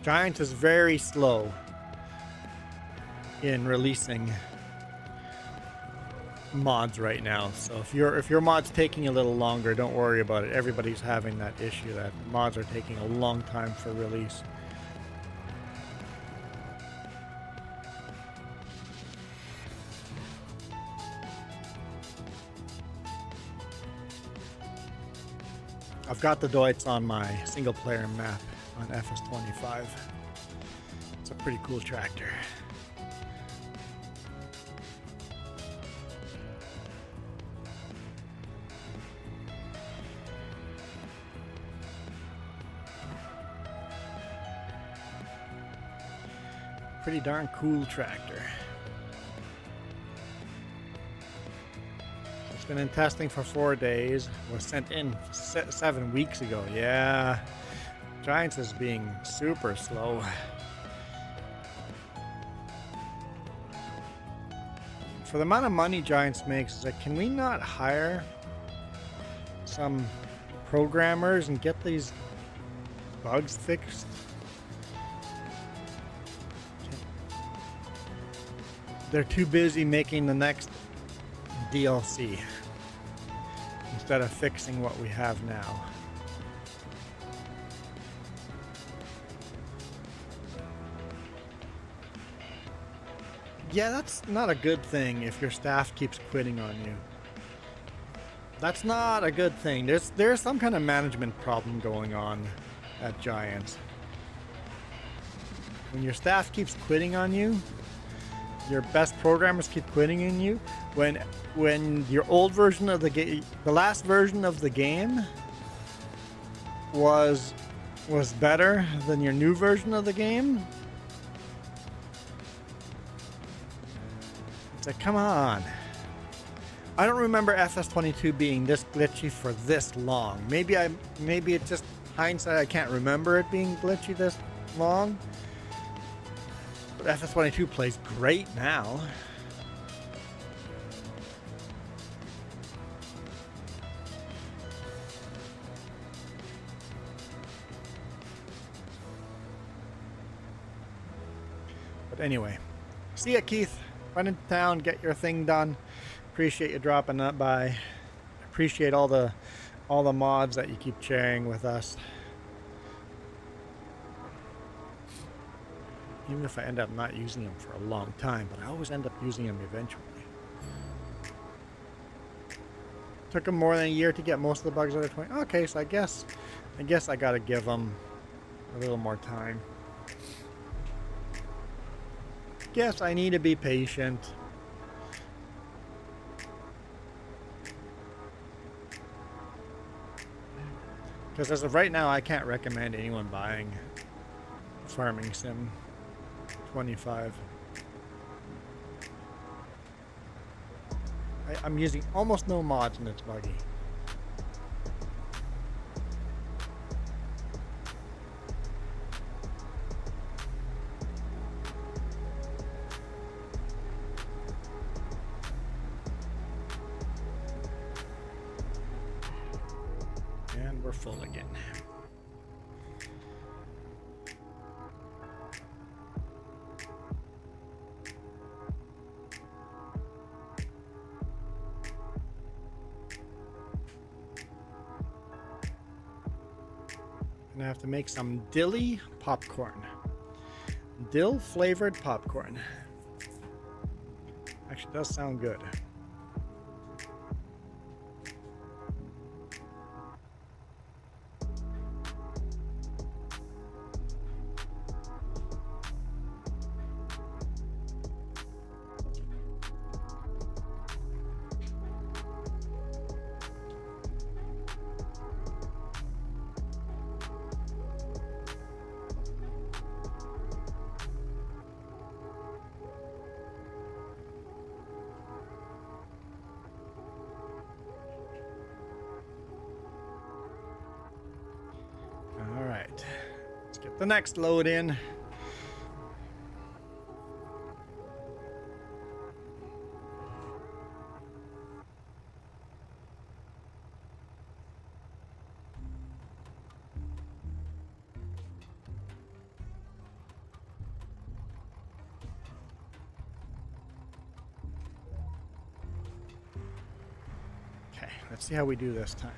Giant is very slow in releasing mods right now, so if your mod's taking a little longer, don't worry about it. Everybody's having that issue, that mods are taking a long time for release. I've got the Deutz on my single player map on FS25. It's a pretty cool tractor. pretty darn cool tractor. It's been in testing for 4 days. Was sent in 7 weeks ago. Yeah, Giants is being super slow. For the amount of money Giants makes, it's like, can we not hire some programmers and get these bugs fixed? They're too busy making the next DLC instead of fixing what we have now. Yeah, that's not a good thing if your staff keeps quitting on you. That's not a good thing. There's some kind of management problem going on at Giants. When your staff keeps quitting on you, your best programmers keep quitting on you, when your old version of the game, the last version of the game was better than your new version of the game, it's like, come on. I don't remember FS22 being this glitchy for this long. Maybe it's just hindsight. I can't remember it being glitchy this long. But FS22 plays great now. But anyway, see ya, Keith. Run into town, get your thing done. Appreciate you dropping that by. Appreciate all the mods that you keep sharing with us. Even if I end up not using them for a long time, but I always end up using them eventually. Took them more than a year to get most of the bugs out of 20. Okay, so I guess I gotta give them a little more time. Guess I need to be patient. Because as of right now, I can't recommend anyone buying Farming Sim 25. I'm using almost no mods and it's buggy. And we're full again. And I have to make some dilly popcorn. Dill flavored popcorn. Actually does sound good. Let's get the next load in. Okay, let's see how we do this time.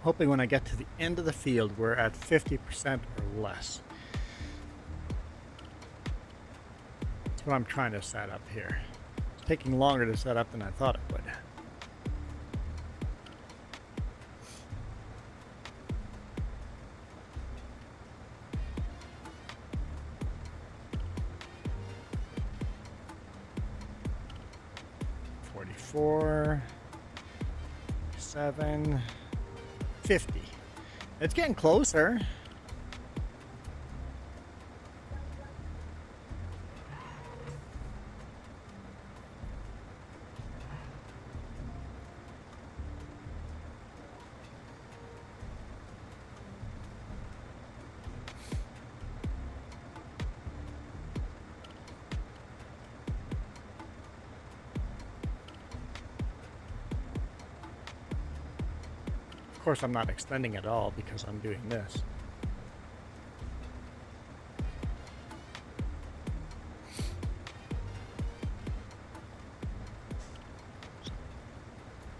Hoping when I get to the end of the field, we're at 50% or less. That's what I'm trying to set up here. It's taking longer to set up than I thought it would. 4, 7, 50. It's getting closer. Of course, I'm not extending at all because I'm doing this.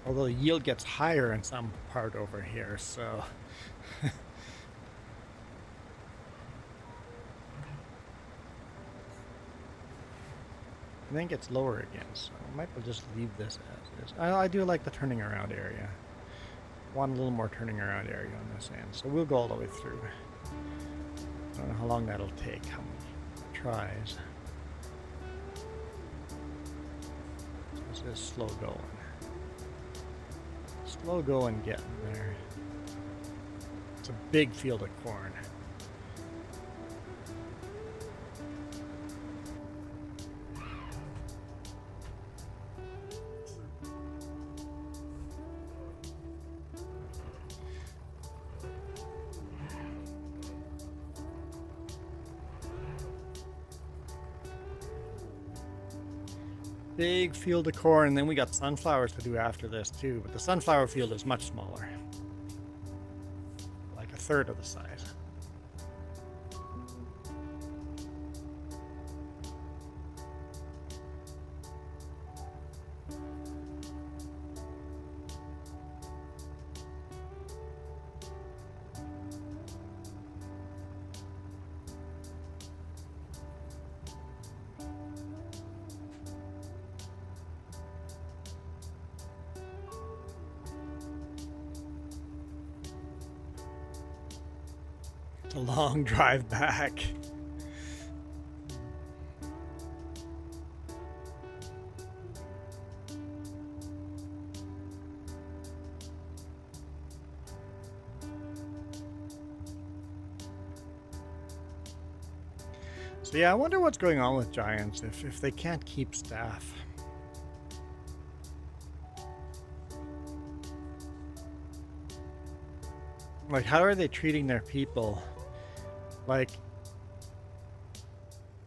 Although the yield gets higher in some part over here, so and then it gets lower again, so I might just leave this as is. I do like the turning around area. Want a little more turning around area on this end, so we'll go all the way through. I don't know how long that'll take, how many tries. So this is slow going. Slow going getting there. It's a big field of corn. Big field of corn, and then we got sunflowers to do after this too, but the sunflower field is much smaller, like a third of the size. It's a long drive back. So yeah, I wonder what's going on with Giants if they can't keep staff. Like, how are they treating their people? Like,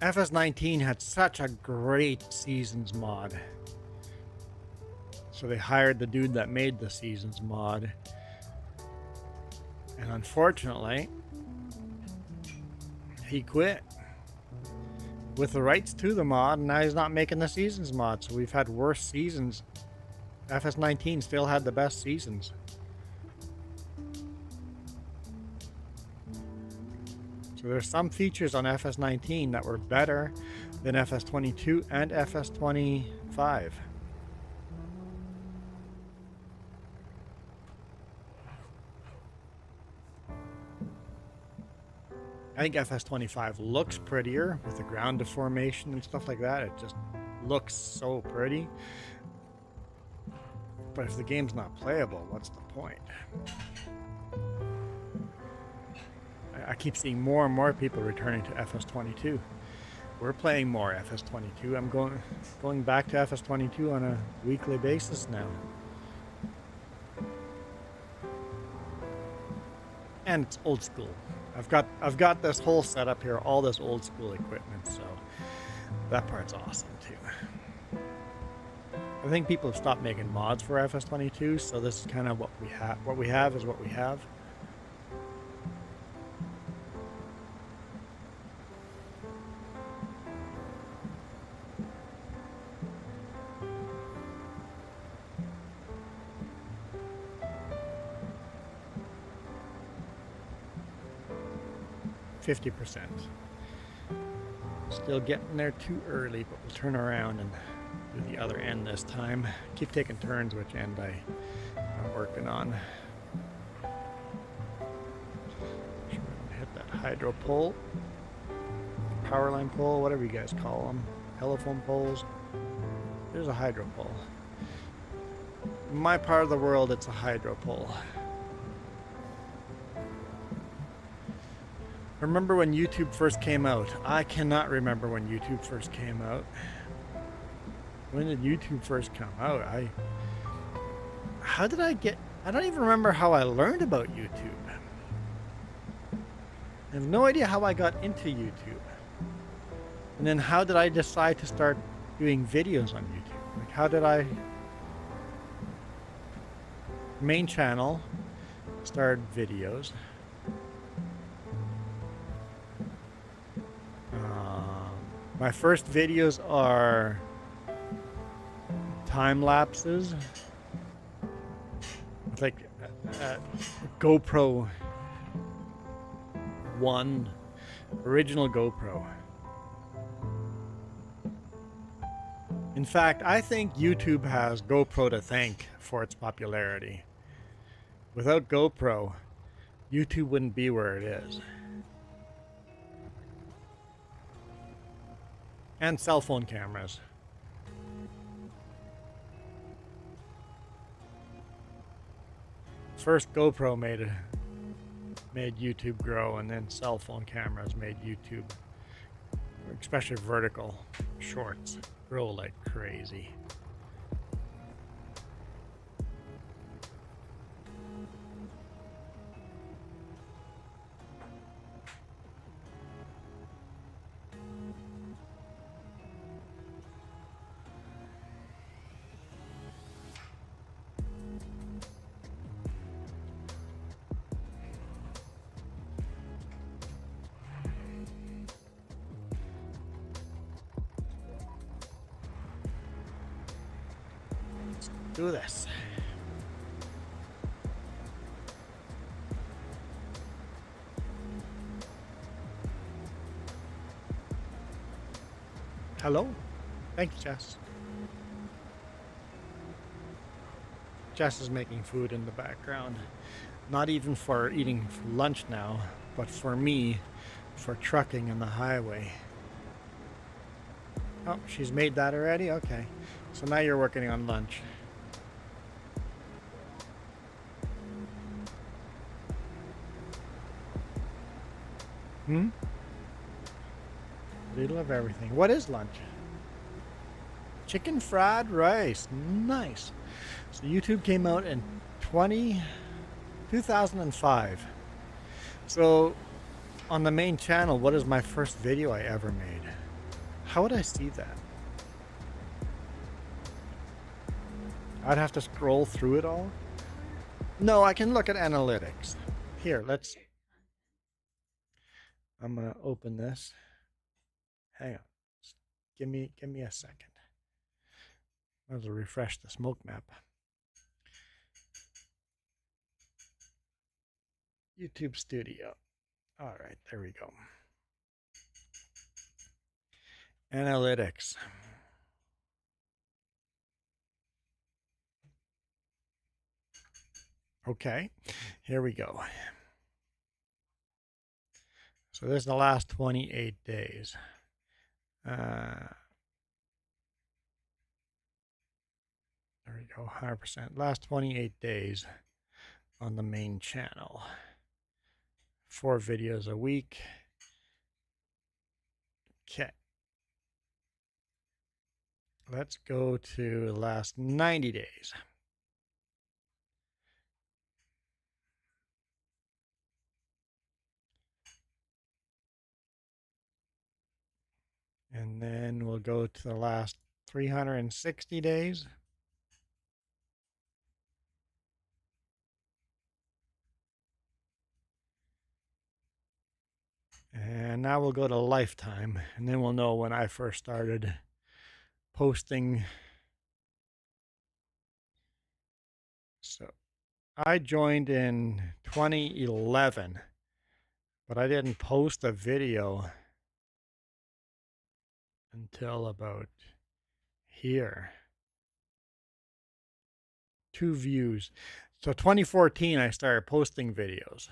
FS19 had such a great Seasons mod. So they hired the dude that made the Seasons mod. And unfortunately, he quit with the rights to the mod, and now he's not making the Seasons mod. So we've had worse seasons. FS19 still had the best seasons. So there's some features on FS19 that were better than FS22 and FS25. I think FS25 looks prettier with the ground deformation and stuff like that. It just looks so pretty. But if the game's not playable, what's the point? I keep seeing more and more people returning to FS22. We're playing more FS22. I'm going back to FS22 on a weekly basis now. And it's old school. I've got this whole setup here, all this old school equipment, so that part's awesome too. I think people have stopped making mods for FS22, so this is kind of what we have. What we have is what we have. %. Still getting there too early, but we'll turn around and do the other end this time. Keep taking turns which end I'm working on. Sure, hit that hydro pole, power line pole, whatever you guys call them, telephone poles. There's a hydro pole. In my part of the world, it's a hydro pole. Remember when YouTube first came out? I cannot remember when YouTube first came out. When did YouTube first come out? How did I get... I don't even remember how I learned about YouTube. I have no idea how I got into YouTube. And then how did I decide to start doing videos on YouTube? Like, how did I... Main channel, started videos. My first videos are time lapses. It's like GoPro 1, original GoPro. In fact, I think YouTube has GoPro to thank for its popularity. Without GoPro, YouTube wouldn't be where it is. And cell phone cameras. First GoPro made YouTube grow, and then cell phone cameras made YouTube, especially vertical shorts, grow like crazy. Do this. Hello? Thank you, Jess. Jess is making food in the background. Not even for eating lunch now, but for me, for trucking in the highway. Oh, she's made that already? Okay. So now you're working on lunch. Little of everything. What is lunch? Chicken fried rice. Nice. So YouTube came out in 2005. So on the main channel, what is my first video I ever made? How would I see that? I'd have to scroll through it all. No, I can look at analytics. Here, let's... I'm gonna open this. Hang on. Just give me a second. I'll refresh the smoke map. YouTube Studio. All right, there we go. Analytics. Okay, here we go. So this is the last 28 days. There we go, 100%. Last 28 days on the main channel. 4 videos a week. Okay. Let's go to the last 90 days. And then we'll go to the last 360 days. And now we'll go to lifetime, and then we'll know when I first started posting. So I joined in 2011, but I didn't post a video until about here. 2 views. So 2014, I started posting videos.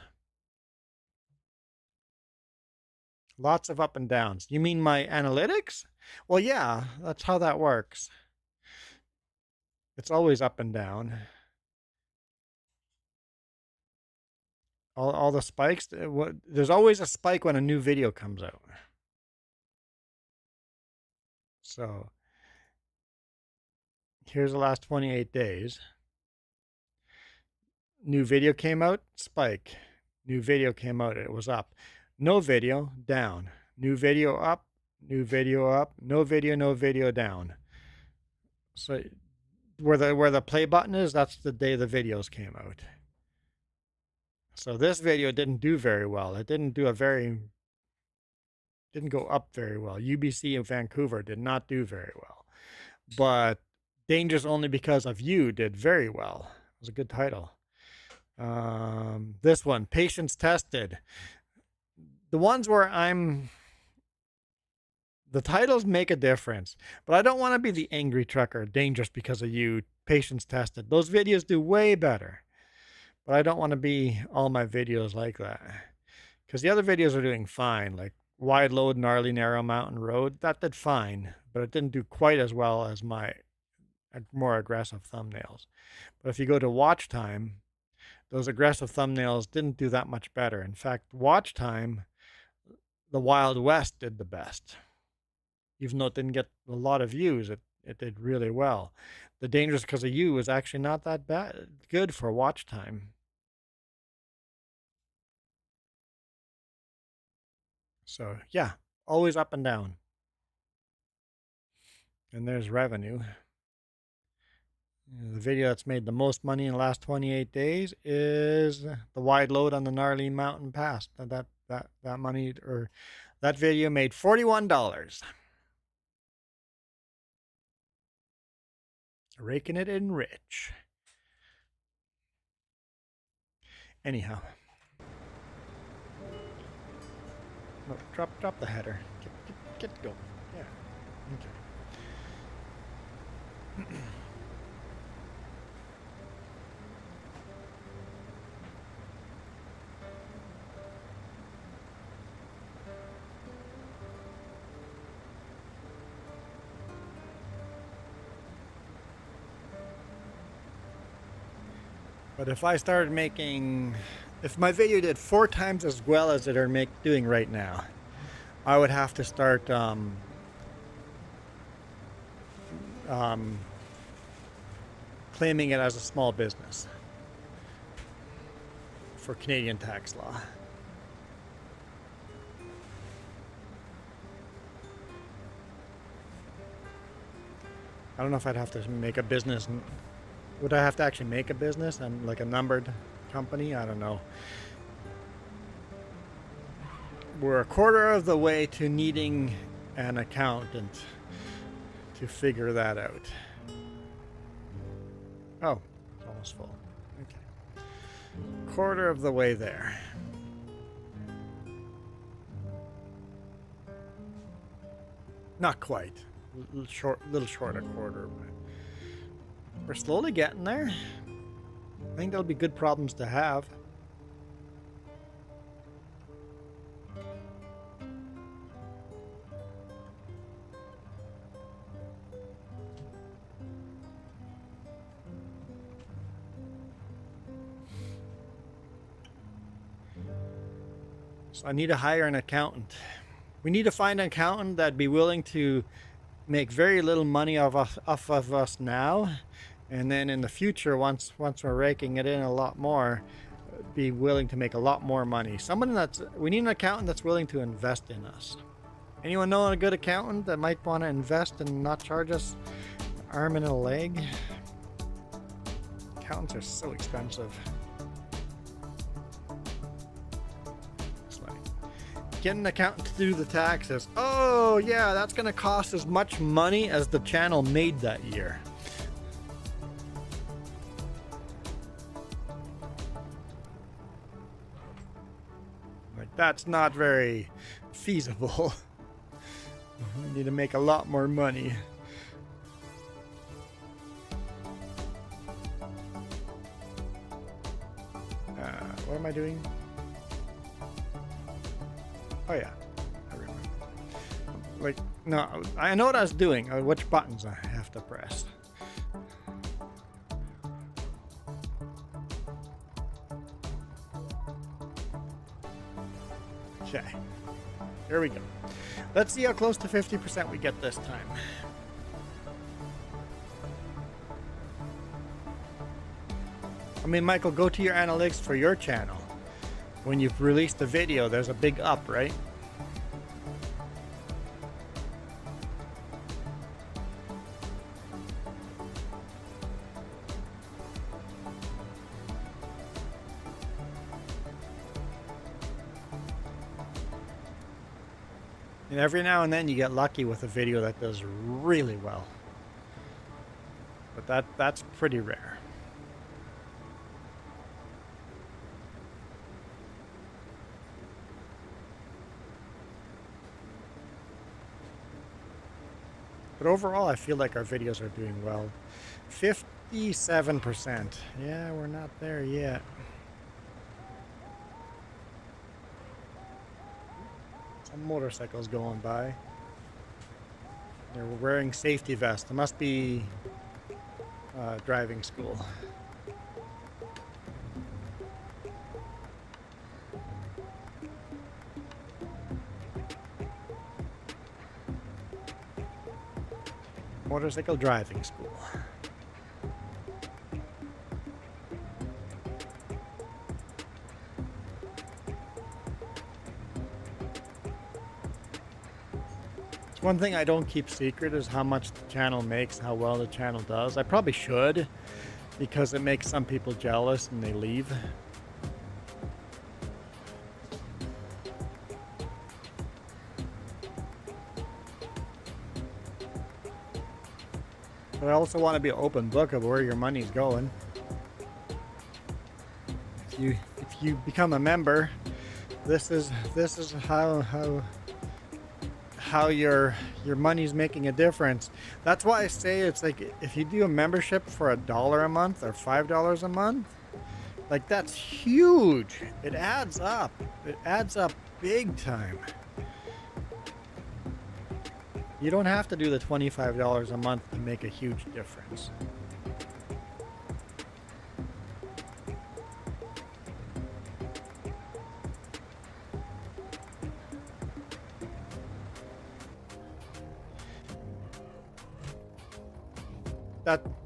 Lots of up and downs. You mean my analytics? Well, yeah, that's how that works. It's always up and down. All the spikes. There's always a spike when a new video comes out. So here's the last 28 days. New video came out, spike. New video came out, it was up. No video, down. New video up, new video up. No video, down. So where the play button is, that's the day the videos came out. So this video didn't do very well. It didn't go up very well. UBC in Vancouver did not do very well. But Dangerous Only Because of You did very well. It was a good title. This one, Patience Tested. The ones where the titles make a difference, but I don't want to be the angry trucker, Dangerous Because of You, Patience Tested. Those videos do way better, but I don't want to be all my videos like that, because the other videos are doing fine, like Wide Load, Gnarly Narrow Mountain Road. That did fine, but it didn't do quite as well as my more aggressive thumbnails. But if you go to watch time, those aggressive thumbnails didn't do that much better. In fact, watch time, the Wild West did the best. Even though it didn't get a lot of views, it did really well. The Dangerous Because of You is actually not that bad, good for watch time. So yeah, always up and down. And there's revenue. The video that's made the most money in the last 28 days is the Wide Load on the Gnarly Mountain Pass. That money, or that video made $41. Raking it in rich. Anyhow. No, drop the header. Get going. Yeah. Okay. But if I started if my video did 4 times as well as it are doing right now, I would have to start claiming it as a small business for Canadian tax law. I don't know if I'd have to make a business. Would I have to actually make a business and like a numbered company? I don't know. We're a quarter of the way to needing an accountant to figure that out. Oh, it's almost full. Okay. Quarter of the way there. Not quite. Little short a quarter, but we're slowly getting there. I think that'll be good problems to have. So I need to hire an accountant. We need to find an accountant that'd be willing to make very little money off of us now, and then in the future, once we're raking it in a lot more, be willing to make a lot more money. We need an accountant that's willing to invest in us. Anyone know a good accountant that might want to invest and not charge us an arm and a leg? Accountants are so expensive. Get an accountant to do the taxes. Oh yeah, that's gonna cost as much money as the channel made that year. Like, that's not very feasible. We need to make a lot more money. What am I doing? Oh yeah, I remember. Like, no, I know what I was doing. Which buttons I have to press. Okay. Here we go. Let's see how close to 50% we get this time. I mean, Michael, go to your analytics for your channel. When you've released the video, there's a big up, right? And every now and then you get lucky with a video that does really well. But that's pretty rare. But overall, I feel like our videos are doing well. 57%. Yeah, we're not there yet. Some motorcycles going by. They're wearing safety vests. It must be driving school. Motorcycle driving school. One thing I don't keep secret is how much the channel makes, how well the channel does. I probably should, because it makes some people jealous and they leave. But I also want to be an open book of where your money's going. If you become a member, this is how your money's making a difference. That's why I say it's like if you do a membership for $1 a month or $5 a month, like that's huge. It adds up. It adds up big time. You don't have to do the $25 a month to make a huge difference.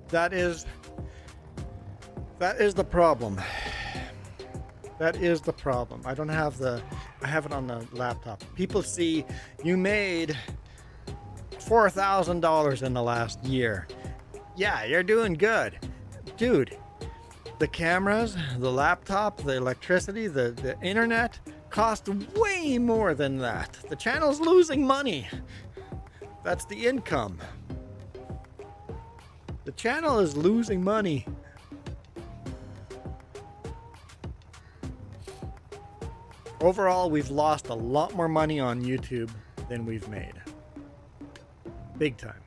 That is the problem. That is the problem. I don't have I have it on the laptop. People see you made $4,000 in the last year. Yeah, you're doing good. Dude, the cameras, the laptop, the electricity, the internet cost way more than that. The channel's losing money. That's the income. The channel is losing money. Overall, we've lost a lot more money on YouTube than we've made. Big time.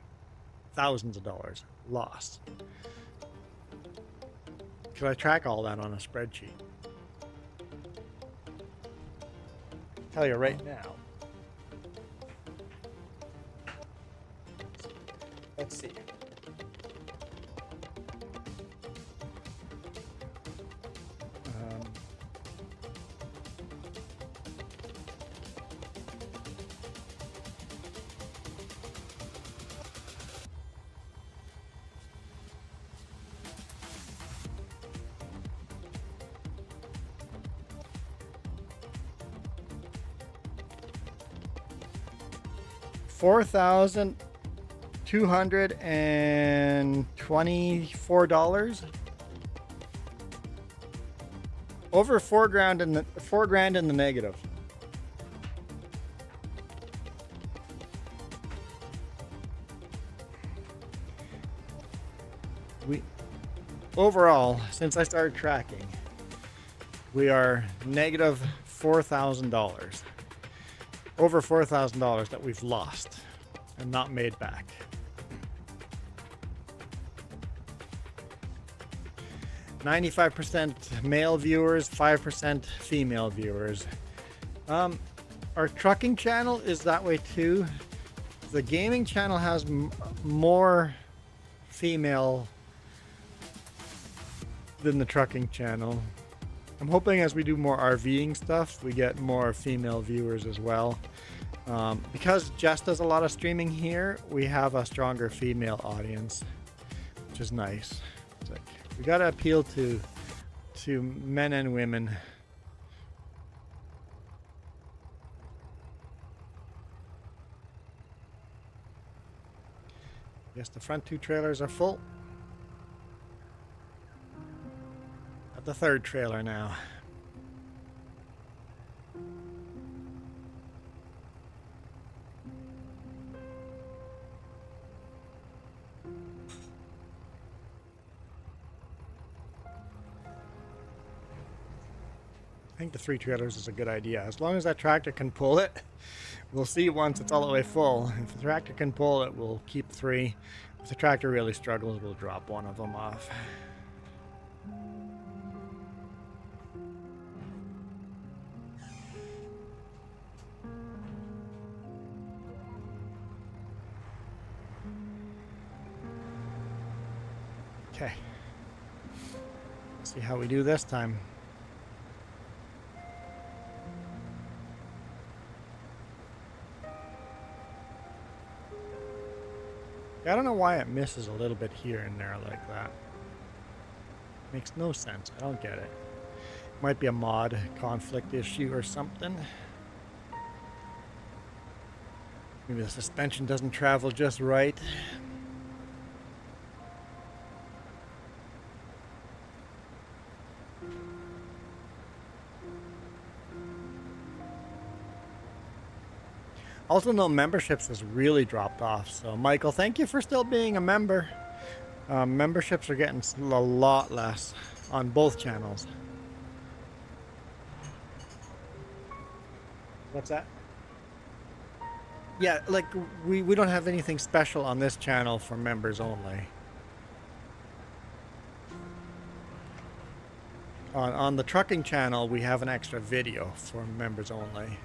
Thousands of dollars lost. Could I track all that on a spreadsheet? Tell you right now. Let's see. $4,224. Over $4,000 in the negative. Overall, since I started tracking, we are negative $4,000. Over $4,000 that we've lost and not made back. %, male viewers, 5% female viewers. Our trucking channel is that way too. The gaming channel has more female than the trucking channel. I'm hoping as we do more RVing stuff, we get more female viewers as well. Because Jess does a lot of streaming here, we have a stronger female audience, which is nice. It's like, we gotta appeal to men and women. Yes, the front 2 trailers are full. At the 3rd trailer now. I think the 3 trailers is a good idea. As long as that tractor can pull it, we'll see once it's all the way full. If the tractor can pull it, we'll keep 3. If the tractor really struggles, we'll drop one of them off. Okay. Let's see how we do this time. I don't know why it misses a little bit here and there like that. Makes no sense. I don't get it. Might be a mod conflict issue or something. Maybe the suspension doesn't travel just right. Also, no memberships has really dropped off. So, Michael, thank you for still being a member. Memberships are getting a lot less on both channels. What's that? Yeah, like we don't have anything special on this channel for members only. On the trucking channel, we have an extra video for members only.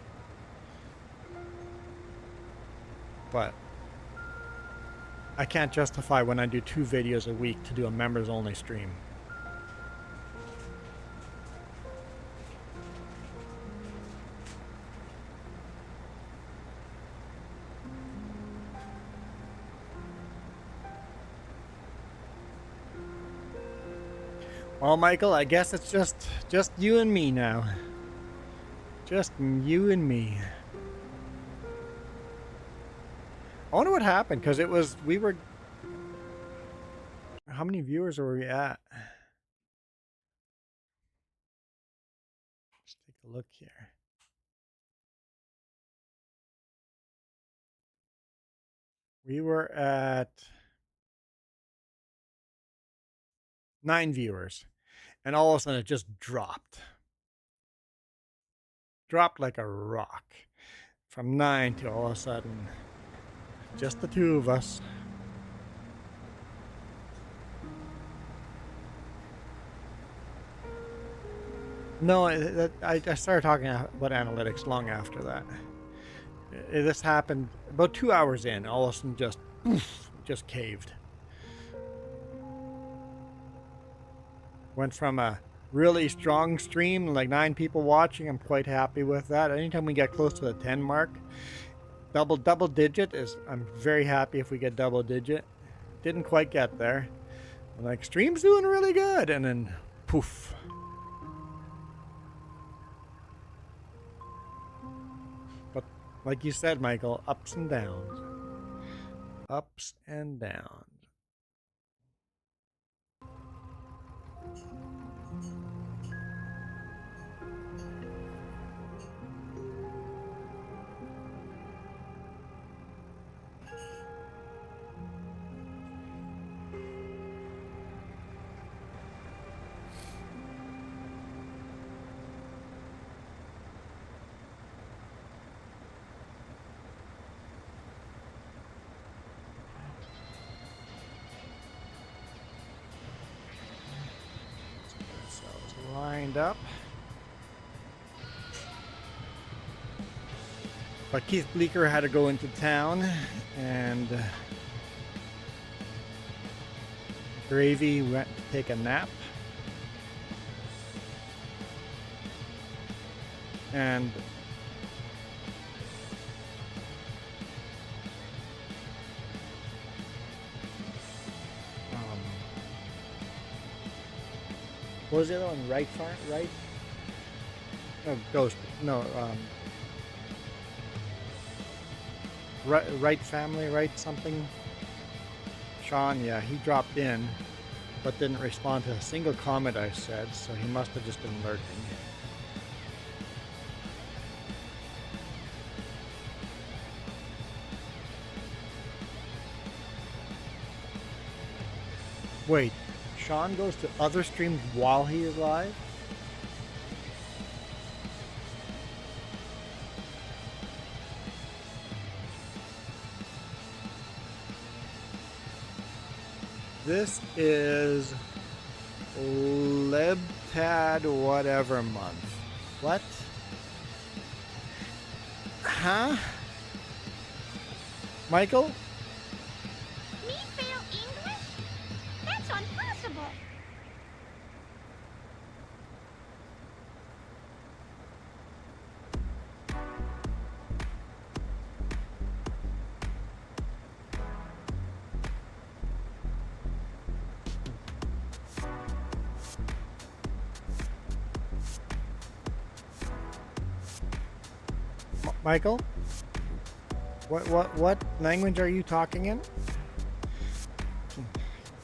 But I can't justify when I do 2 videos a week to do a members only stream. Well, Michael, I guess it's just you and me now. Just you and me. I wonder what happened, because we were, how many viewers were we at? Let's take a look here. We were at 9 viewers, and all of a sudden it just dropped. Dropped like a rock. From 9 to all of a sudden just the 2 of us. No, I started talking about analytics long after that. This happened about 2 hours in. All of a sudden, just caved. Went from a really strong stream, like 9 people watching. I'm quite happy with that. Anytime we get close to the 10 mark, double digit is, I'm very happy if we get double digit. Didn't quite get there. I'm like, stream's doing really good, and then poof. But like you said, Michael, ups and downs. Ups and downs. Lined up. But Keith Bleeker had to go into town, and Gravy went to take a nap. And what was the other one? Right farm? Right? No, Ghost. No, right family, right something. Sean, yeah, he dropped in, but didn't respond to a single comment I said, so he must have just been lurking. Wait, Sean goes to other streams while he is live? This is Libtad whatever month. What? Huh? Michael? Me fail English? That's impossible. Michael? What language are you talking in?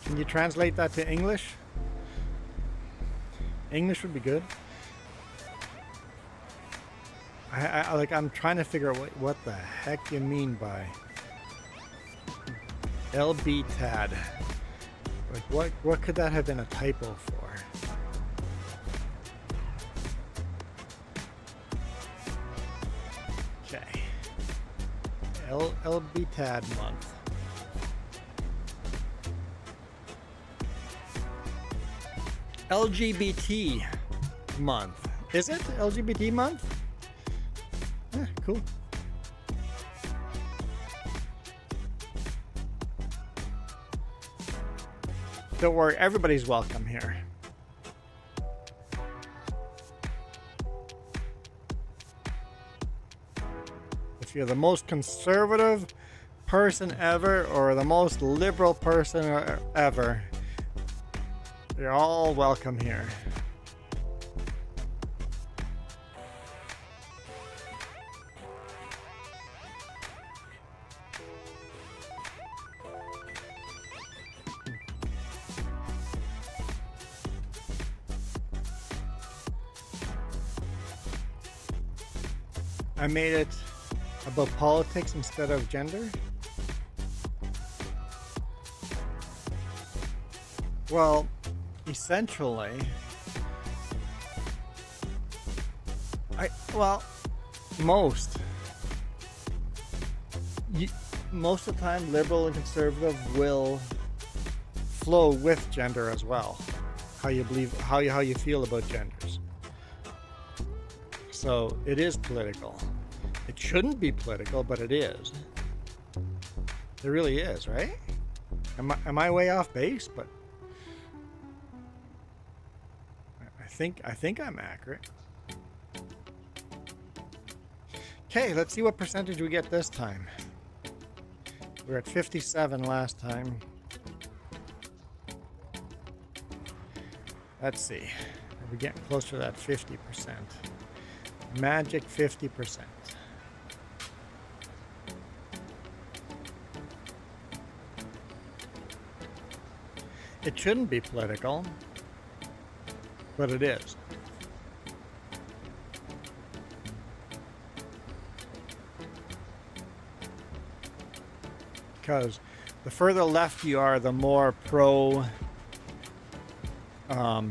Can you translate that to English? English would be good. I'm trying to figure out what the heck you mean by LBTAD. Like what could that have been a typo for? Okay. LBTAD month. LGBT month. Is it LGBT month? Yeah, cool. Don't worry, everybody's welcome here. If you're the most conservative person ever or the most liberal person ever, you're all welcome here. I made it about politics instead of gender. Well, essentially, most of the time, liberal and conservative will flow with gender as well. How you believe, how you feel about genders. So it is political. It shouldn't be political, but it is. It really is, right? Am I way off base? But I think I'm accurate. Okay, let's see what percentage we get this time. We were at 57 last time. Let's see. Are we getting closer to that 50%? Magic 50%. It shouldn't be political, but it is. Because the further left you are, the more pro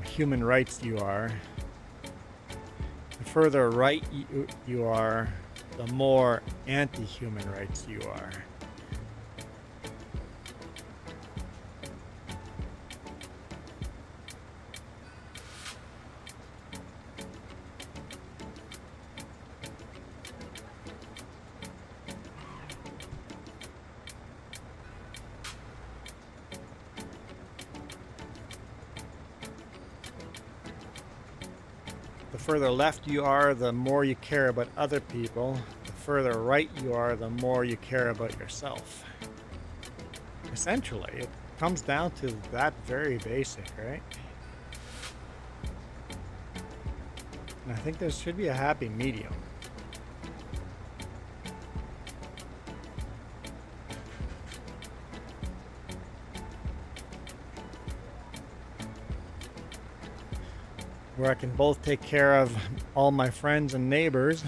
human rights you are. The further right you are, the more anti-human rights you are. The The further left you are, the more you care about other people. The further right you are, the more you care about yourself. Essentially, it comes down to that very basic, right? And I think there should be a happy medium. Where I can both take care of all my friends and neighbors,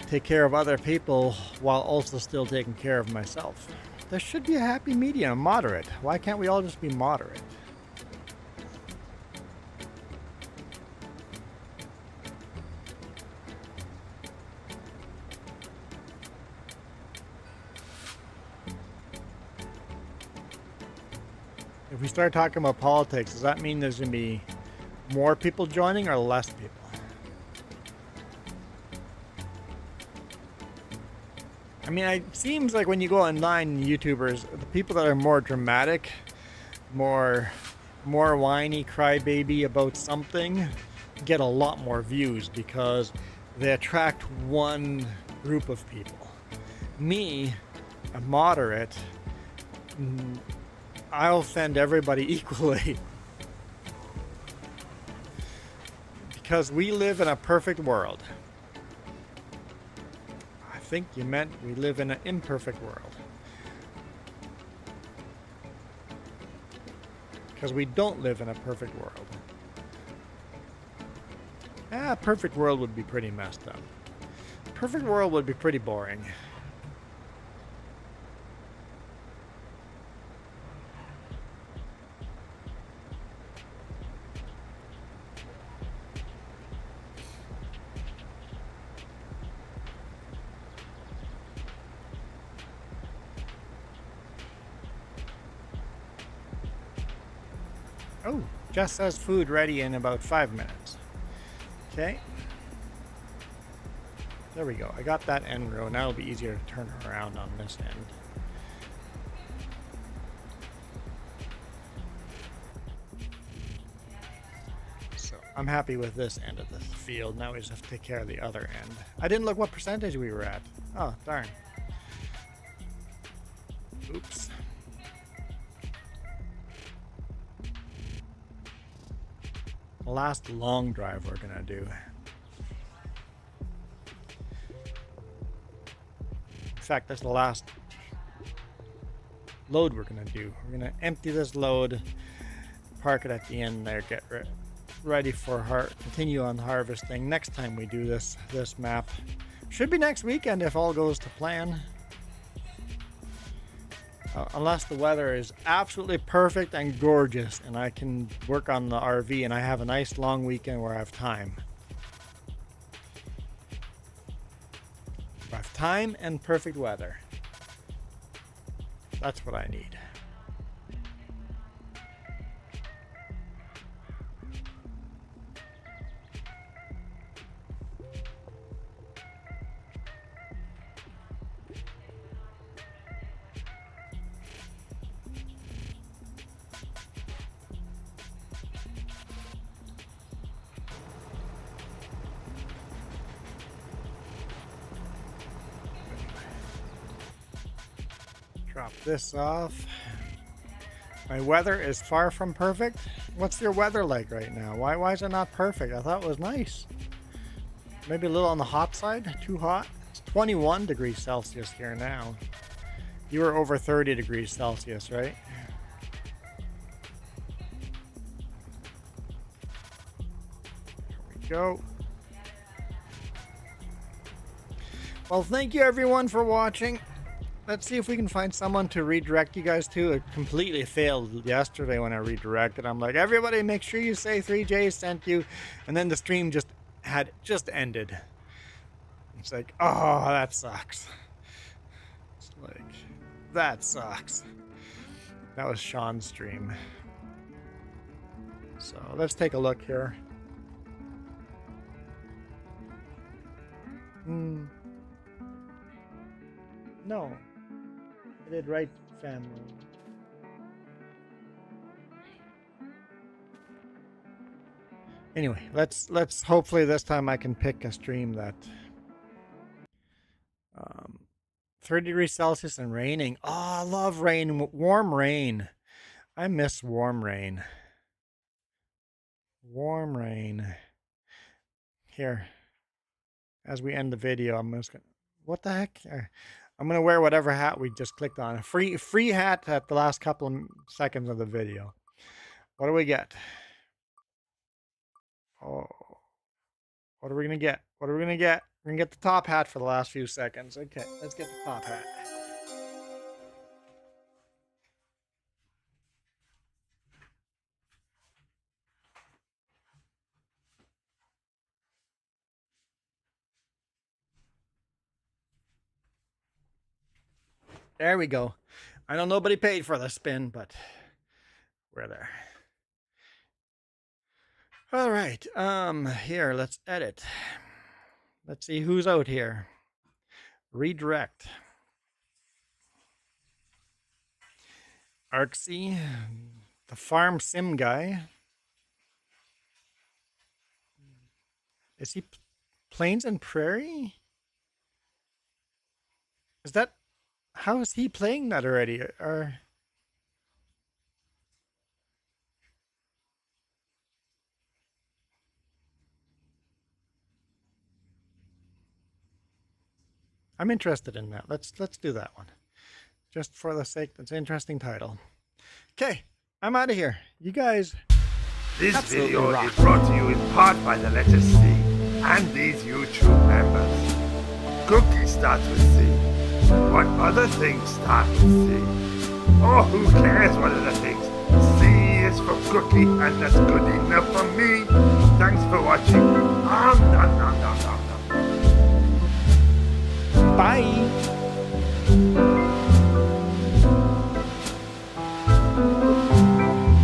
take care of other people while also still taking care of myself. There should be a happy medium, moderate. Why can't we all just be moderate? If we start talking about politics, does that mean there's going to be more people joining or less people? I mean, it seems like when you go online, YouTubers, the people that are more dramatic, more whiny, crybaby about something, get a lot more views because they attract one group of people. Me, a moderate, I'll offend everybody equally. Because we live in a perfect world. I think you meant we live in an imperfect world. Because we don't live in a perfect world. A perfect world would be pretty messed up. Perfect world would be pretty boring. Oh, Jess says food ready in about 5 minutes. Okay. There we go. I got that end row. Now it'll be easier to turn around on this end. So I'm happy with this end of the field. Now we just have to take care of the other end. I didn't look what percentage we were at. Oh, darn. Oops. Last long drive we're gonna do. In fact, that's the last load we're gonna do. We're gonna empty this load, park it at the end there, get ready for continue on harvesting. Next time we do this map, should be next weekend if all goes to plan. Unless the weather is absolutely perfect and gorgeous and I can work on the RV and I have a nice long weekend where I have time. I have time and perfect weather. That's what I need. Drop this off. My weather is far from perfect. What's your weather like right now? Why is it not perfect? I thought it was nice. Maybe a little on the hot side? Too hot? It's 21 degrees Celsius here now. You were over 30 degrees Celsius, right? There we go. Well, thank you everyone for watching. Let's see if we can find someone to redirect you guys to. It completely failed yesterday when I redirected. I'm like, everybody make sure you say 3J sent you. And then the stream just ended. It's like, oh, that sucks. It's like, that sucks. That was Sean's stream. So let's take a look here. No. I did right, family. Anyway, let's hopefully this time I can pick a stream that 30 degrees Celsius and raining. Oh, I love rain, warm rain. I miss warm rain. Warm rain. Here, as we end the video, I'm just gonna, what the heck? I'm gonna wear whatever hat we just clicked on. A free hat at the last couple of seconds of the video. What do we get? Oh, what are we gonna get? What are we gonna get? We're gonna get the top hat for the last few seconds. Okay, let's get the top hat. There we go. I know nobody paid for the spin, but we're there. All right. Here, let's edit. Let's see who's out here. Redirect. Arksy, the farm sim guy. Is he Plains and Prairie? Is that, how is he playing that already? Or I'm interested in that. Let's do that one. Just for the sake, that's an interesting title. Okay, I'm out of here. You guys. This absolutely video rock. is brought to you in part by the letter C and these YouTube members. Cookie starts with C. What other things start with C? Oh, who cares what other things? C is for cookie, and that's good enough for me. Thanks for watching.